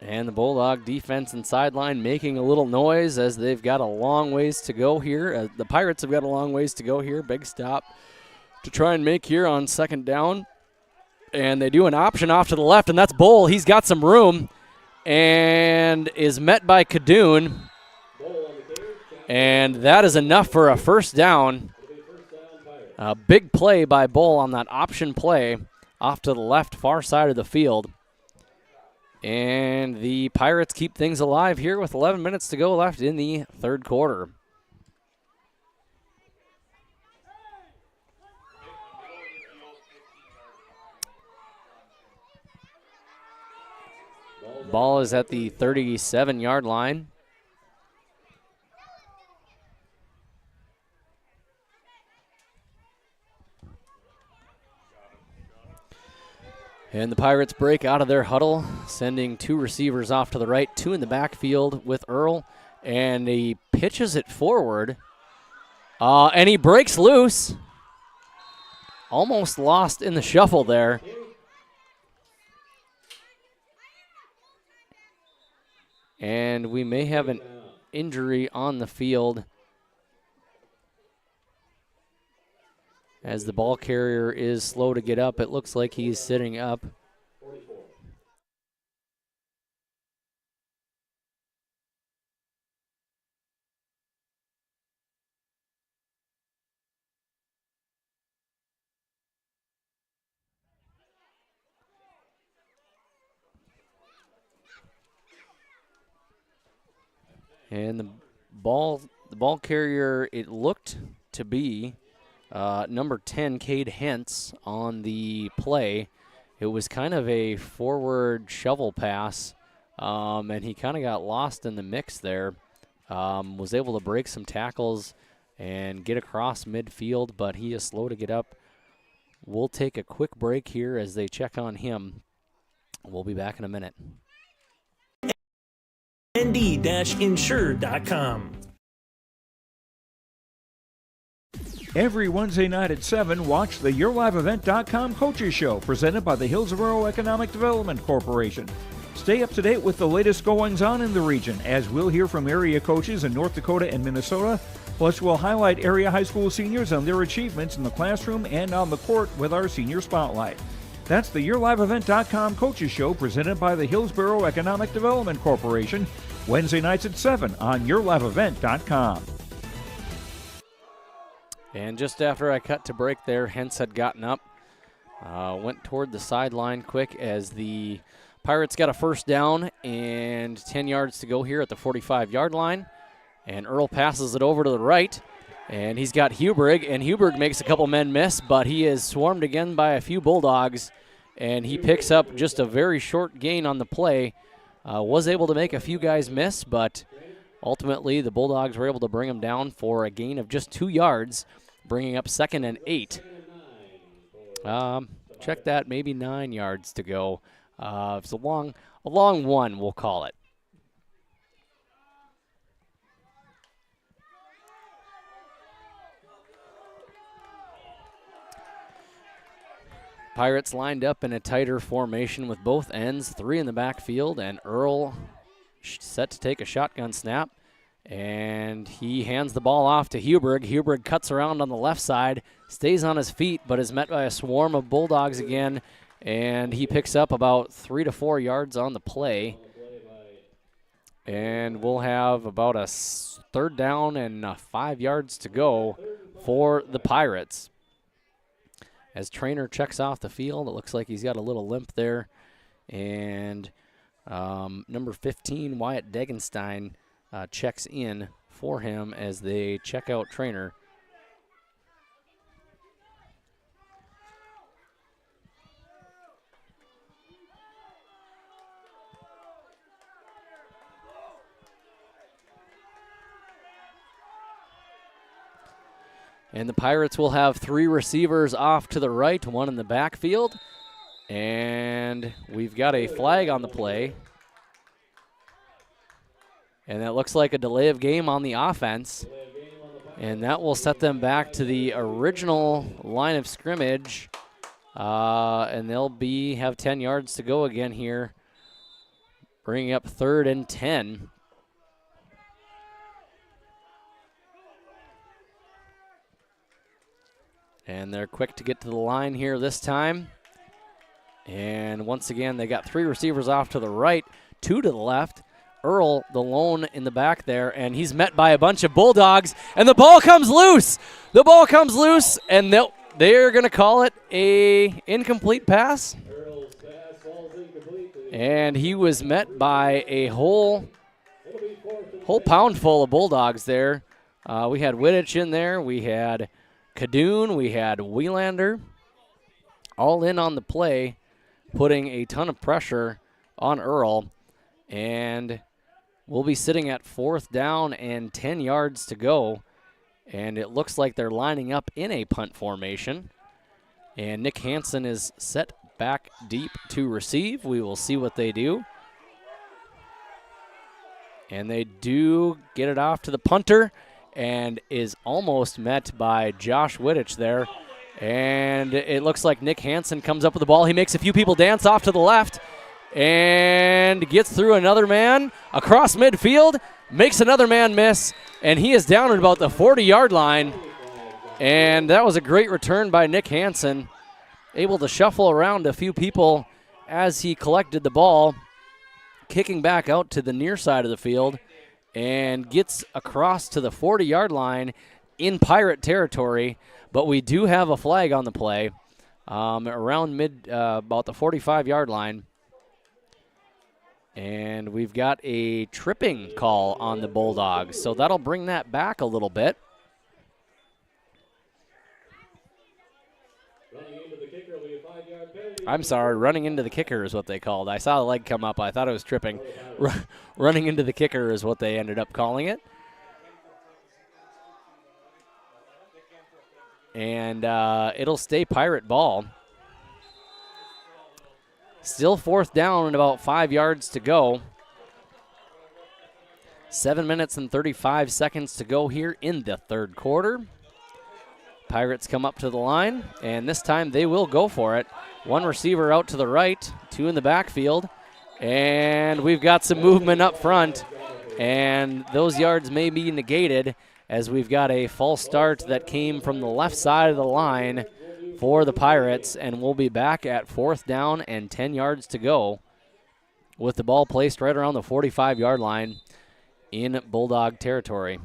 And the Bulldog defense and sideline making a little noise as they've got a long ways to go here. The Pirates have got a long ways to go here. Big stop to try and make here on second down. And they do an option off to the left, and that's Bull. He's got some room and is met by Cadoon. And that is enough for a first down. A big play by Bull on that option play off to the left, far side of the field. And the Pirates keep things alive here with 11 minutes to go left in the third quarter. Ball is at the 37-yard line. And the Pirates break out of their huddle, sending 2 receivers off to the right, 2 in the backfield with Earl, and he pitches it forward, and he breaks loose. Almost lost in the shuffle there. And we may have an injury on the field as the ball carrier is slow to get up. It looks like he's sitting up. And the ball carrier, it looked to be number 10, Cade Hentz, on the play. It was kind of a forward shovel pass, and he kind of got lost in the mix there. Was able to break some tackles and get across midfield, but he is slow to get up. We'll take a quick break here as they check on him. We'll be back in a minute. nd-insure.com. Every Wednesday night at 7, watch the YourLiveEvent.com Coaches Show presented by the Hillsborough Economic Development Corporation. Stay up to date with the latest goings-on in the region, as we'll hear from area coaches in North Dakota and Minnesota. Plus, we'll highlight area high school seniors and their achievements in the classroom and on the court with our Senior Spotlight. That's the YourLiveEvent.com Coaches Show presented by the Hillsborough Economic Development Corporation, Wednesday nights at 7 on YourLiveEvent.com. And just after I cut to break there, Hentz had gotten up, went toward the sideline quick as the Pirates got a first down and 10 yards to go here at the 45-yard line. And Earl passes it over to the right, and he's got Huberg, and Huberg makes a couple men miss, but he is swarmed again by a few Bulldogs, and he picks up just a very short gain on the play. Was able to make a few guys miss, but ultimately the Bulldogs were able to bring him down for a gain of just 2 yards, bringing up 2nd and 8. Check that, maybe 9 yards to go. It's a long one, we'll call it. Pirates lined up in a tighter formation with both ends, 3 in the backfield, and Earl set to take a shotgun snap. And he hands the ball off to Huberg. Huberg cuts around on the left side, stays on his feet, but is met by a swarm of Bulldogs again. And he picks up about 3 to 4 yards on the play. And we'll have about a 3rd down and 5 yards to go for the Pirates. As Trainer checks off the field, it looks like he's got a little limp there. And number 15, Wyatt Degenstein, checks in for him as they check out Trainer. And the Pirates will have 3 receivers off to the right, 1 in the backfield. And we've got a flag on the play. And that looks like a delay of game on the offense. And that will set them back to the original line of scrimmage. And they'll have 10 yards to go again here, bringing up 3rd and 10. And they're quick to get to the line here this time. And once again, they got 3 receivers off to the right, 2 to the left. Earl, the lone in the back there, and he's met by a bunch of Bulldogs, and the ball comes loose. The ball comes loose, and they're going to call it a incomplete pass. And he was met by a whole pound full of Bulldogs there. We had Wittich in there. We had Kadoon, we had Wielander, all in on the play, putting a ton of pressure on Earl. And we'll be sitting at 4th down and 10 yards to go. And it looks like they're lining up in a punt formation. And Nick Hansen is set back deep to receive. We will see what they do. And they do get it off to the punter, and is almost met by Josh Wittich there. And it looks like Nick Hansen comes up with the ball. He makes a few people dance off to the left and gets through another man across midfield, makes another man miss, and he is down at about the 40-yard line. And that was a great return by Nick Hansen, able to shuffle around a few people as he collected the ball, kicking back out to the near side of the field, and gets across to the 40-yard line in Pirate territory. But we do have a flag on the play around about the 45-yard line. And we've got a tripping call on the Bulldogs, so that'll bring that back a little bit. I'm sorry, running into the kicker is what they called. I saw the leg come up. I thought it was tripping. Running into the kicker is what they ended up calling it. And it'll stay Pirate ball. Still 4th down and about 5 yards to go. 7 minutes and 35 seconds to go here in the third quarter. Pirates come up to the line, and this time they will go for it. One receiver out to the right, 2 in the backfield, and we've got some movement up front, and those yards may be negated as we've got a false start that came from the left side of the line for the Pirates, and we'll be back at 4th down and 10 yards to go with the ball placed right around the 45-yard line in Bulldog territory.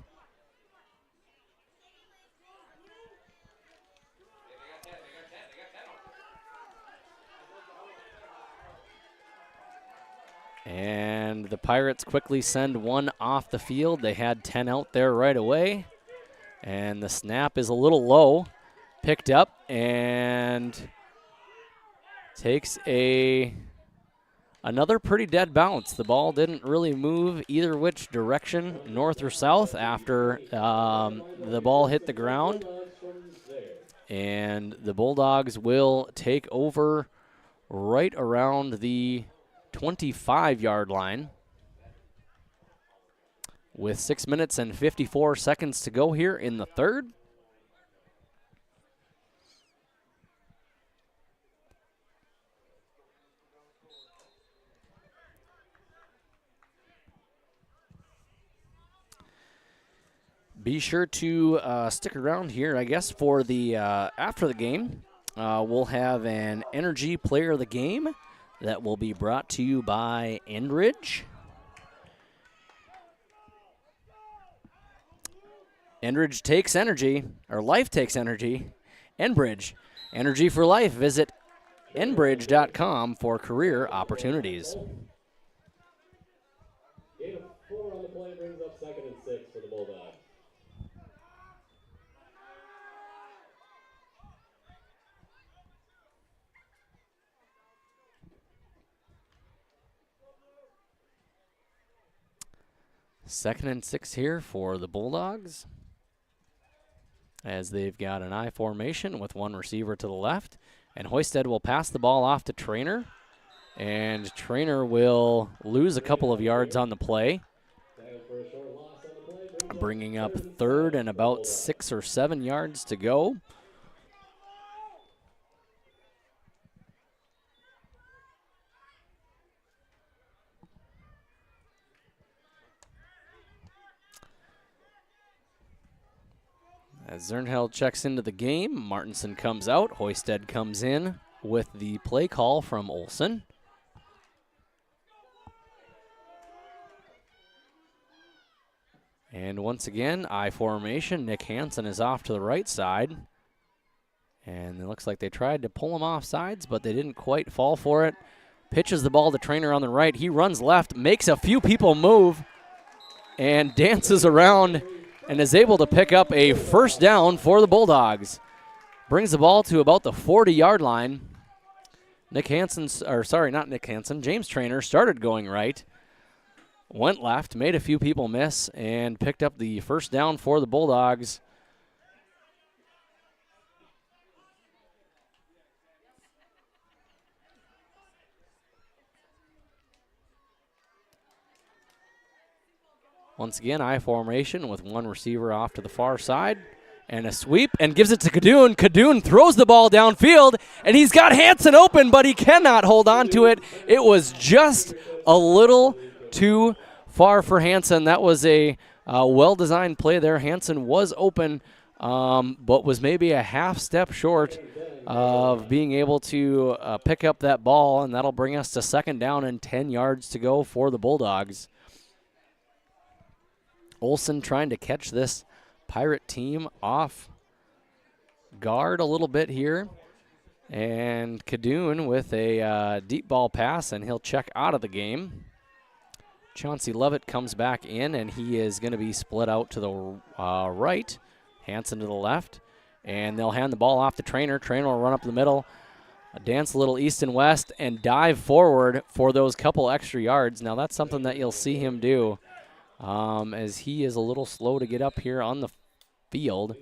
And the Pirates quickly send one off the field. They had 10 out there right away. And the snap is a little low. Picked up and takes another pretty dead bounce. The ball didn't really move either which direction, north or south, after the ball hit the ground. And the Bulldogs will take over right around the 25-yard line with 6 minutes and 54 seconds to go here in the third. Be sure to stick around here, I guess, for the after the game. We'll have an Energy Player of the Game that will be brought to you by Enbridge. Enbridge takes energy, or life takes energy. Enbridge, energy for life. Visit enbridge.com for career opportunities. Gain of 4 on the play brings up 2nd and 6 for the Bulldogs. Second and 6 here for the Bulldogs, as they've got an I formation with one receiver to the left. And Hoisted will pass the ball off to Trainer, and Trainer will lose a couple of yards on the play, bringing up 3rd and about 6 or 7 yards to go. As Zernheld checks into the game, Martinson comes out, Hoisted comes in with the play call from Olson. And once again, I formation. Nick Hansen is off to the right side. And it looks like they tried to pull him off sides, but they didn't quite fall for it. Pitches the ball to Trainer on the right. He runs left, makes a few people move, and dances around and is able to pick up a first down for the Bulldogs. Brings the ball to about the 40-yard line. James Trainer started going right, went left, made a few people miss, and picked up the first down for the Bulldogs. Once again, I formation with one receiver off to the far side. And a sweep, and gives it to Kadoon. Kadoon throws the ball downfield, and he's got Hansen open, but he cannot hold on to it. It was just a little too far for Hansen. That was a well-designed play there. Hansen was open but was maybe a half step short of being able to pick up that ball, and that'll bring us to 2nd down and 10 yards to go for the Bulldogs. Olsen trying to catch this Pirate team off guard a little bit here. And Kadoon with a deep ball pass, and he'll check out of the game. Chauncey Lovett comes back in, and he is going to be split out to the right. Hanson to the left. And they'll hand the ball off to Trainer. Trainer will run up the middle, dance a little east and west, and dive forward for those couple extra yards. Now, that's something that you'll see him do, as he is a little slow to get up here on the field.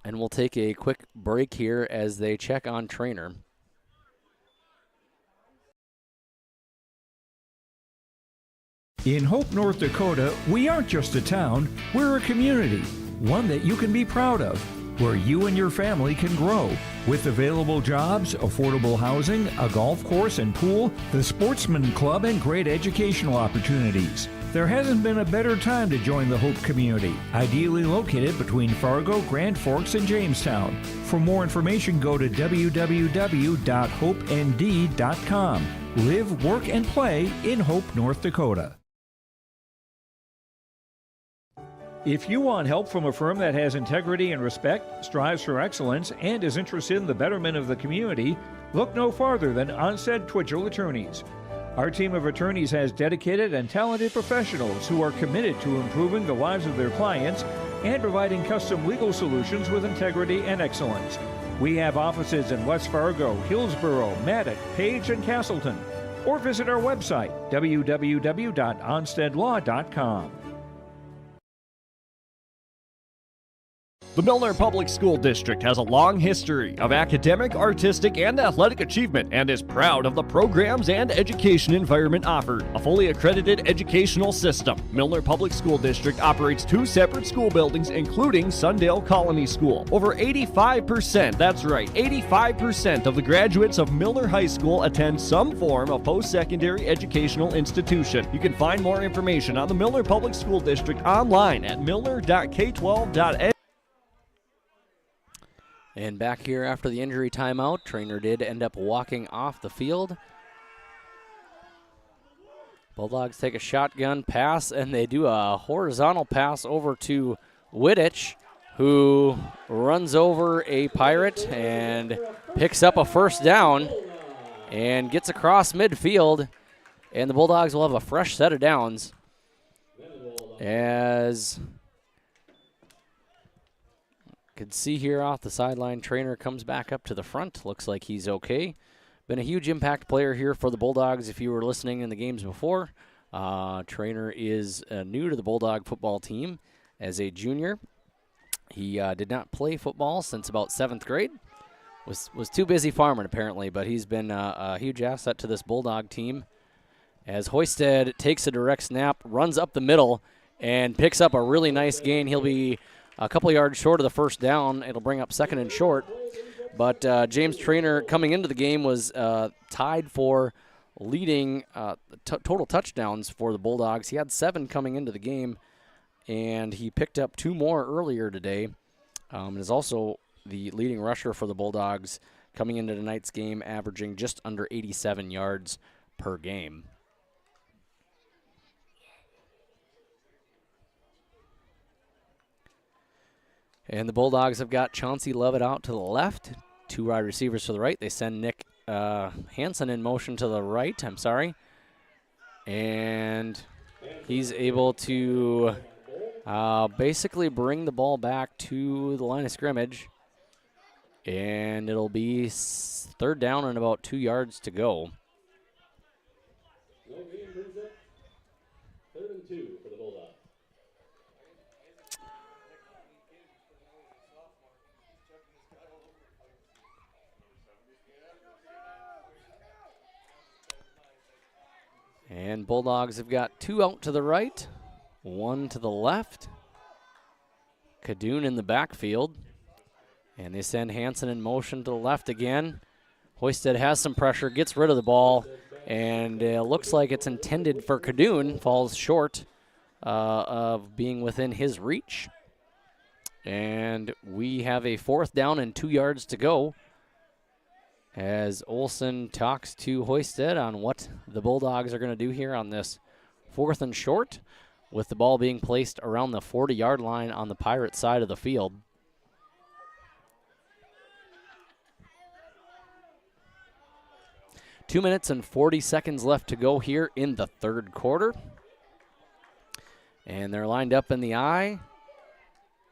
And we'll take a quick break here as they check on Trainer. In Hope, North Dakota, we aren't just a town, we're a community, one that you can be proud of, where you and your family can grow. With available jobs, affordable housing, a golf course and pool, the Sportsman Club, and great educational opportunities. There hasn't been a better time to join the Hope community, ideally located between Fargo, Grand Forks, and Jamestown. For more information, go to www.hopend.com. Live, work, and play in Hope, North Dakota. If you want help from a firm that has integrity and respect, strives for excellence, and is interested in the betterment of the community, look no farther than Onstead Twitchell Attorneys. Our team of attorneys has dedicated and talented professionals who are committed to improving the lives of their clients and providing custom legal solutions with integrity and excellence. We have offices in West Fargo, Hillsborough, Maddox, Page, and Castleton. Or visit our website, www.onsteadlaw.com. The Milner Public School District has a long history of academic, artistic, and athletic achievement and is proud of the programs and education environment offered. A fully accredited educational system, Milner Public School District operates 2 separate school buildings, including Sundale Colony School. Over 85%, that's right, 85% of the graduates of Milner High School attend some form of post-secondary educational institution. You can find more information on the Milner Public School District online at milner.k12.edu. And back here after the injury timeout, Trainer did end up walking off the field. Bulldogs take a shotgun pass, and they do a horizontal pass over to Wittich, who runs over a Pirate and picks up a 1st down and gets across midfield. And the Bulldogs will have a fresh set of downs as... Could see here off the sideline, Trainer comes back up to the front. Looks like he's okay. Been a huge impact player here for the Bulldogs if you were listening in the games before. Trainer is new to the Bulldog football team as a junior. He did not play football since about 7th grade. Was too busy farming apparently, but he's been a huge asset to this Bulldog team. As Hoisted takes a direct snap, runs up the middle, and picks up a really nice gain. He'll be a couple yards short of the 1st down. It'll bring up 2nd and short. But James Trainer coming into the game was tied for leading total touchdowns for the Bulldogs. He had 7 coming into the game, and he picked up 2 more earlier today. And is also the leading rusher for the Bulldogs coming into tonight's game, averaging just under 87 yards per game. And the Bulldogs have got Chauncey Lovett out to the left, 2 wide receivers to the right. They send Nick Hanson in motion to the right, and he's able to basically bring the ball back to the line of scrimmage, and it'll be 3rd down and about 2 yards to go. 3rd and 2 for the Bulldogs. And Bulldogs have got 2 out to the right, 1 to the left. Kadoon in the backfield. And they send Hanson in motion to the left again. Hoisted has some pressure, gets rid of the ball, and looks like it's intended for Kadoon. Falls short of being within his reach. And we have a 4th down and 2 yards to go as Olson talks to Hoisted on what the Bulldogs are going to do here on this 4th and short, with the ball being placed around the 40-yard line on the Pirate side of the field. Two minutes and 40 seconds left to go here in the 3rd quarter. And they're lined up in the I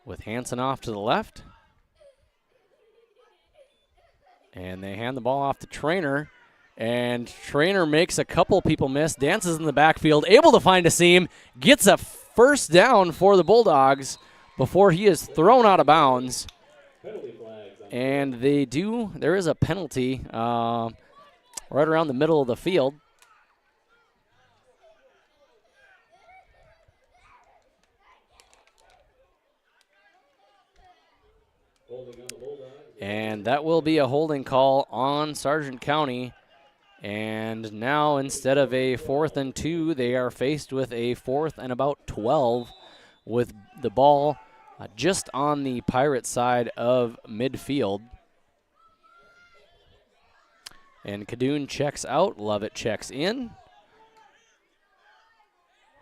with Hanson off to the left. And they hand the ball off to Trainer. And Trainer makes a couple people miss, dances in the backfield, able to find a seam, gets a 1st down for the Bulldogs before he is thrown out of bounds. And there is a penalty right around the middle of the field. And that will be a holding call on Sargent County. And now instead of a 4th and 2, they are faced with a 4th and about 12 with the ball just on the Pirate side of midfield. And Kadoon checks out, Lovett checks in.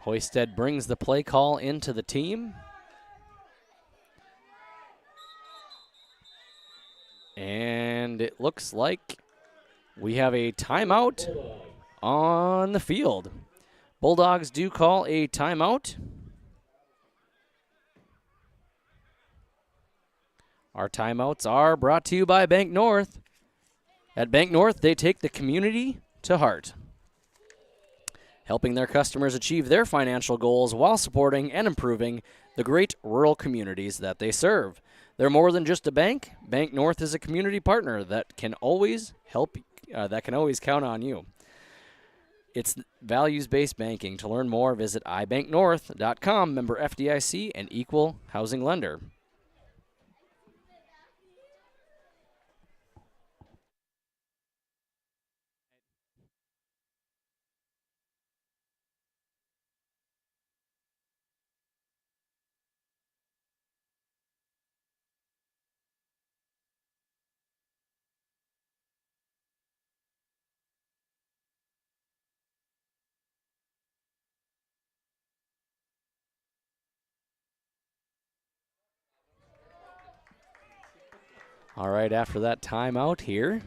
Hoisted brings the play call into the team. And it looks like we have a timeout on the field. Bulldogs do call a timeout. Our timeouts are brought to you by Bank North. At Bank North, they take the community to heart, helping their customers achieve their financial goals while supporting and improving the great rural communities that they serve. They're more than just a bank. Bank North is a community partner that can always help, that can always count on you. It's values-based banking. To learn more, visit ibanknorth.com, member FDIC, and equal housing lender. All right, after that timeout here,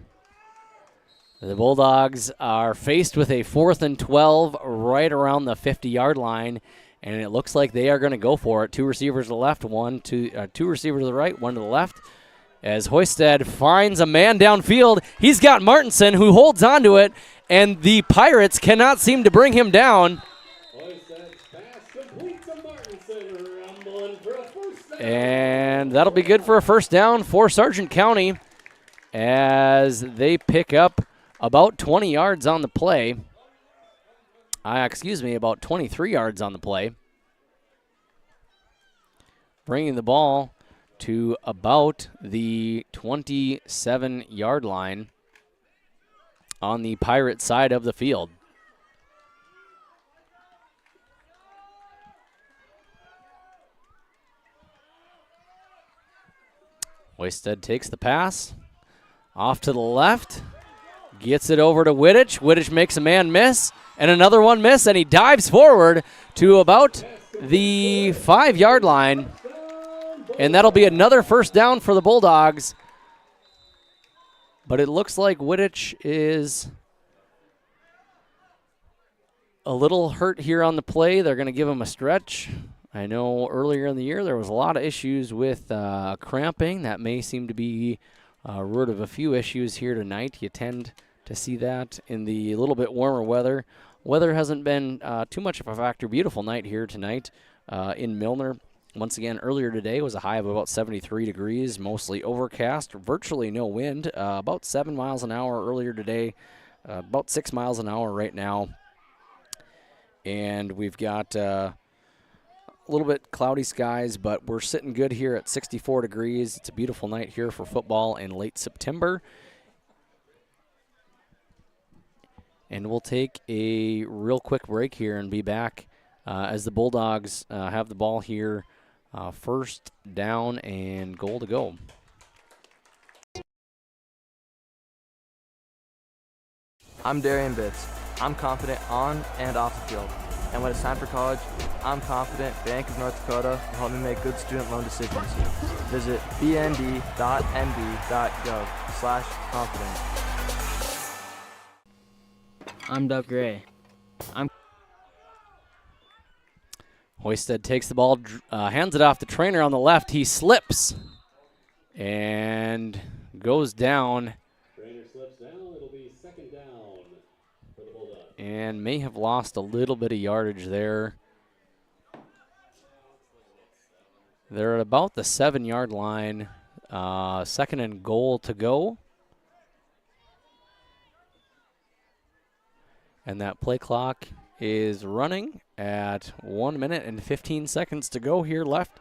the Bulldogs are faced with a 4th and 12 right around the 50-yard line, and it looks like they are going to go for it. 2 receivers to the left, 2 receivers to the right, 1 to the left. As Hoisted finds a man downfield, he's got Martinson who holds onto it, and the Pirates cannot seem to bring him down. And that'll be good for a 1st down for Sargent County as they pick up about 20 yards on the play. About 23 yards on the play. Bringing the ball to about the 27-yard line on the Pirate side of the field. Hoisted takes the pass. Off to the left. Gets it over to Wittich. Wittich makes a man miss. And another one miss. And he dives forward to about the 5-yard line. And that'll be another 1st down for the Bulldogs. But it looks like Wittich is a little hurt here on the play. They're going to give him a stretch. I know earlier in the year there was a lot of issues with cramping. That may seem to be root of a few issues here tonight. You tend to see that in the little bit warmer weather. Weather hasn't been too much of a factor. Beautiful night here tonight in Milner. Once again, earlier today was a high of about 73 degrees, mostly overcast, virtually no wind, about 7 miles an hour earlier today, about 6 miles an hour right now. And we've got a little bit cloudy skies, but we're sitting good here at 64 degrees. It's a beautiful night here for football in late September. And we'll take a real quick break here and be back as the Bulldogs have the ball here First down and goal to go. I'm Darian Bitts. I'm confident on and off the field. And when it's time for college, I'm confident Bank of North Dakota will help me make good student loan decisions. Visit bnd.nb.gov/confident. I'm Doug Gray. Hoisted takes the ball, hands it off the trainer on the left. He slips and goes down. Trainer slips down. It'll be second down for the Bulldogs. And may have lost a little bit of yardage there. They're at about the 7-yard line. Second and goal to go. And that play clock is running at 1 minute and 15 seconds to go here left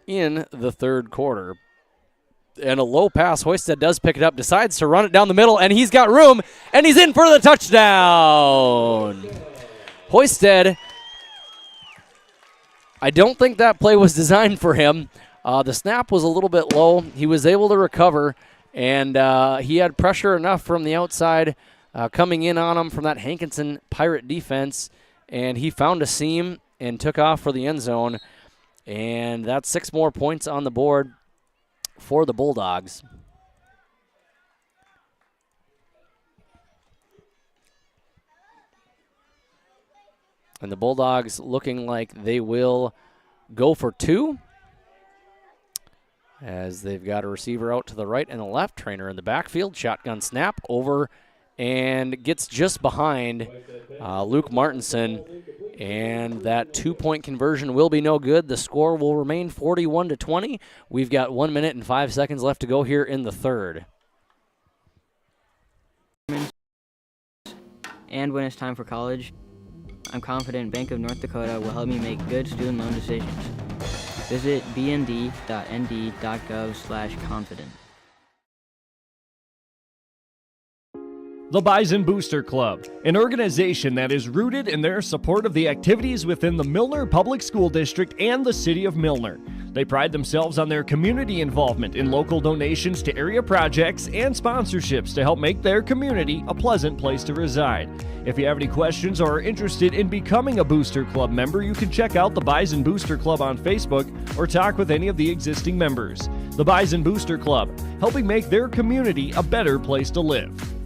in the third quarter. And a low pass. Hoisted does pick it up, decides to run it down the middle, and he's got room, and he's in for the touchdown. Hoisted, I don't think that play was designed for him. The snap was a little bit low. He was able to recover, and he had pressure enough from the outside coming in on him from that Hankinson Pirate defense, and he found a seam and took off for the end zone. And that's 6 more points on the board for the Bulldogs. And the Bulldogs looking like they will go for 2, as they've got a receiver out to the right and the left. Trainer in the backfield. Shotgun snap over and gets just behind Luke Martinson. And that 2-point conversion will be no good. The score will remain 41-20. We've got 1 minute and 5 seconds left to go here in the third. And when it's time for college, I'm confident Bank of North Dakota will help me make good student loan decisions. Visit bnd.nd.gov/confident. The Bison Booster Club, an organization that is rooted in their support of the activities within the Milner Public School District and the City of Milner. They pride themselves on their community involvement in local donations to area projects and sponsorships to help make their community a pleasant place to reside. If you have any questions or are interested in becoming a Booster Club member, you can check out the Bison Booster Club on Facebook or talk with any of the existing members. The Bison Booster Club, helping make their community a better place to live.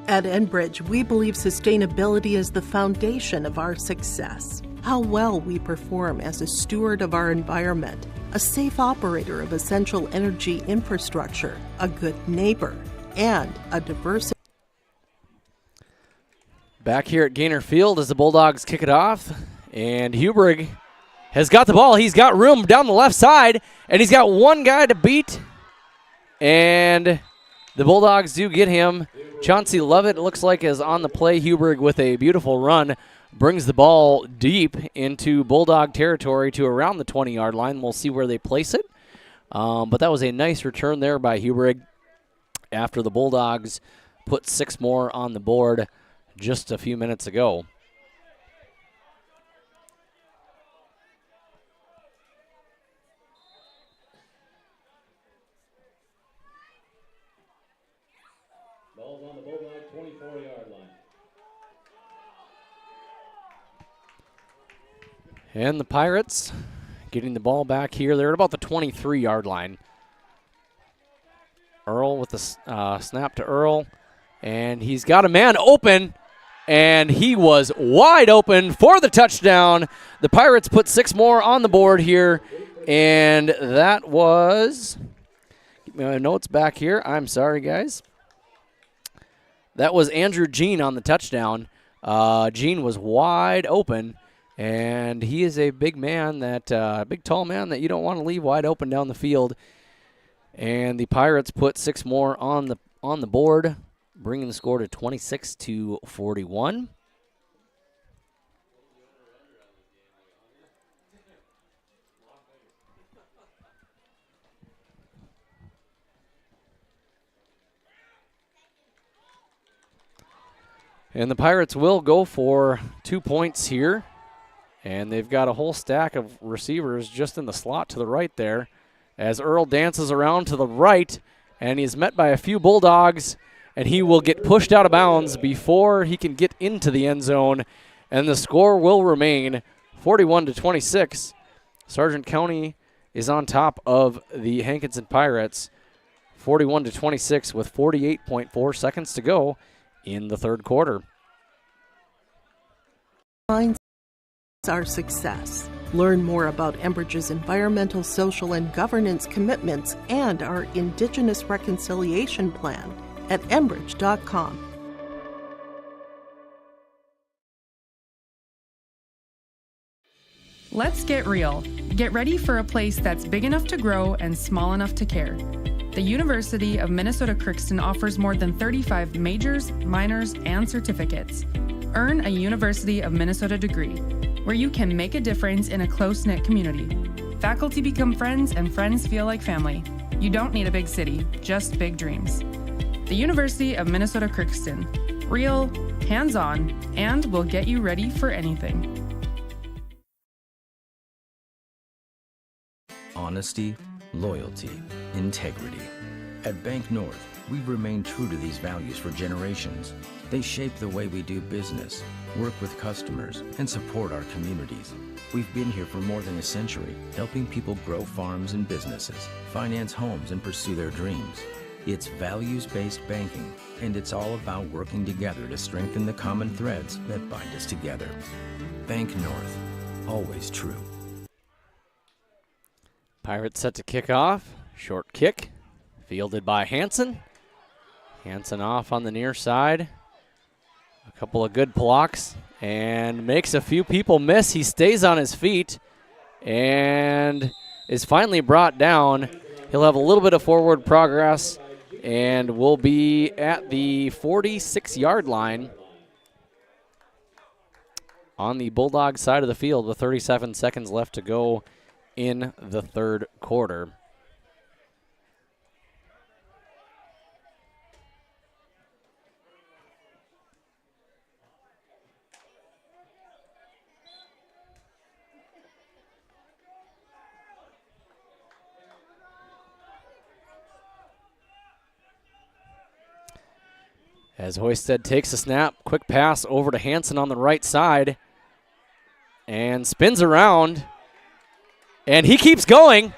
At Enbridge, we believe sustainability is the foundation of our success. How well we perform as a steward of our environment, a safe operator of essential energy infrastructure, a good neighbor, and a diverse. Back here at Gaynor Field as the Bulldogs kick it off, and Hubrig has got the ball. He's got room down the left side, and he's got one guy to beat, and the Bulldogs do get him. Chauncey Lovett, it looks like, is on the play. Hubrig with a beautiful run brings the ball deep into Bulldog territory to around the 20-yard line. We'll see where they place it. But that was a nice return there by Hubrig after the Bulldogs put 6 more on the board just a few minutes ago. Ball's on the Bulldog 24-yard line. And the Pirates getting the ball back here. They're at about the 23-yard line. Earl with the snap to Earl. And he's got a man open. And he was wide open for the touchdown. The Pirates put 6 more on the board here. And that was, get my notes back here. I'm sorry, guys. That was Andrew Jean on the touchdown. Jean was wide open, and he is a big man, big tall man that you don't want to leave wide open down the field. And the Pirates put 6 more on the board, bringing the score to 26-41. And the Pirates will go for 2 points here. And they've got a whole stack of receivers just in the slot to the right there as Earl dances around to the right, and he's met by a few Bulldogs, and he will get pushed out of bounds before he can get into the end zone, and the score will remain 41-26. Sargent County is on top of the Hankinson Pirates, 41-26 with 48.4 seconds to go in the third quarter. Our success. Learn more about Enbridge's environmental, social, and governance commitments and our Indigenous Reconciliation Plan at enbridge.com. Let's get real. Get ready for a place that's big enough to grow and small enough to care. The University of Minnesota Crookston offers more than 35 majors, minors, and certificates. Earn a University of Minnesota degree, where you can make a difference in a close-knit community. Faculty become friends, and friends feel like family. You don't need a big city, just big dreams. The University of Minnesota Crookston. Real, hands-on, and will get you ready for anything. Honesty, loyalty, integrity. At Bank North, we've remained true to these values for generations. They shape the way we do business, work with customers, and support our communities. We've been here for more than a century, helping people grow farms and businesses, finance homes, and pursue their dreams. It's values-based banking, and it's all about working together to strengthen the common threads that bind us together. Bank North, always true. Pirates set to kick off. Short kick, fielded by Hanson. Hanson off on the near side. A couple of good blocks and makes a few people miss. He stays on his feet and is finally brought down. He'll have a little bit of forward progress and will be at the 46-yard line on the Bulldogs side of the field with 37 seconds left to go in the third quarter. As Hoisted takes a snap, quick pass over to Hanson on the right side and spins around. And he keeps going,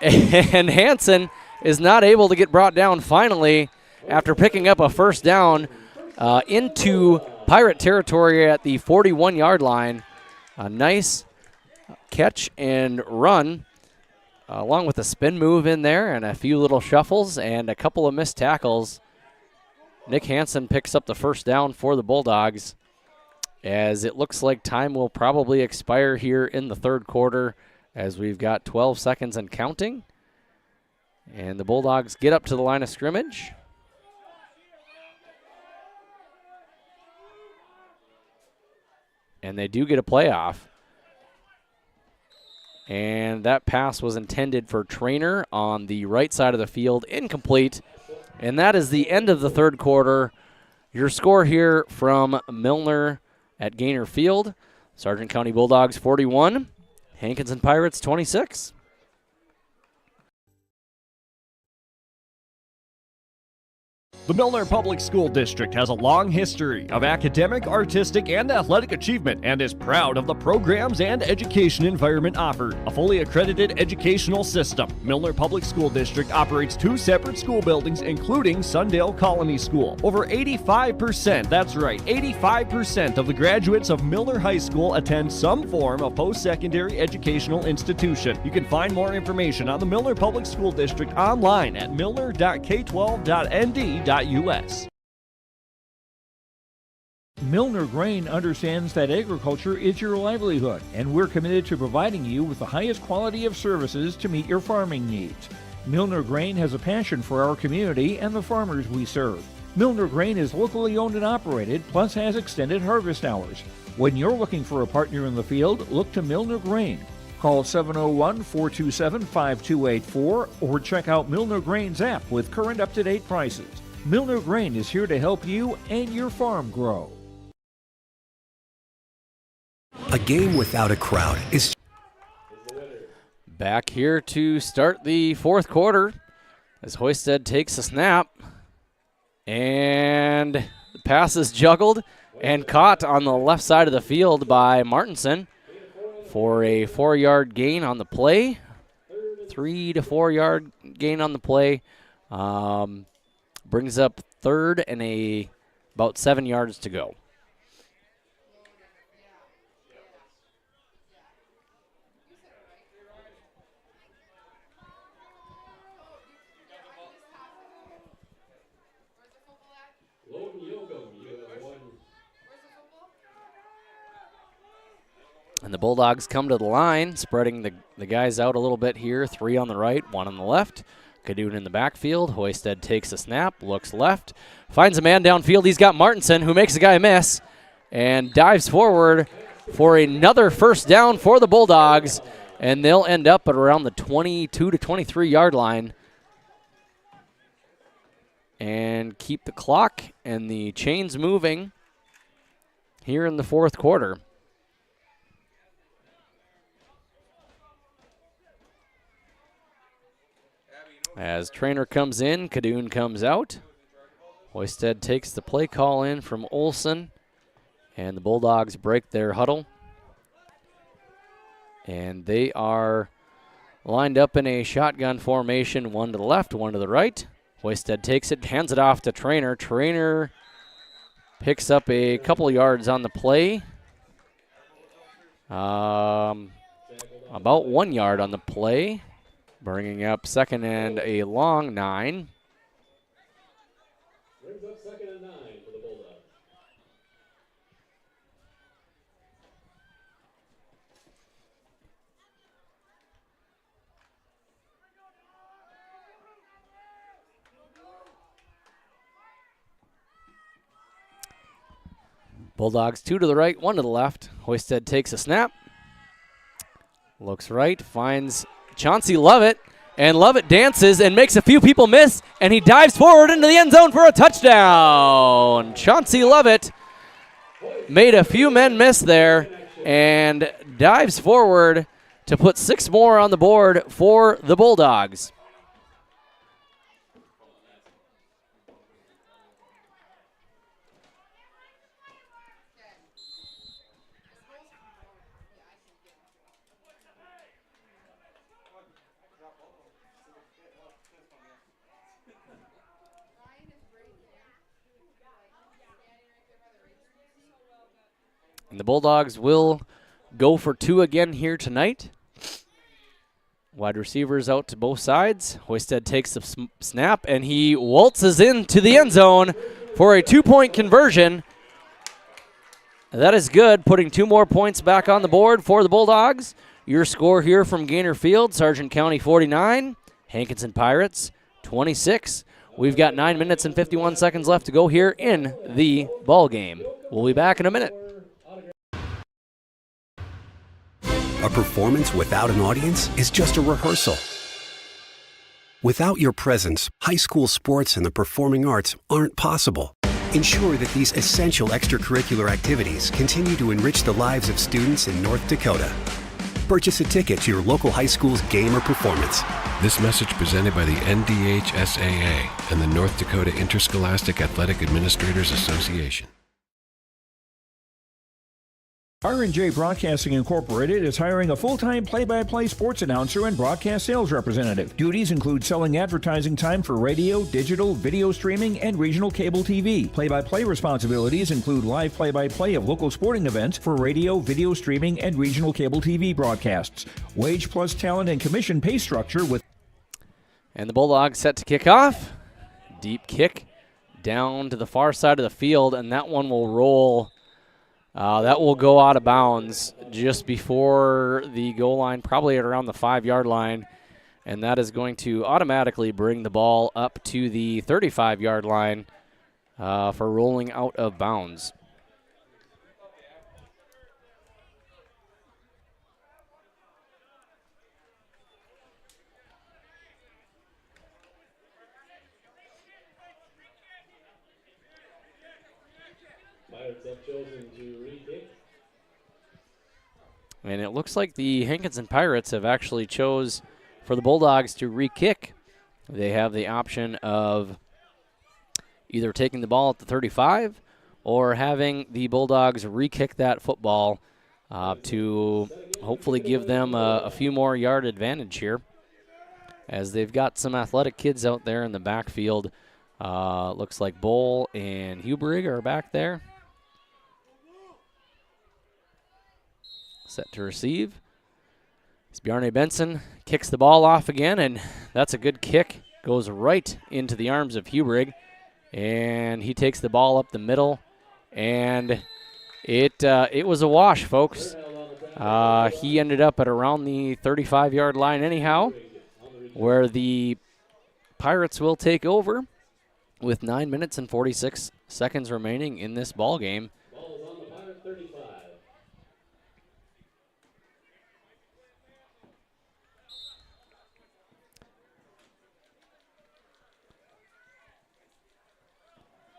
and Hanson is not able to get brought down finally after picking up a first down into Pirate territory at the 41-yard line. A nice catch and run along with a spin move in there and a few little shuffles and a couple of missed tackles. Nick Hanson picks up the first down for the Bulldogs as it looks like time will probably expire here in the third quarter, as we've got 12 seconds and counting. And the Bulldogs get up to the line of scrimmage. And they do get a playoff. And that pass was intended for Trainer on the right side of the field, incomplete. And that is the end of the third quarter. Your score here from Milner at Gaynor Field. Sargent County Bulldogs 41. Hankinson Pirates 26. The Milner Public School District has a long history of academic, artistic, and athletic achievement and is proud of the programs and education environment offered. A fully accredited educational system, Milner Public School District operates 2 separate school buildings, including Sundale Colony School. Over 85%, that's right, 85% of the graduates of Milner High School attend some form of post-secondary educational institution. You can find more information on the Milner Public School District online at milner.k12.nd.us. Milner Grain understands that agriculture is your livelihood, and we're committed to providing you with the highest quality of services to meet your farming needs. Milner Grain has a passion for our community and the farmers we serve. Milner Grain is locally owned and operated, plus has extended harvest hours. When you're looking for a partner in the field, look to Milner Grain. Call 701-427-5284 or check out Milner Grain's app with current up-to-date prices. Milner Grain is here to help you and your farm grow. A game without a crowd is... Back here to start the fourth quarter as Hoisted takes a snap. And the pass is juggled and caught on the left side of the field by Martinson for a 4-yard gain on the play. 3 to 4 yard gain on the play. Brings up third and about 7 yards to go. And the Bulldogs come to the line, spreading the guys out a little bit here. 3 on the right, 1 on the left. Kadoon in the backfield. Hoisted takes a snap, looks left, finds a man downfield. He's got Martinson, who makes the guy miss, and dives forward for another first down for the Bulldogs. And they'll end up at around the 22 to 23 yard line and keep the clock and the chains moving here in the fourth quarter. As Trainer comes in, Kadoon comes out. Hoisted takes the play call in from Olson, and the Bulldogs break their huddle. And they are lined up in a shotgun formation, 1 to the left, 1 to the right. Hoisted takes it, hands it off to Trainer. Trainer picks up a couple yards on the play. About 1 yard on the play. Bringing up second and a long 9. Brings up second and 9 for the Bulldogs. Bulldogs 2 to the right, 1 to the left. Hoisted takes a snap. Looks right, finds Chauncey Lovett, and Lovett dances and makes a few people miss, and he dives forward into the end zone for a touchdown. Chauncey Lovett made a few men miss there and dives forward to put 6 more on the board for the Bulldogs. And the Bulldogs will go for 2 again here tonight. Wide receivers out to both sides. Hoisted takes the snap, and he waltzes into the end zone for a 2-point conversion. That is good, putting 2 more points back on the board for the Bulldogs. Your score here from Gaynor Field, Sargent County 49, Hankinson Pirates 26. We've got 9 minutes and 51 seconds left to go here in the ball game. We'll be back in a minute. A performance without an audience is just a rehearsal. Without your presence, high school sports and the performing arts aren't possible. Ensure that these essential extracurricular activities continue to enrich the lives of students in North Dakota. Purchase a ticket to your local high school's game or performance. This message presented by the NDHSAA and the North Dakota Interscholastic Athletic Administrators Association. R&J Broadcasting Incorporated is hiring a full-time play-by-play sports announcer and broadcast sales representative. Duties include selling advertising time for radio, digital, video streaming, and regional cable TV. Play-by-play responsibilities include live play-by-play of local sporting events for radio, video streaming, and regional cable TV broadcasts. Wage plus talent and commission pay structure with... And the Bulldogs set to kick off. Deep kick down to the far side of the field, and that one will roll. That will go out of bounds just before the goal line, probably at around the 5-yard line, and that is going to automatically bring the ball up to the 35-yard line for rolling out of bounds. Pirates have chosen to re-kick. And it looks like the Hankinson Pirates have actually chose for the Bulldogs to re-kick. They have the option of either taking the ball at the 35 or having the Bulldogs re-kick that football to hopefully give them a few more yard advantage here, as they've got some athletic kids out there in the backfield. Looks like Bowl and Hubrig are back there. Set to receive. Bjarne Benson kicks the ball off again, and that's a good kick. Goes right into the arms of Hubrig, and he takes the ball up the middle, and it was a wash, folks. He ended up at around the 35-yard line anyhow, where the Pirates will take over with 9 minutes and 46 seconds remaining in this ball game. Ball is on the Pirate 35.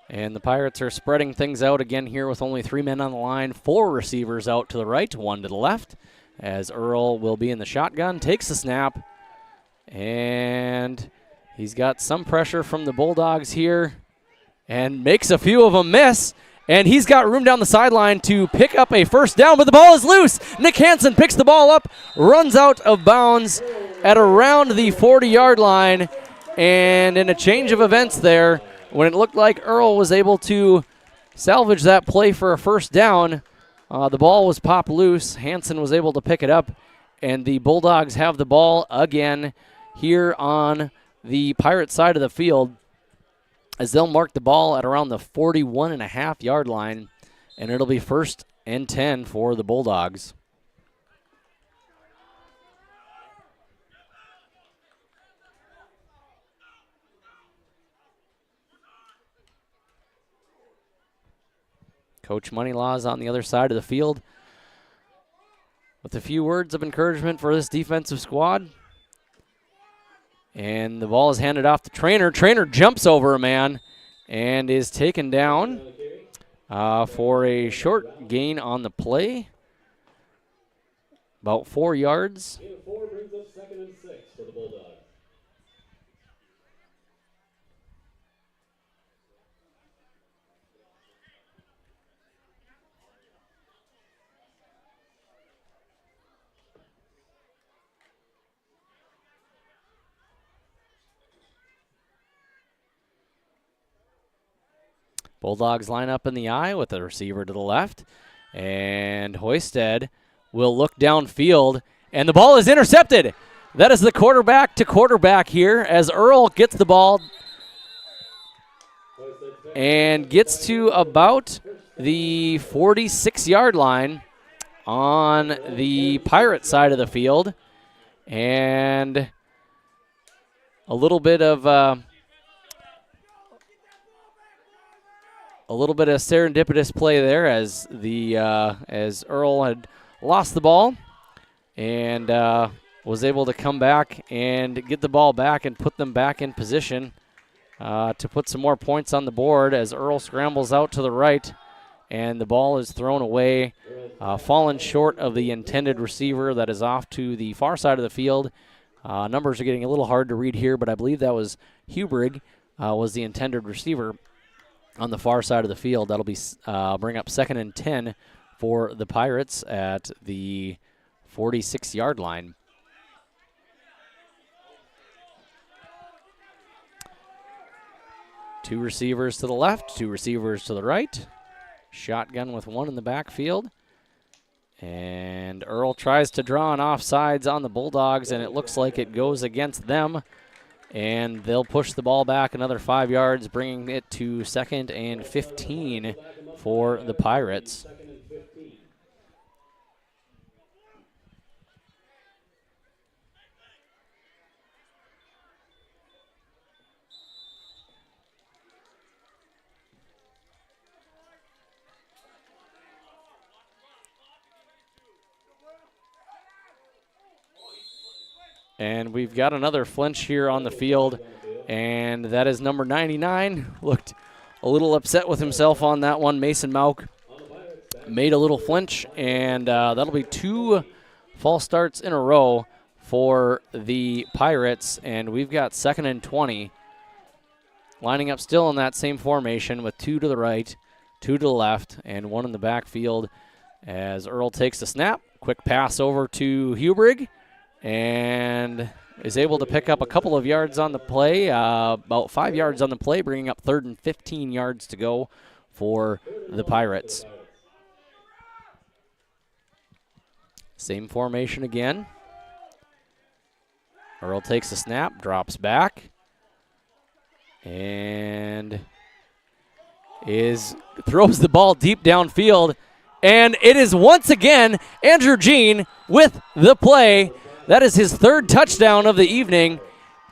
And the Pirates are spreading things out again here with only 3 men on the line, 4 receivers out to the right, 1 to the left, as Earl will be in the shotgun, takes the snap, and he's got some pressure from the Bulldogs here and makes a few of them miss, and he's got room down the sideline to pick up a first down, but the ball is loose. Nick Hansen picks the ball up, runs out of bounds at around the 40-yard line, and in a change of events there, when it looked like Earl was able to salvage that play for a first down, the ball was popped loose. Hansen was able to pick it up, and the Bulldogs have the ball again here on the Pirate side of the field, as they'll mark the ball at around the 41.5-yard line, and it'll be 1st and 10 for the Bulldogs. Coach Moneylas on the other side of the field with a few words of encouragement for this defensive squad. And the ball is handed off to Trainer. Trainer jumps over a man and is taken down for a short gain on the play. About 4 yards. Gain of 4 brings up 2nd and 6 for the Bulldogs. Bulldogs line up in the eye with the receiver to the left. And Hoisted will look downfield. And the ball is intercepted. That is the quarterback to quarterback here as Earl gets the ball and gets to about the 46-yard line on the Pirate side of the field. And a little bit of serendipitous play there as as Earl had lost the ball and was able to come back and get the ball back and put them back in position to put some more points on the board as Earl scrambles out to the right and the ball is thrown away, fallen short of the intended receiver that is off to the far side of the field. Numbers are getting a little hard to read here, but I believe that was Hubrig was the intended receiver on the far side of the field. That'll be bring up 2nd and 10 for the Pirates at the 46-yard line. Two receivers to the left, 2 receivers to the right. Shotgun with 1 in the backfield. And Earl tries to draw an offsides on the Bulldogs, and it looks like it goes against them. And they'll push the ball back another 5 yards, bringing it to 2nd and 15 for the Pirates. And we've got another flinch here on the field, and that is number 99. Looked a little upset with himself on that one. Mason Mauk made a little flinch, and that'll be 2 false starts in a row for the Pirates, and we've got 2nd and 20. Lining up still in that same formation with 2 to the right, 2 to the left, and 1 in the backfield as Earl takes the snap. Quick pass over to Hubrig, and is able to pick up a couple of yards on the play, about 5 yards on the play, bringing up 3rd and 15 yards to go for the Pirates. Same formation again. Earl takes the snap, drops back, and throws the ball deep downfield. And it is once again Andrew Jean with the play. That is his 3rd touchdown of the evening,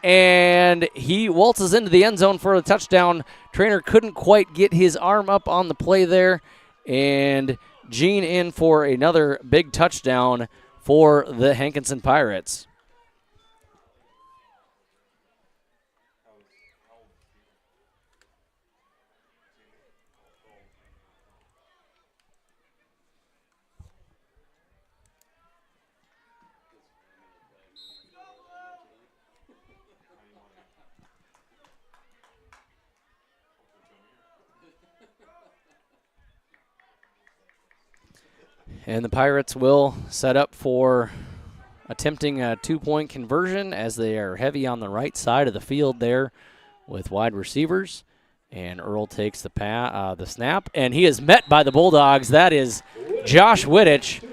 and he waltzes into the end zone for a touchdown. Trainer couldn't quite get his arm up on the play there, and Jean in for another big touchdown for the Hankinson Pirates. And the Pirates will set up for attempting a 2-point conversion as they are heavy on the right side of the field there with wide receivers. And Earl takes the snap, and he is met by the Bulldogs. That is Josh Wittich,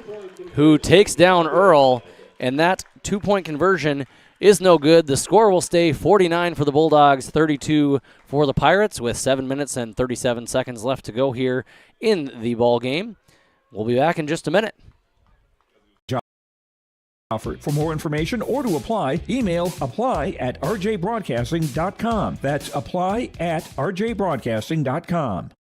who takes down Earl, and that 2-point conversion is no good. The score will stay 49 for the Bulldogs, 32 for the Pirates, with 7 minutes and 37 seconds left to go here in the ball game. We'll be back in just a minute. For more information or to apply, email apply@rjbroadcasting.com. That's apply@rjbroadcasting.com.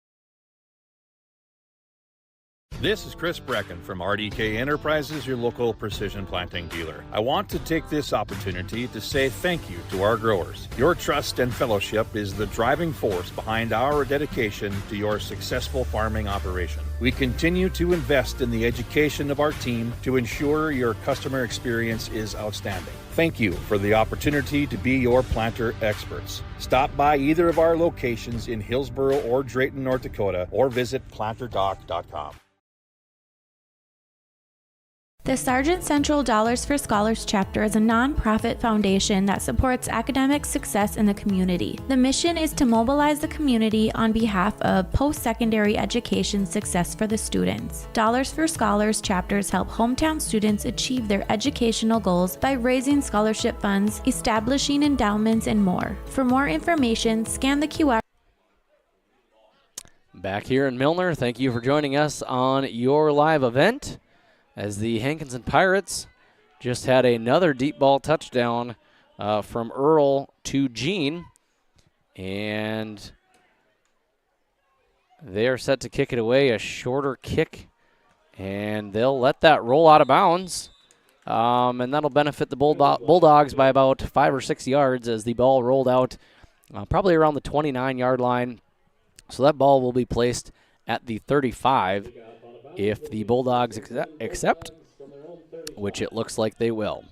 This is Chris Brecken from RDK Enterprises, your local precision planting dealer. I want to take this opportunity to say thank you to our growers. Your trust and fellowship is the driving force behind our dedication to your successful farming operation. We continue to invest in the education of our team to ensure your customer experience is outstanding. Thank you for the opportunity to be your planter experts. Stop by either of our locations in Hillsboro or Drayton, North Dakota, or visit planterdoc.com. The Sargent Central Dollars for Scholars chapter is a nonprofit foundation that supports academic success in the community. The mission is to mobilize the community on behalf of post-secondary education success for the students. Dollars for Scholars chapters help hometown students achieve their educational goals by raising scholarship funds, establishing endowments, and more. For more information, scan the QR. Back here in Milner, thank you for joining us on your live event, as the Hankinson Pirates just had another deep ball touchdown from Earl to Jean, and they are set to kick it away, a shorter kick, and they'll let that roll out of bounds, and that'll benefit the Bulldogs by about 5 or 6 yards as the ball rolled out probably around the 29-yard line. So that ball will be placed at the 35 if the Bulldogs accept, which it looks like they will.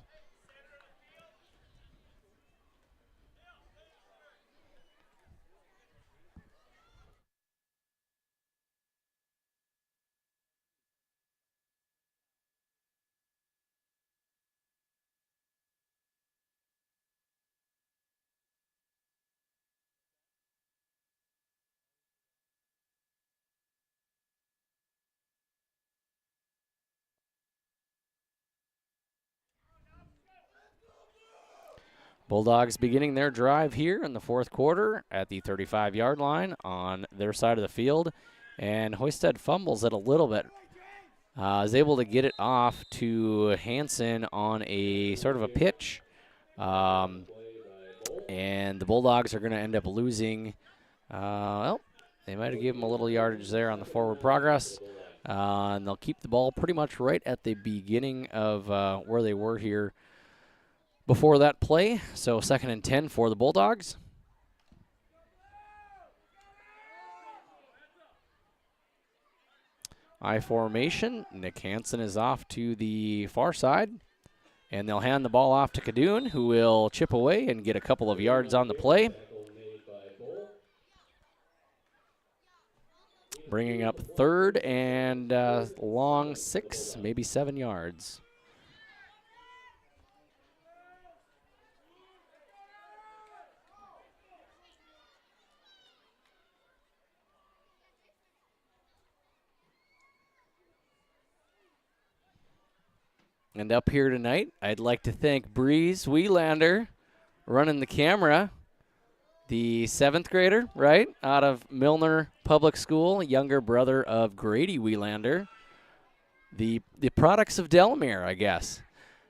Bulldogs beginning their drive here in the fourth quarter at the 35-yard line on their side of the field. And Hoisted fumbles it a little bit. Is able to get it off to Hanson on a sort of a pitch. And the Bulldogs are going to end up losing. Well, they might have given them a little yardage there on the forward progress. And they'll keep the ball pretty much right at the beginning of where they were here before that play. So 2nd and 10 for the Bulldogs. I formation. Nick Hansen is off to the far side. And they'll hand the ball off to Kadoon, who will chip away and get a couple of yards on the play. Bringing up third and long 6, maybe 7 yards. And up here tonight, I'd like to thank Breeze Wieslander running the camera. The 7th grader, right, out of Milner Public School, younger brother of Grady Wieslander. The products of Delamere, I guess.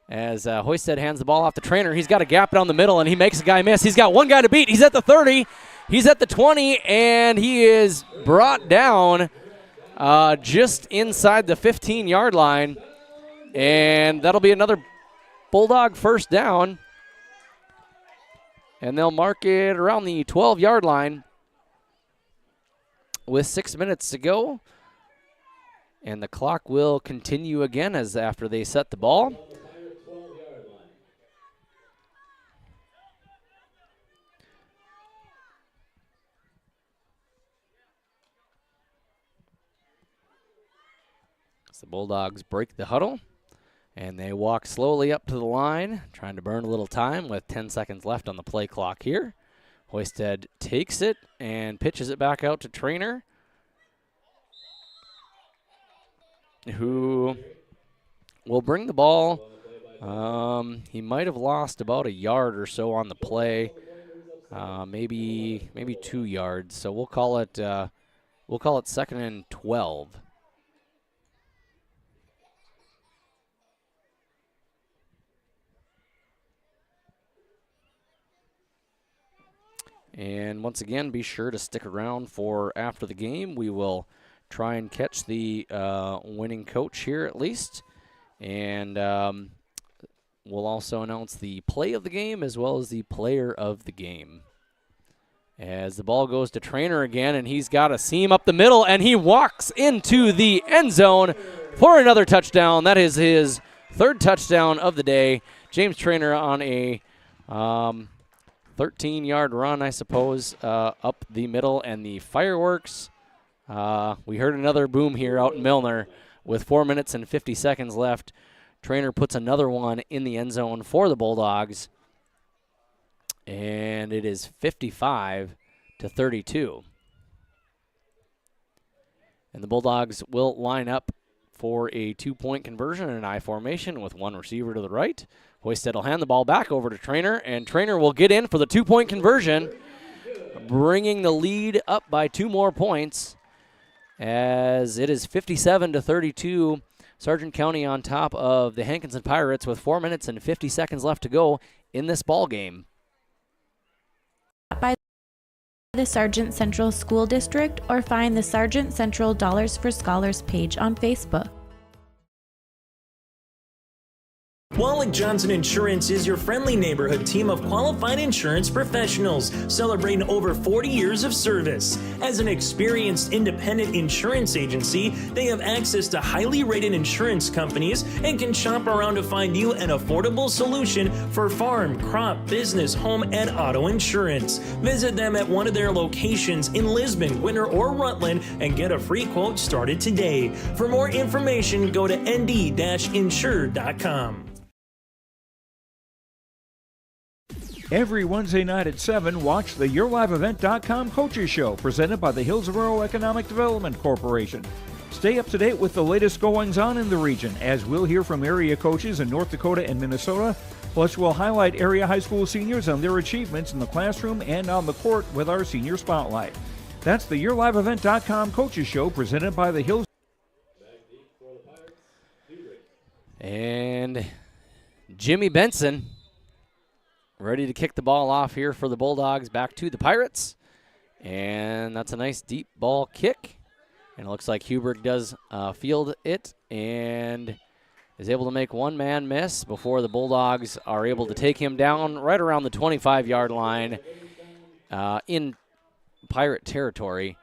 As Hoisted hands the ball off the trainer, he's got a gap down the middle, and he makes a guy miss. He's got one guy to beat. He's at the 30. He's at the 20, and he is brought down just inside the 15-yard line. And that'll be another Bulldog first down. And they'll mark it around the 12-yard line with 6 minutes to go. And the clock will continue again as after they set the ball. As the Bulldogs break the huddle. And they walk slowly up to the line, trying to burn a little time with 10 seconds left on the play clock here. Hoisted takes it and pitches it back out to Trainer, who will bring the ball. He might have lost about a yard or so on the play, maybe 2 yards. So we'll call it 2nd and 12. And once again, be sure to stick around for after the game. We will try and catch the winning coach here at least. And we'll also announce the play of the game as well as the player of the game. As the ball goes to Trainer again, and he's got a seam up the middle, and he walks into the end zone for another touchdown. That is his 3rd touchdown of the day. James Trainer on a 13-yard run, I suppose, up the middle, and the fireworks. We heard another boom here out in Milner with 4 minutes and 50 seconds left. Trainer puts another one in the end zone for the Bulldogs, and it is 55-32. And the Bulldogs will line up for a 2-point conversion in an I formation with one receiver to the right. Hoisted will hand the ball back over to Trainer, and Trainer will get in for the 2-point conversion, bringing the lead up by 2 more points as it is 57-32. Sargent County on top of the Hankinson Pirates with 4 minutes and 50 seconds left to go in this ball game. By the Sargent Central School District, or find the Sargent Central Dollars for Scholars page on Facebook. Wallach Johnson Insurance is your friendly neighborhood team of qualified insurance professionals celebrating over 40 years of service. As an experienced independent insurance agency, they have access to highly rated insurance companies and can shop around to find you an affordable solution for farm, crop, business, home, and auto insurance. Visit them at one of their locations in Lisbon, Winter, or Rutland and get a free quote started today. For more information, go to nd-insure.com. Every Wednesday night at 7, watch the YourLiveEvent.com Coaches Show presented by the Hillsborough Economic Development Corporation. Stay up to date with the latest goings-on in the region, as we'll hear from area coaches in North Dakota and Minnesota. Plus, we'll highlight area high school seniors and their achievements in the classroom and on the court with our Senior Spotlight. That's the YourLiveEvent.com Coaches Show presented by the Hills. And Jimmy Benson ready to kick the ball off here for the Bulldogs back to the Pirates. And that's a nice deep ball kick. And it looks like Huberg does field it and is able to make one man miss before the Bulldogs are able to take him down right around the 25-yard line in Pirate territory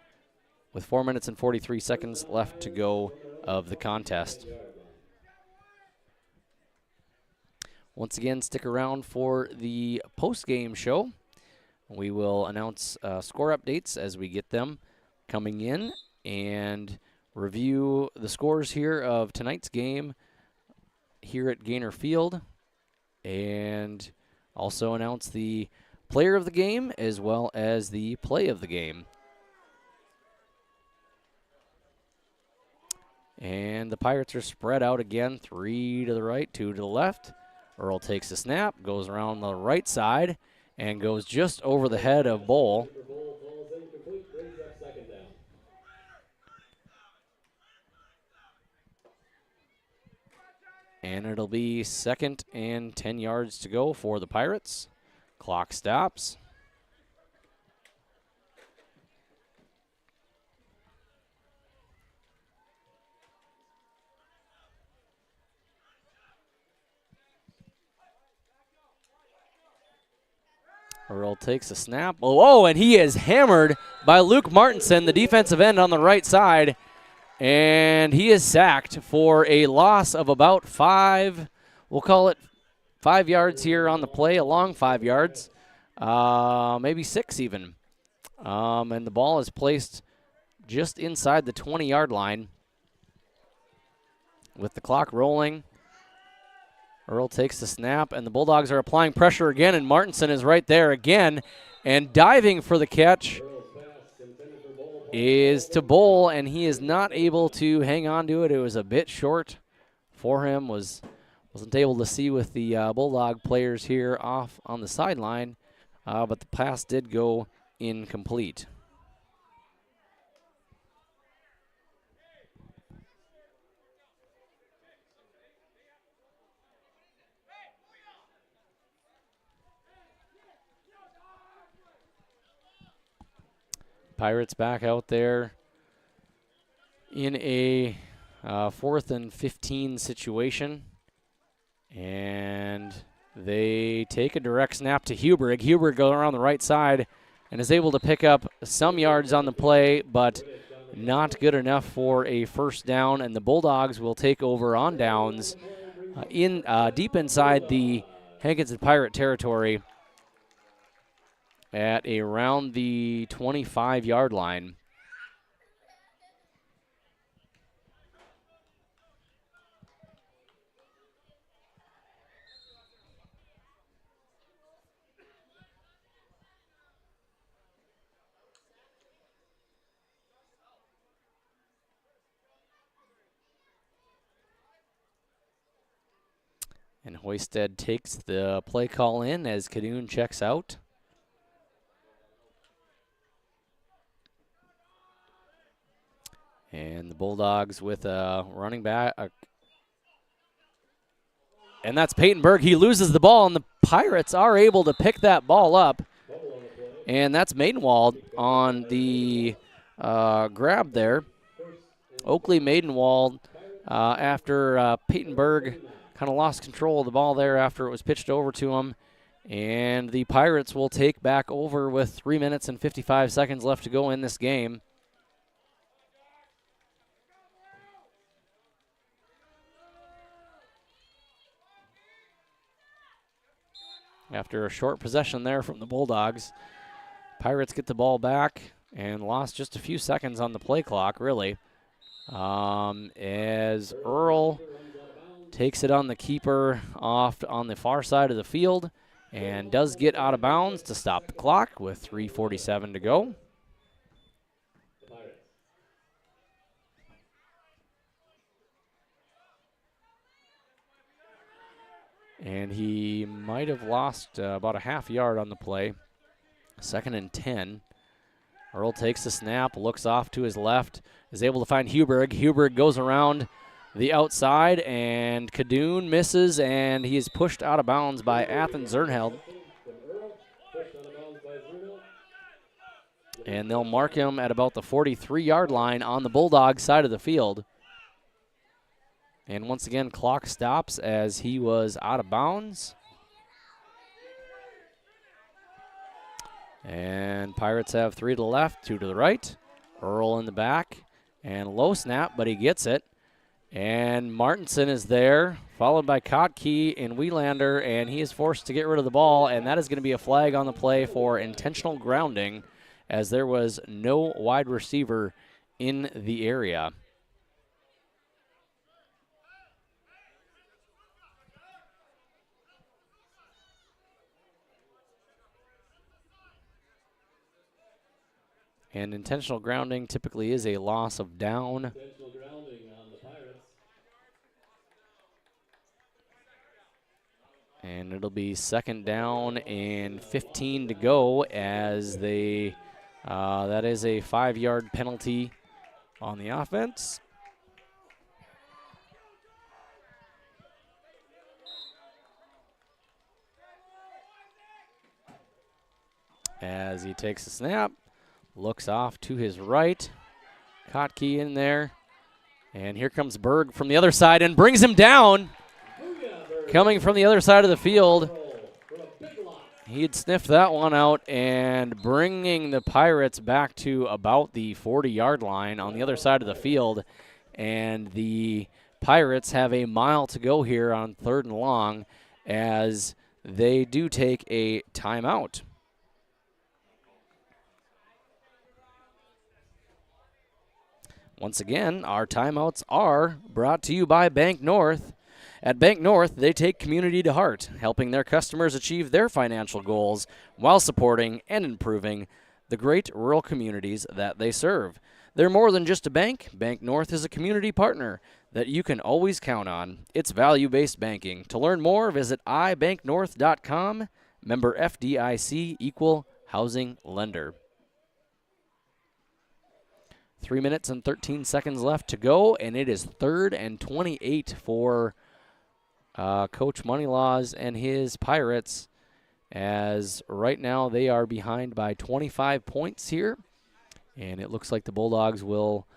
with 4 minutes and 43 seconds left to go of the contest. Once again, stick around for the post-game show. We will announce score updates as we get them coming in and review the scores here of tonight's game here at Gaynor Field, and also announce the player of the game as well as the play of the game. And the Pirates are spread out again, 3 to the right, 2 to the left. Earl takes the snap, goes around the right side, and goes just over the head of Bowl. And it'll be 2nd and 10 yards to go for the Pirates. Clock stops. Earl takes a snap. Oh, and he is hammered by Luke Martinson, the defensive end on the right side. And he is sacked for a loss of about 5, we'll call it 5 yards here on the play, a long 5 yards, maybe 6 even. And the ball is placed just inside the 20-yard line with the clock rolling. Earl takes the snap, and the Bulldogs are applying pressure again, and Martinson is right there again. And diving for the catch is to Bowl, and he is not able to hang on to it. It was a bit short for him. Wasn't able to see with the Bulldog players here off on the sideline, but the pass did go incomplete. Pirates back out there in a 4th and 15 situation. And they take a direct snap to Huberg. Huberg goes around the right side and is able to pick up some yards on the play, but not good enough for a first down. And the Bulldogs will take over on downs deep inside the Hankinson Pirate territory at around the 25-yard line. And Hoisted takes the play call in as Cadoon checks out. And the Bulldogs with a running back. And that's Peyton Berg. He loses the ball, and the Pirates are able to pick that ball up. And that's Maidenwald on the grab there. Oakley Maidenwald after Peyton Berg kind of lost control of the ball there after it was pitched over to him. And the Pirates will take back over with 3 minutes and 55 seconds left to go in this game. After a short possession there from the Bulldogs, Pirates get the ball back and lost just a few seconds on the play clock, really. As Earl takes it on the keeper off on the far side of the field and does get out of bounds to stop the clock with 3:47 to go. And he might have lost about a half yard on the play. 2nd and 10. Earl takes the snap, looks off to his left, is able to find Huberg. Huberg goes around the outside, and Cadoon misses, and he is pushed out of bounds by Athens Zernheld. And they'll mark him at about the 43-yard line on the Bulldog side of the field. And once again, clock stops as he was out of bounds. And Pirates have 3 to the left, 2 to the right. Earl in the back, and low snap, but he gets it. And Martinson is there, followed by Kotke and Wielander, and he is forced to get rid of the ball, and that is going to be a flag on the play for intentional grounding, as there was no wide receiver in the area. And intentional grounding typically is a loss of down. Intentional grounding on the Pirates. And it'll be 2nd down and 15 to go, as they, that is a 5-yard penalty on the offense. As he takes a snap, looks off to his right. Kotke in there. And here comes Berg from the other side and brings him down. Coming from the other side of the field. He'd sniffed that one out, and bringing the Pirates back to about the 40-yard line on the other side of the field. And the Pirates have a mile to go here on 3rd and long, as they do take a timeout. Once again, our timeouts are brought to you by Bank North. At Bank North, they take community to heart, helping their customers achieve their financial goals while supporting and improving the great rural communities that they serve. They're more than just a bank. Bank North is a community partner that you can always count on. It's value-based banking. To learn more, visit ibanknorth.com. Member FDIC, equal housing lender. 3 minutes and 13 seconds left to go, and it is 3rd and 28 for Coach Moneylas and his Pirates, as right now they are behind by 25 points here, and it looks like the Bulldogs will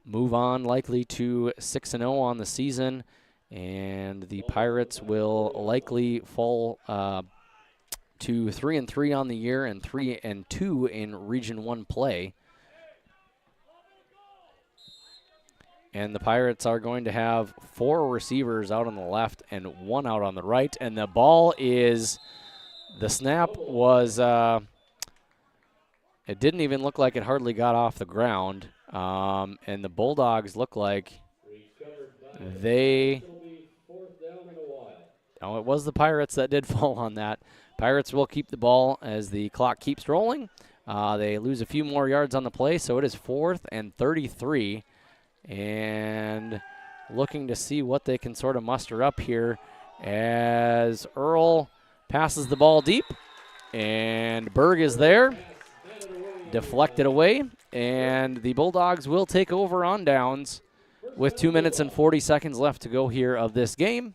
move on likely to 6-0 on the season, and the Pirates will likely fall to 3-3 on the year and 3-2 in Region 1 play. And the Pirates are going to have 4 receivers out on the left and 1 out on the right. And the ball is, the snap was, it didn't even look like it hardly got off the ground. And the Bulldogs look like they, no, it was the Pirates that did fall on that. Pirates will keep the ball as the clock keeps rolling. They lose a few more yards on the play, so it is 4th and 33. And looking to see what they can sort of muster up here, as Earl passes the ball deep, and Berg is there, deflected away, and the Bulldogs will take over on downs with 2 minutes and 40 seconds left to go here of this game.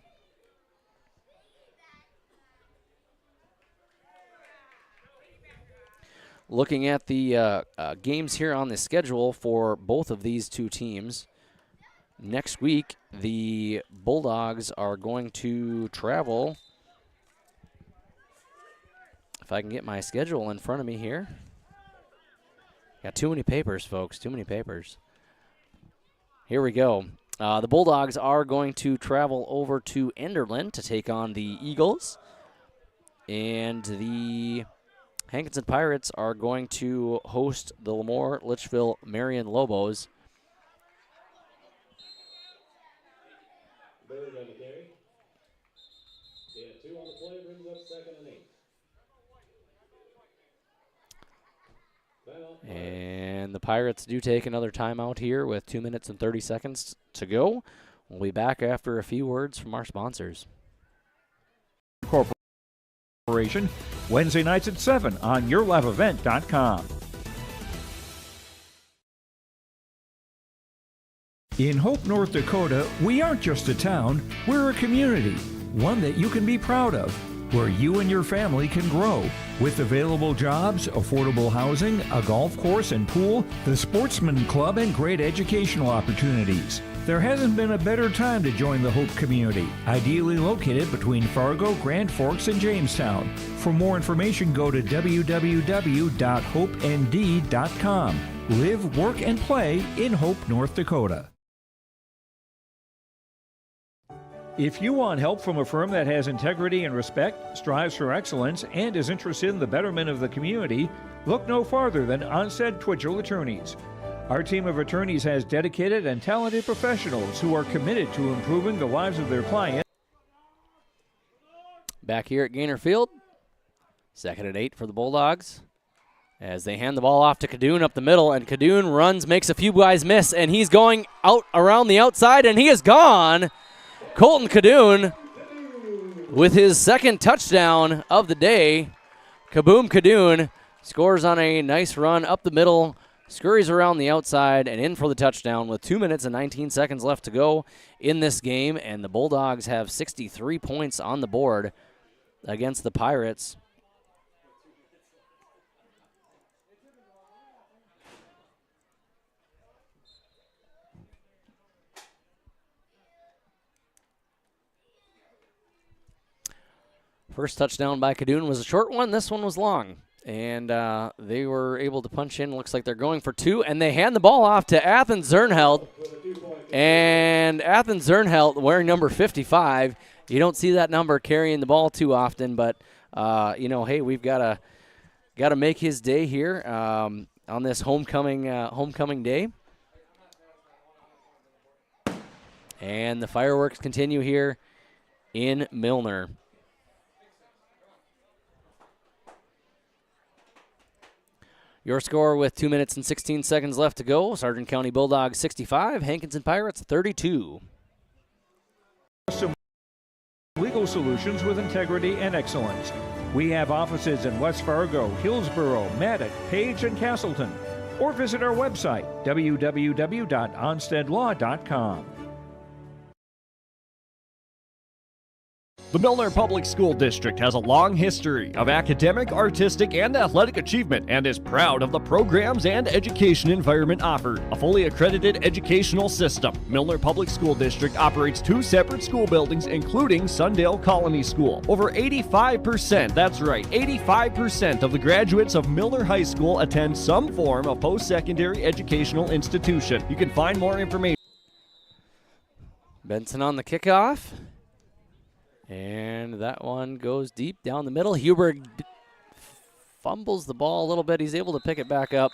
Looking at the games here on the schedule for both of these two teams, next week the Bulldogs are going to travel. If I can get my schedule in front of me here. Got too many papers, folks, too many papers. Here we go. The Bulldogs are going to travel over to Enderlin to take on the Eagles. And the Hankinson Pirates are going to host the Lemoore Litchfield Marion Lobos. Bird on the carry. They have 2 on the play, brings up 2nd and 8. And the Pirates do take another timeout here with 2 minutes and 30 seconds to go. We'll be back after a few words from our sponsors. Corporation, Wednesday nights at 7 on yourliveevent.com. In Hope, North Dakota, we aren't just a town, we're a community, one that you can be proud of, where you and your family can grow. With available jobs, affordable housing, a golf course and pool, the Sportsman Club, and great educational opportunities. There hasn't been a better time to join the Hope community, ideally located between Fargo, Grand Forks, and Jamestown. For more information, go to www.hopend.com. Live, work, and play in Hope, North Dakota. If you want help from a firm that has integrity and respect, strives for excellence, and is interested in the betterment of the community, look no farther than Onstead Twitchell Attorneys. Our team of attorneys has dedicated and talented professionals who are committed to improving the lives of their clients. Back here at Gaynor Field, 2nd and 8 for the Bulldogs, as they hand the ball off to Cadoon up the middle, and Cadoon runs, makes a few guys miss, and he's going out around the outside, and he is gone. Colton Cadoon with his 2nd touchdown of the day. Kaboom Cadoon scores on a nice run up the middle, scurries around the outside, and in for the touchdown with 2 minutes and 19 seconds left to go in this game, and the Bulldogs have 63 points on the board against the Pirates. First touchdown by Cadoon was a short one. This one was long. And they were able to punch in. Looks like they're going for 2. And they hand the ball off to Athens Zernheld. And Athens Zernheld wearing number 55. You don't see that number carrying the ball too often. But, hey, we've got to make his day here on this homecoming day. And the fireworks continue here in Milner. Your score with 2 minutes and 16 seconds left to go. Sargent County Bulldogs 65, Hankinson Pirates 32. Legal solutions with integrity and excellence. We have offices in West Fargo, Hillsborough, Maddox, Page, and Castleton. Or visit our website, www.onsteadlaw.com. The Milner Public School District has a long history of academic, artistic, and athletic achievement and is proud of the programs and education environment offered. A fully accredited educational system, Milner Public School District operates 2 separate school buildings, including Sundale Colony School. Over 85%, that's right, 85% of the graduates of Milner High School attend some form of post-secondary educational institution. You can find more information. Benson on the kickoff. And that one goes deep down the middle. Huberg fumbles the ball a little bit. He's able to pick it back up.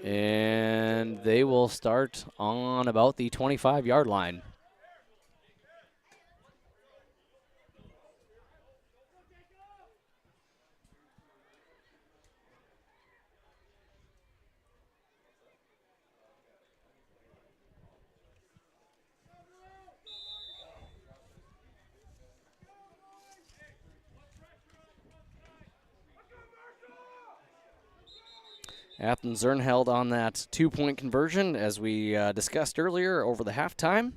And they will start on about the 25-yard line. Athens Zernheld on that 2-point conversion, as we discussed earlier over the halftime.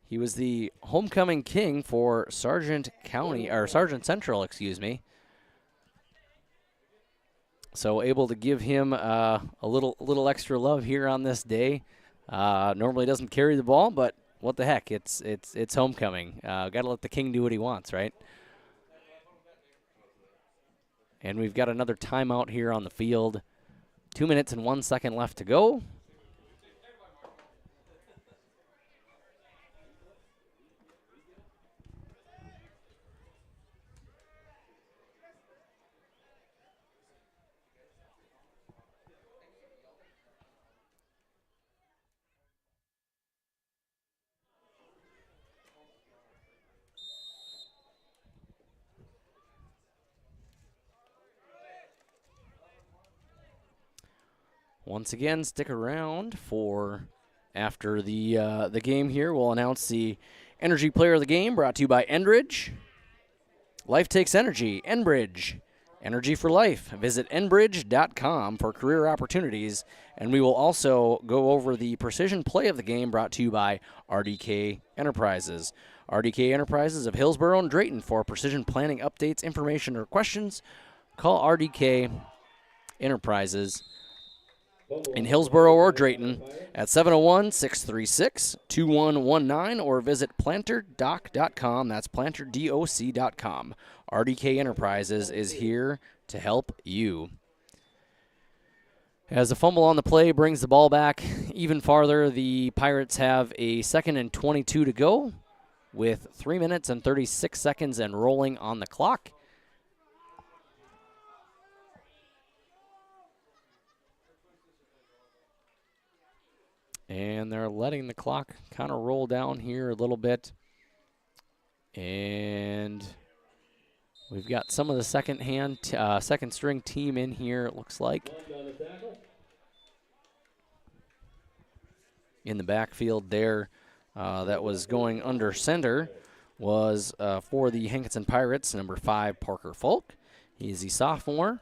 He was the homecoming king for Sargent Central, excuse me. So able to give him a little extra love here on this day. Normally doesn't carry the ball, but what the heck? It's homecoming. Got to let the king do what he wants, right? And we've got another timeout here on the field. 2 minutes and 1 second left to go. Once again, stick around for after the game here. We'll announce the Energy Player of the Game, brought to you by Enbridge. Life takes energy. Enbridge. Energy for life. Visit enbridge.com for career opportunities. And we will also go over the Precision Play of the Game, brought to you by RDK Enterprises. RDK Enterprises of Hillsborough and Drayton for precision planning updates, information, or questions. Call RDK Enterprises in Hillsborough or Drayton at 701-636-2119 or visit planterdoc.com. That's planterdoc.com. RDK Enterprises is here to help you. As a fumble on the play brings the ball back even farther, the Pirates have a 2nd and 22 to go. with 3 minutes and 36 seconds and rolling on the clock. And they're letting the clock kind of roll down here a little bit. And we've got some of the second string team in here, it looks like. In the backfield there, that was going under center was for the Hankinson Pirates, number 5, Parker Folk. He's the sophomore.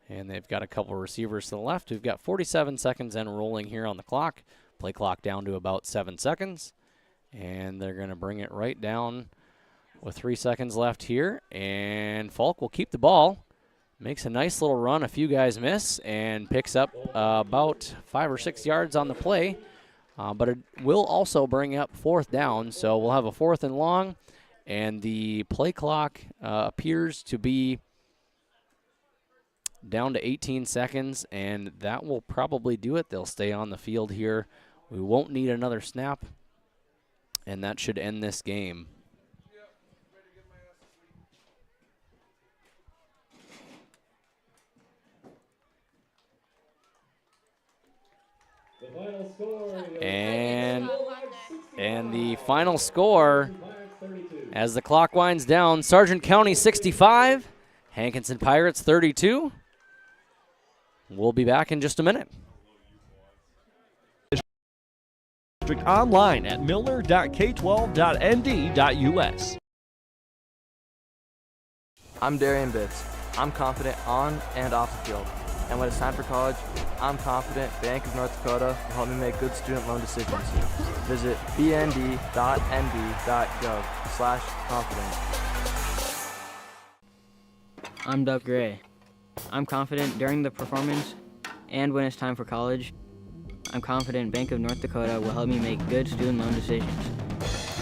And they've got a couple of receivers to the left. We've got 47 seconds and rolling here on the clock. Play clock down to about 7 seconds. And they're going to bring it right down with 3 seconds left here. And Falk will keep the ball. Makes a nice little run. A few guys miss and picks up about 5 or 6 yards on the play. But it will also bring up 4th down. So we'll have a 4th and long. And the play clock appears to be down to 18 seconds, and that will probably do it. They'll stay on the field here. We won't need another snap, and that should end this game. The final score. And the final score, as the clock winds down, Sargent County 65, Hankinson Pirates 32. We'll be back in just a minute. District online at milner.k12.nd.us. I'm Darian Bitts. I'm confident on and off the field. And when it's time for college, I'm confident Bank of North Dakota will help me make good student loan decisions. Visit bnd.nd.gov/confident. I'm Doug Gray. I'm confident during the performance and when it's time for college. I'm confident Bank of North Dakota will help me make good student loan decisions.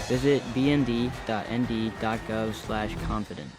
Visit bnd.nd.gov/confident.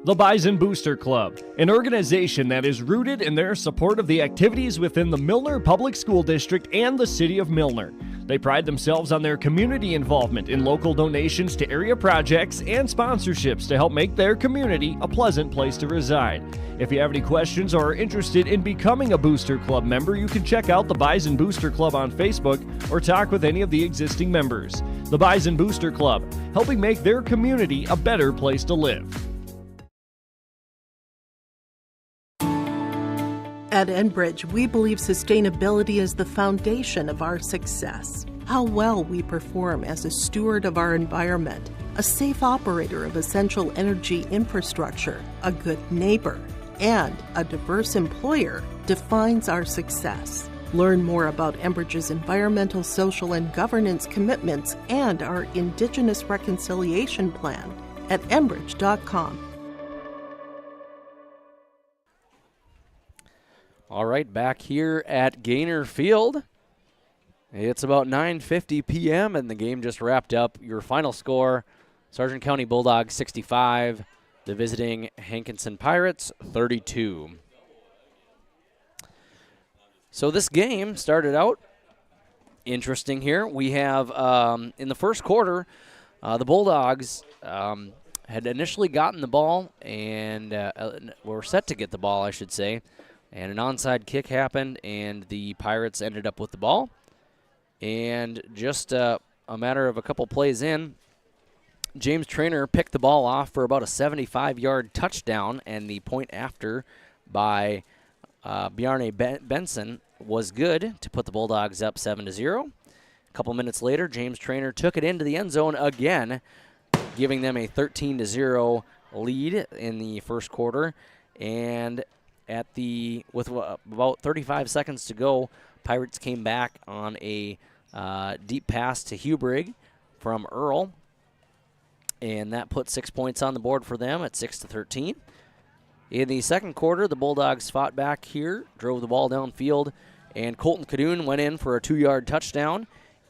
The Bison Booster Club, an organization that is rooted in their support of the activities within the Milner Public School District and the City of Milner. They pride themselves on their community involvement in local donations to area projects and sponsorships to help make their community a pleasant place to reside. If you have any questions or are interested in becoming a Booster Club member, you can check out the Bison Booster Club on Facebook or talk with any of the existing members. The Bison Booster Club, helping make their community a better place to live. At Enbridge, we believe sustainability is the foundation of our success. How well we perform as a steward of our environment, a safe operator of essential energy infrastructure, a good neighbor, and a diverse employer defines our success. Learn more about Enbridge's environmental, social, and governance commitments and our Indigenous Reconciliation Plan at enbridge.com. All right, back here at Gaynor Field. It's about 9:50 p.m. and the game just wrapped up. Your final score, Sargent County Bulldogs 65, the visiting Hankinson Pirates 32. So this game started out interesting here. We have, in the first quarter, the Bulldogs had initially gotten the ball and were set to get the ball, I should say. And an onside kick happened, and the Pirates ended up with the ball. And just a matter of a couple plays in, James Traynor picked the ball off for about a 75-yard touchdown, and the point after by Bjarne Benson was good to put the Bulldogs up 7-0. A couple minutes later, James Traynor took it into the end zone again, giving them a 13-0 lead in the first quarter. And with about 35 seconds to go, Pirates came back on a deep pass to Hubrigg from Earl, and that put 6 points on the board for them at 6-13. In the second quarter, the Bulldogs fought back here, drove the ball downfield, and Colton Cadoon went in for a 2-yard touchdown.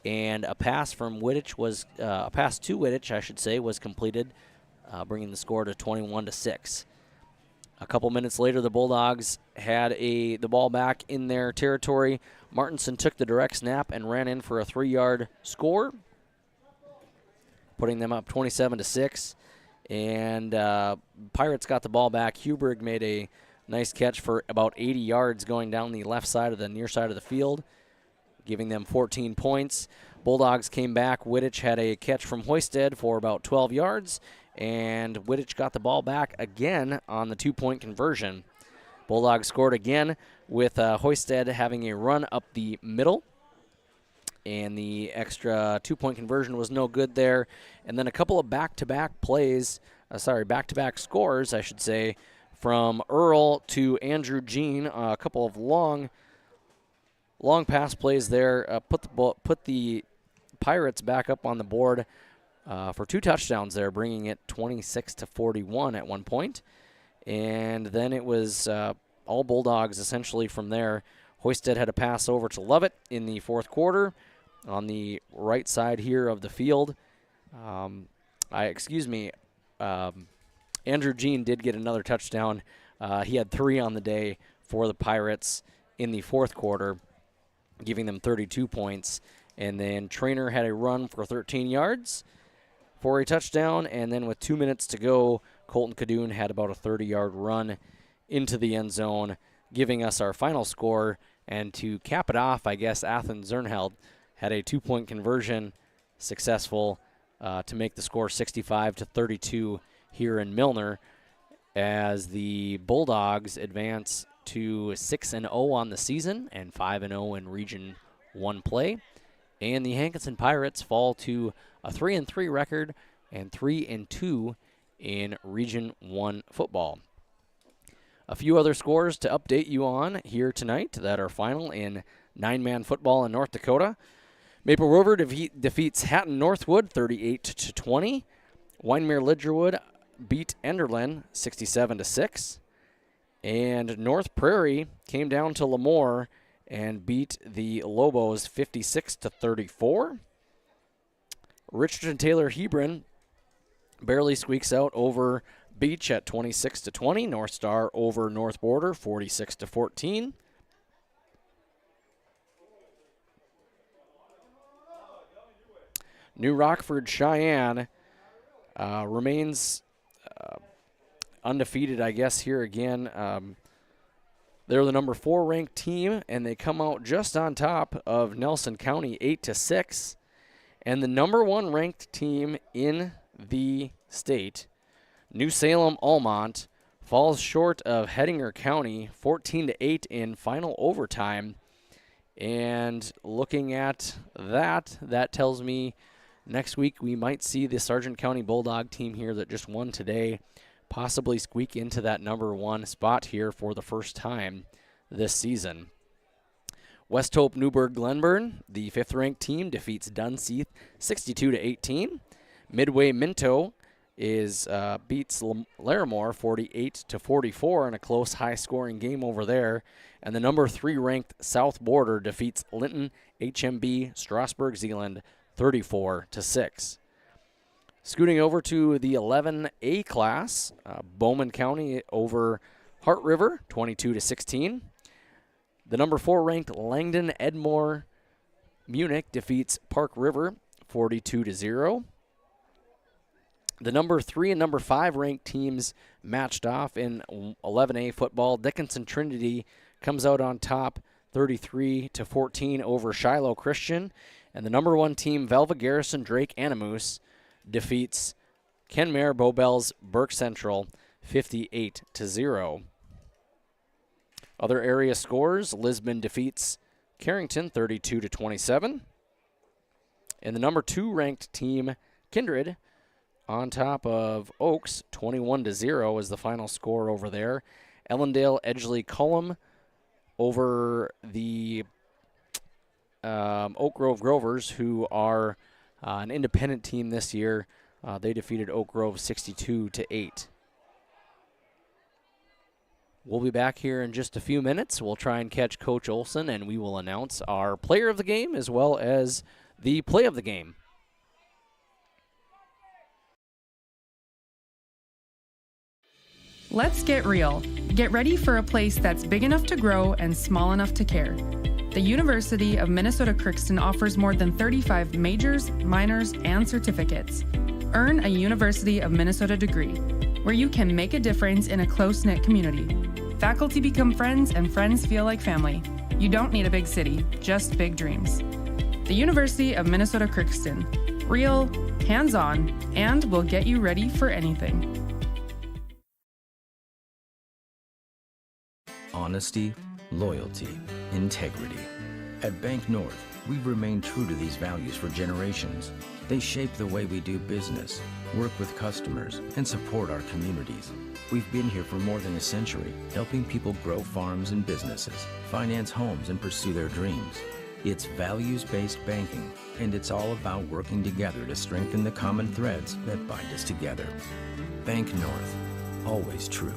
and a pass from Wittich was a pass to Wittich, I should say, was completed, bringing the score to 21-6. A couple minutes later, the Bulldogs had the ball back in their territory. Martinson took the direct snap and ran in for a 3-yard score, putting them up 27-6. And Pirates got the ball back. Huberg made a nice catch for about 80 yards going down the left side of the near side of the field, giving them 14 points. Bulldogs came back. Wittich had a catch from Hoisted for about 12 yards, and Wittich got the ball back again on the 2-point conversion. Bulldogs scored again with Hoisted having a run up the middle, and the extra 2-point conversion was no good there. And then a couple of back-to-back scores, I should say, from Earl to Andrew Jean. A couple of long pass plays there. Put the Pirates back up on the board for 2 touchdowns there, bringing it 26-41 at one point. And then it was all Bulldogs essentially from there. Hoisted had a pass over to Lovett in the fourth quarter on the right side here of the field. Andrew Jean did get another touchdown. He had 3 on the day for the Pirates in the fourth quarter, giving them 32 points. And then Trainer had a run for 13 yards for a touchdown. And then with 2 minutes to go, Colton Cadoon had about a 30-yard run into the end zone, giving us our final score. And to cap it off, I guess Athens Zernheld had a 2-point conversion successful to make the score 65-32 here in Milner, as the Bulldogs advance to 6-0 on the season and 5-0 in Region 1 play. And the Hankinson Pirates fall to a 3-3 record and 3-2 in Region 1 football. A few other scores to update you on here tonight that are final in 9-man football in North Dakota. Maple River defeats Hatton Northwood 38-20. Wyndmere Lidgerwood beat Enderlin 67-6. And North Prairie came down to Lemoore and beat the Lobos 56-34. Richardson Taylor Hebron barely squeaks out over Beach at 26-20. North Star over North Border 46-14. New Rockford Cheyenne remains undefeated, I guess, here again. They're the number 4 ranked team, and they come out just on top of Nelson County 8-6. And the number 1 ranked team in the state, New Salem Almont, falls short of Hettinger County 14-8 in final overtime. And looking at that tells me next week we might see the Sargent County Bulldog team here that just won today possibly squeak into that number 1 spot here for the first time this season. West Hope Newburgh Glenburn, the 5th-ranked team, defeats Dunseith 62-18. Midway Minto beats Larimore 48-44 in a close, high-scoring game over there. And the number 3-ranked South Border defeats Linton HMB Strasburg Zeeland 34-6. Scooting over to the 11A class, Bowman County over Heart River, 22-16. The number 4-ranked Langdon Edmore Munich defeats Park River, 42-0. The number 3 and number 5 ranked teams matched off in 11A football. Dickinson Trinity comes out on top, 33-14 over Shiloh Christian. And the number 1 team, Velva Garrison Drake Animus, defeats Kenmare Bowbells Burke Central 58-0. Other area scores, Lisbon defeats Carrington 32-27. And the number 2 ranked team, Kindred, on top of Oaks 21-0 is the final score over there. Ellendale Edgeley Cullum over the Oak Grove Grovers, who are an independent team this year. They defeated Oak Grove 62-8. We'll be back here in just a few minutes. We'll try and catch Coach Olson, and we will announce our player of the game as well as the play of the game. Let's get real. Get ready for a place that's big enough to grow and small enough to care. The University of Minnesota Crookston offers more than 35 majors, minors, and certificates. Earn a University of Minnesota degree, where you can make a difference in a close-knit community. Faculty become friends, and friends feel like family. You don't need a big city, just big dreams. The University of Minnesota Crookston. Real, hands-on, and will get you ready for anything. Honesty, loyalty, integrity. At Bank North, we've remained true to these values for generations. They shape the way we do business, work with customers, and support our communities. We've been here for more than a century, helping people grow farms and businesses, finance homes, and pursue their dreams. It's values-based banking, and it's all about working together to strengthen the common threads that bind us together. Bank North, always true.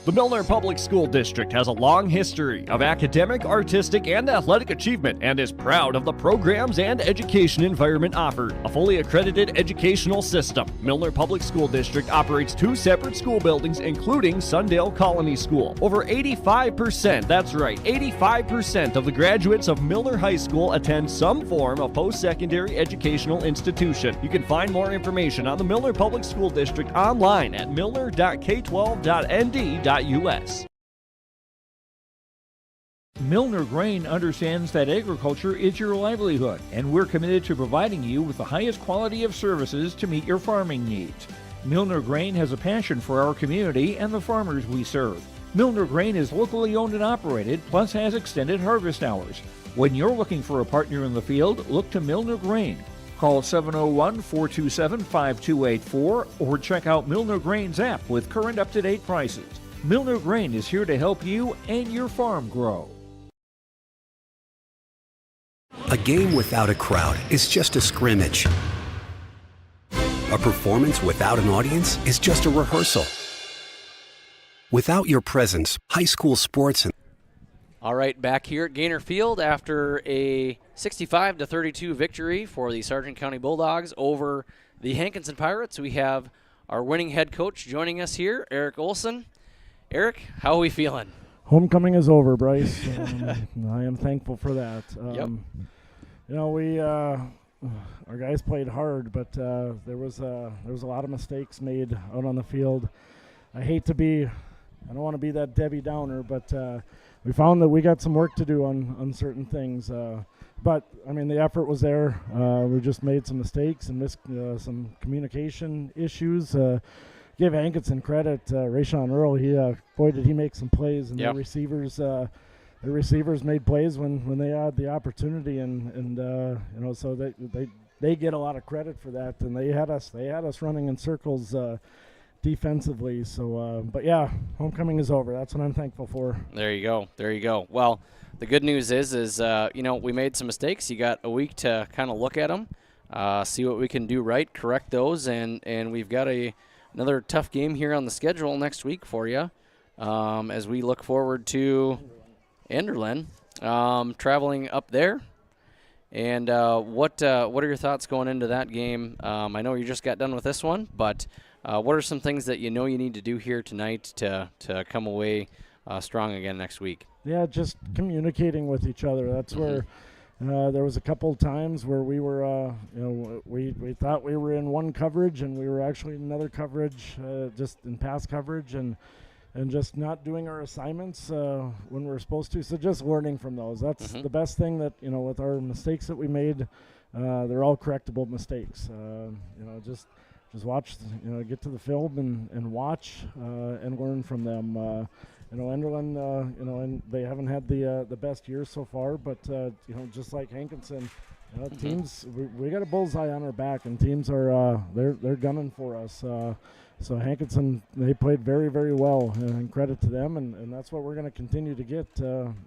The Milner Public School District has a long history of academic, artistic, and athletic achievement and is proud of the programs and education environment offered. A fully accredited educational system, Milner Public School District operates 2 separate school buildings, including Sundale Colony School. Over 85%, that's right, 85% of the graduates of Milner High School attend some form of post-secondary educational institution. You can find more information on the Milner Public School District online at milner.k12.nd.us. Milner Grain understands that agriculture is your livelihood, and we're committed to providing you with the highest quality of services to meet your farming needs. Milner Grain has a passion for our community and the farmers we serve. Milner Grain is locally owned and operated, plus has extended harvest hours. When you're looking for a partner in the field, look to Milner Grain. Call 701-427-5284 or check out Milner Grain's app with current up-to-date prices. Milner Grain is here to help you and your farm grow. A game without a crowd is just a scrimmage. A performance without an audience is just a rehearsal. Without your presence, high school sports and All right, back here at Gaynor Field after a 65-32 victory for the Sargent County Bulldogs over the Hankinson Pirates. We have our winning head coach joining us here, Eric Olson. Eric, how are we feeling? Homecoming is over, Bryce. I am thankful for that. Yep. You know, our guys played hard, but there was a lot of mistakes made out on the field. I don't want to be that Debbie Downer, but we found that we got some work to do on certain things. But I mean, the effort was there. We just made some mistakes and missed some communication issues. Give Hankinson credit. Rayshawn Earl, did he make some plays, and yep. The receivers made plays when they had the opportunity, and so they get a lot of credit for that, and they had us running in circles defensively. So, but yeah, homecoming is over. That's what I'm thankful for. There you go. Well, the good news is we made some mistakes. You got a week to kind of look at them, see what we can do right, correct those, and we've got another tough game here on the schedule next week for you, as we look forward to Enderlin traveling up there. And what are your thoughts going into that game? I know you just got done with this one, but what are some things that you know you need to do here tonight to come away strong again next week? Yeah, just communicating with each other. That's where there was a couple times where we were, we thought we were in one coverage and we were actually in another coverage, just in pass coverage, and just not doing our assignments when we're supposed to. So just learning from those. That's the best thing that, with our mistakes that we made, they're all correctable mistakes. Just watch, get to the film and watch and learn from them. Enderlin, and they haven't had the best year so far, but just like Hankinson, teams, we got a bullseye on our back, and teams are they're gunning for us. So Hankinson, they played very, very well, and credit to them, and that's what we're going to continue to get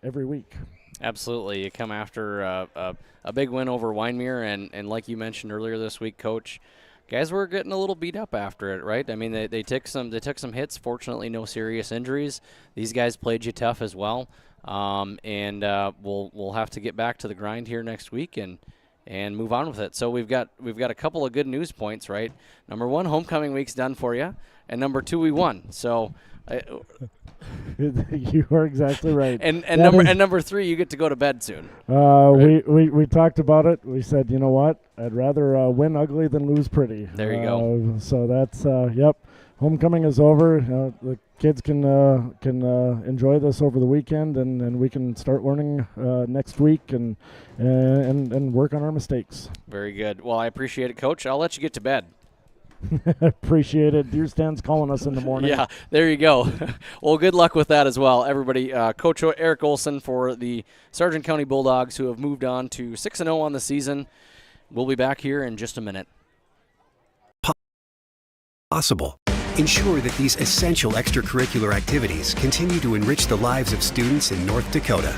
every week. Absolutely. You come after a big win over Wyndmere, and like you mentioned earlier this week, Coach, guys were getting a little beat up after it, right? I mean, they took some hits. Fortunately, no serious injuries. These guys played you tough as well. We'll have to get back to the grind here next week and move on with it. So we've got a couple of good news points, right? Number one, homecoming week's done for you, and number two, we won. So you are exactly right. And number three, you get to go to bed soon. Right? We talked about it. We said, you know what? I'd rather win ugly than lose pretty. There you go. So that's yep. Homecoming is over. The kids can enjoy this over the weekend, and we can start learning next week and work on our mistakes. Very good. Well, I appreciate it, Coach. I'll let you get to bed. Appreciate it. Deer Stand's calling us in the morning. Yeah, there you go. Well, good luck with that as well, everybody. Coach Eric Olson for the Sargent County Bulldogs, who have moved on to 6-0 on the season. We'll be back here in just a minute. Possible. Ensure that these essential extracurricular activities continue to enrich the lives of students in North Dakota.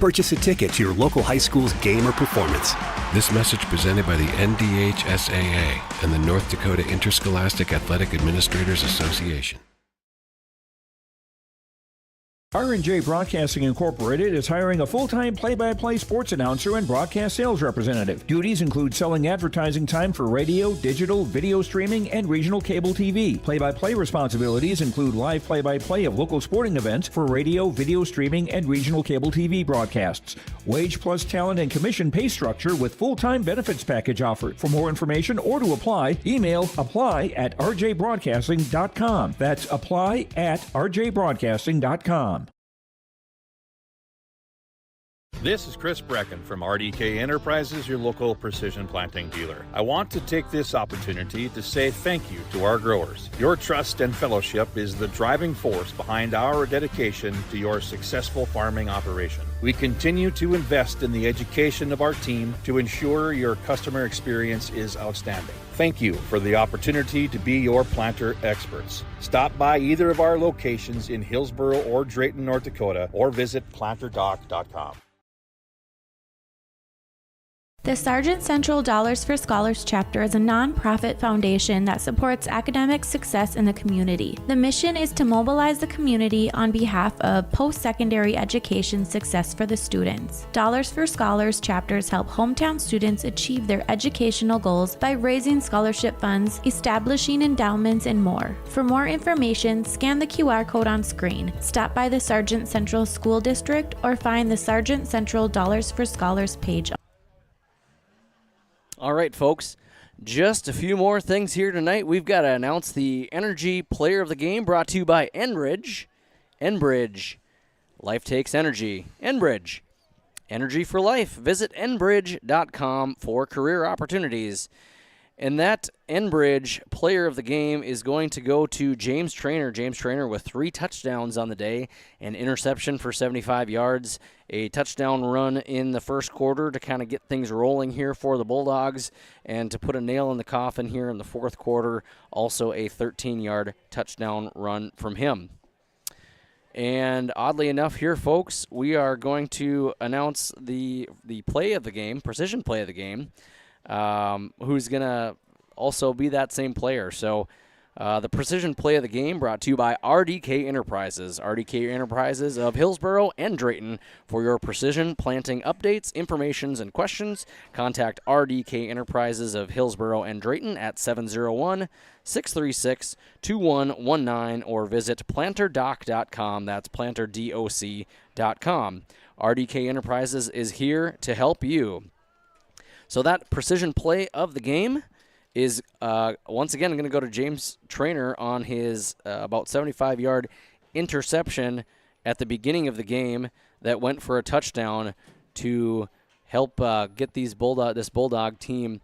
Purchase a ticket to your local high school's game or performance. This message presented by the NDHSAA and the North Dakota Interscholastic Athletic Administrators Association. R&J Broadcasting Incorporated is hiring a full-time play-by-play sports announcer and broadcast sales representative. Duties include selling advertising time for radio, digital, video streaming, and regional cable TV. Play-by-play responsibilities include live play-by-play of local sporting events for radio, video streaming, and regional cable TV broadcasts. Wage plus talent and commission pay structure with full-time benefits package offered. For more information or to apply, email apply@rjbroadcasting.com. That's apply@rjbroadcasting.com. This is Chris Brecken from RDK Enterprises, your local precision planting dealer. I want to take this opportunity to say thank you to our growers. Your trust and fellowship is the driving force behind our dedication to your successful farming operation. We continue to invest in the education of our team to ensure your customer experience is outstanding. Thank you for the opportunity to be your planter experts. Stop by either of our locations in Hillsboro or Drayton, North Dakota, or visit planterdoc.com. The Sargent Central Dollars for Scholars chapter is a nonprofit foundation that supports academic success in the community. The mission is to mobilize the community on behalf of post-secondary education success for the students. Dollars for Scholars chapters help hometown students achieve their educational goals by raising scholarship funds, establishing endowments, and more. For more information, scan the QR code on screen, stop by the Sargent Central School District, or find the Sargent Central Dollars for Scholars page. All right, folks, just a few more things here tonight. We've got to announce the Energy Player of the Game, brought to you by Enbridge. Enbridge, life takes energy. Enbridge, energy for life. Visit enbridge.com for career opportunities. And that Enbridge Player of the Game is going to go to James Trainer. James Trainer with 3 touchdowns on the day, an interception for 75 yards, a touchdown run in the first quarter to kind of get things rolling here for the Bulldogs, and to put a nail in the coffin here in the fourth quarter, also a 13-yard touchdown run from him. And oddly enough here, folks, we are going to announce the play of the game, precision play of the game, who's going to also be that same player. So the precision play of the game brought to you by RDK Enterprises. RDK Enterprises of Hillsboro and Drayton. For your precision planting updates, informations, and questions, contact RDK Enterprises of Hillsboro and Drayton at 701-636-2119 or visit planterdoc.com. That's planterdoc.com. RDK Enterprises is here to help you. So that precision play of the game is, once again, going to go to James Trainer on his about 75-yard interception at the beginning of the game that went for a touchdown to help get this Bulldog team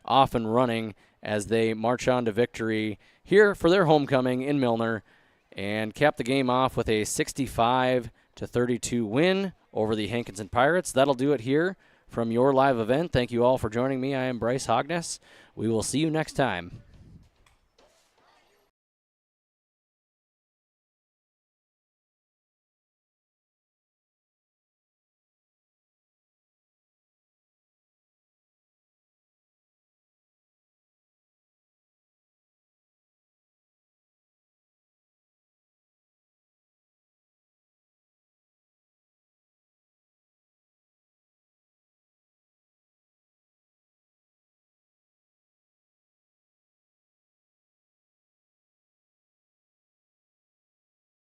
off and running as they march on to victory here for their homecoming in Milner and cap the game off with a 65-32 win over the Hankinson Pirates. That'll do it here from your live event. Thank you all for joining me. I am Bryce Hogness. We will see you next time.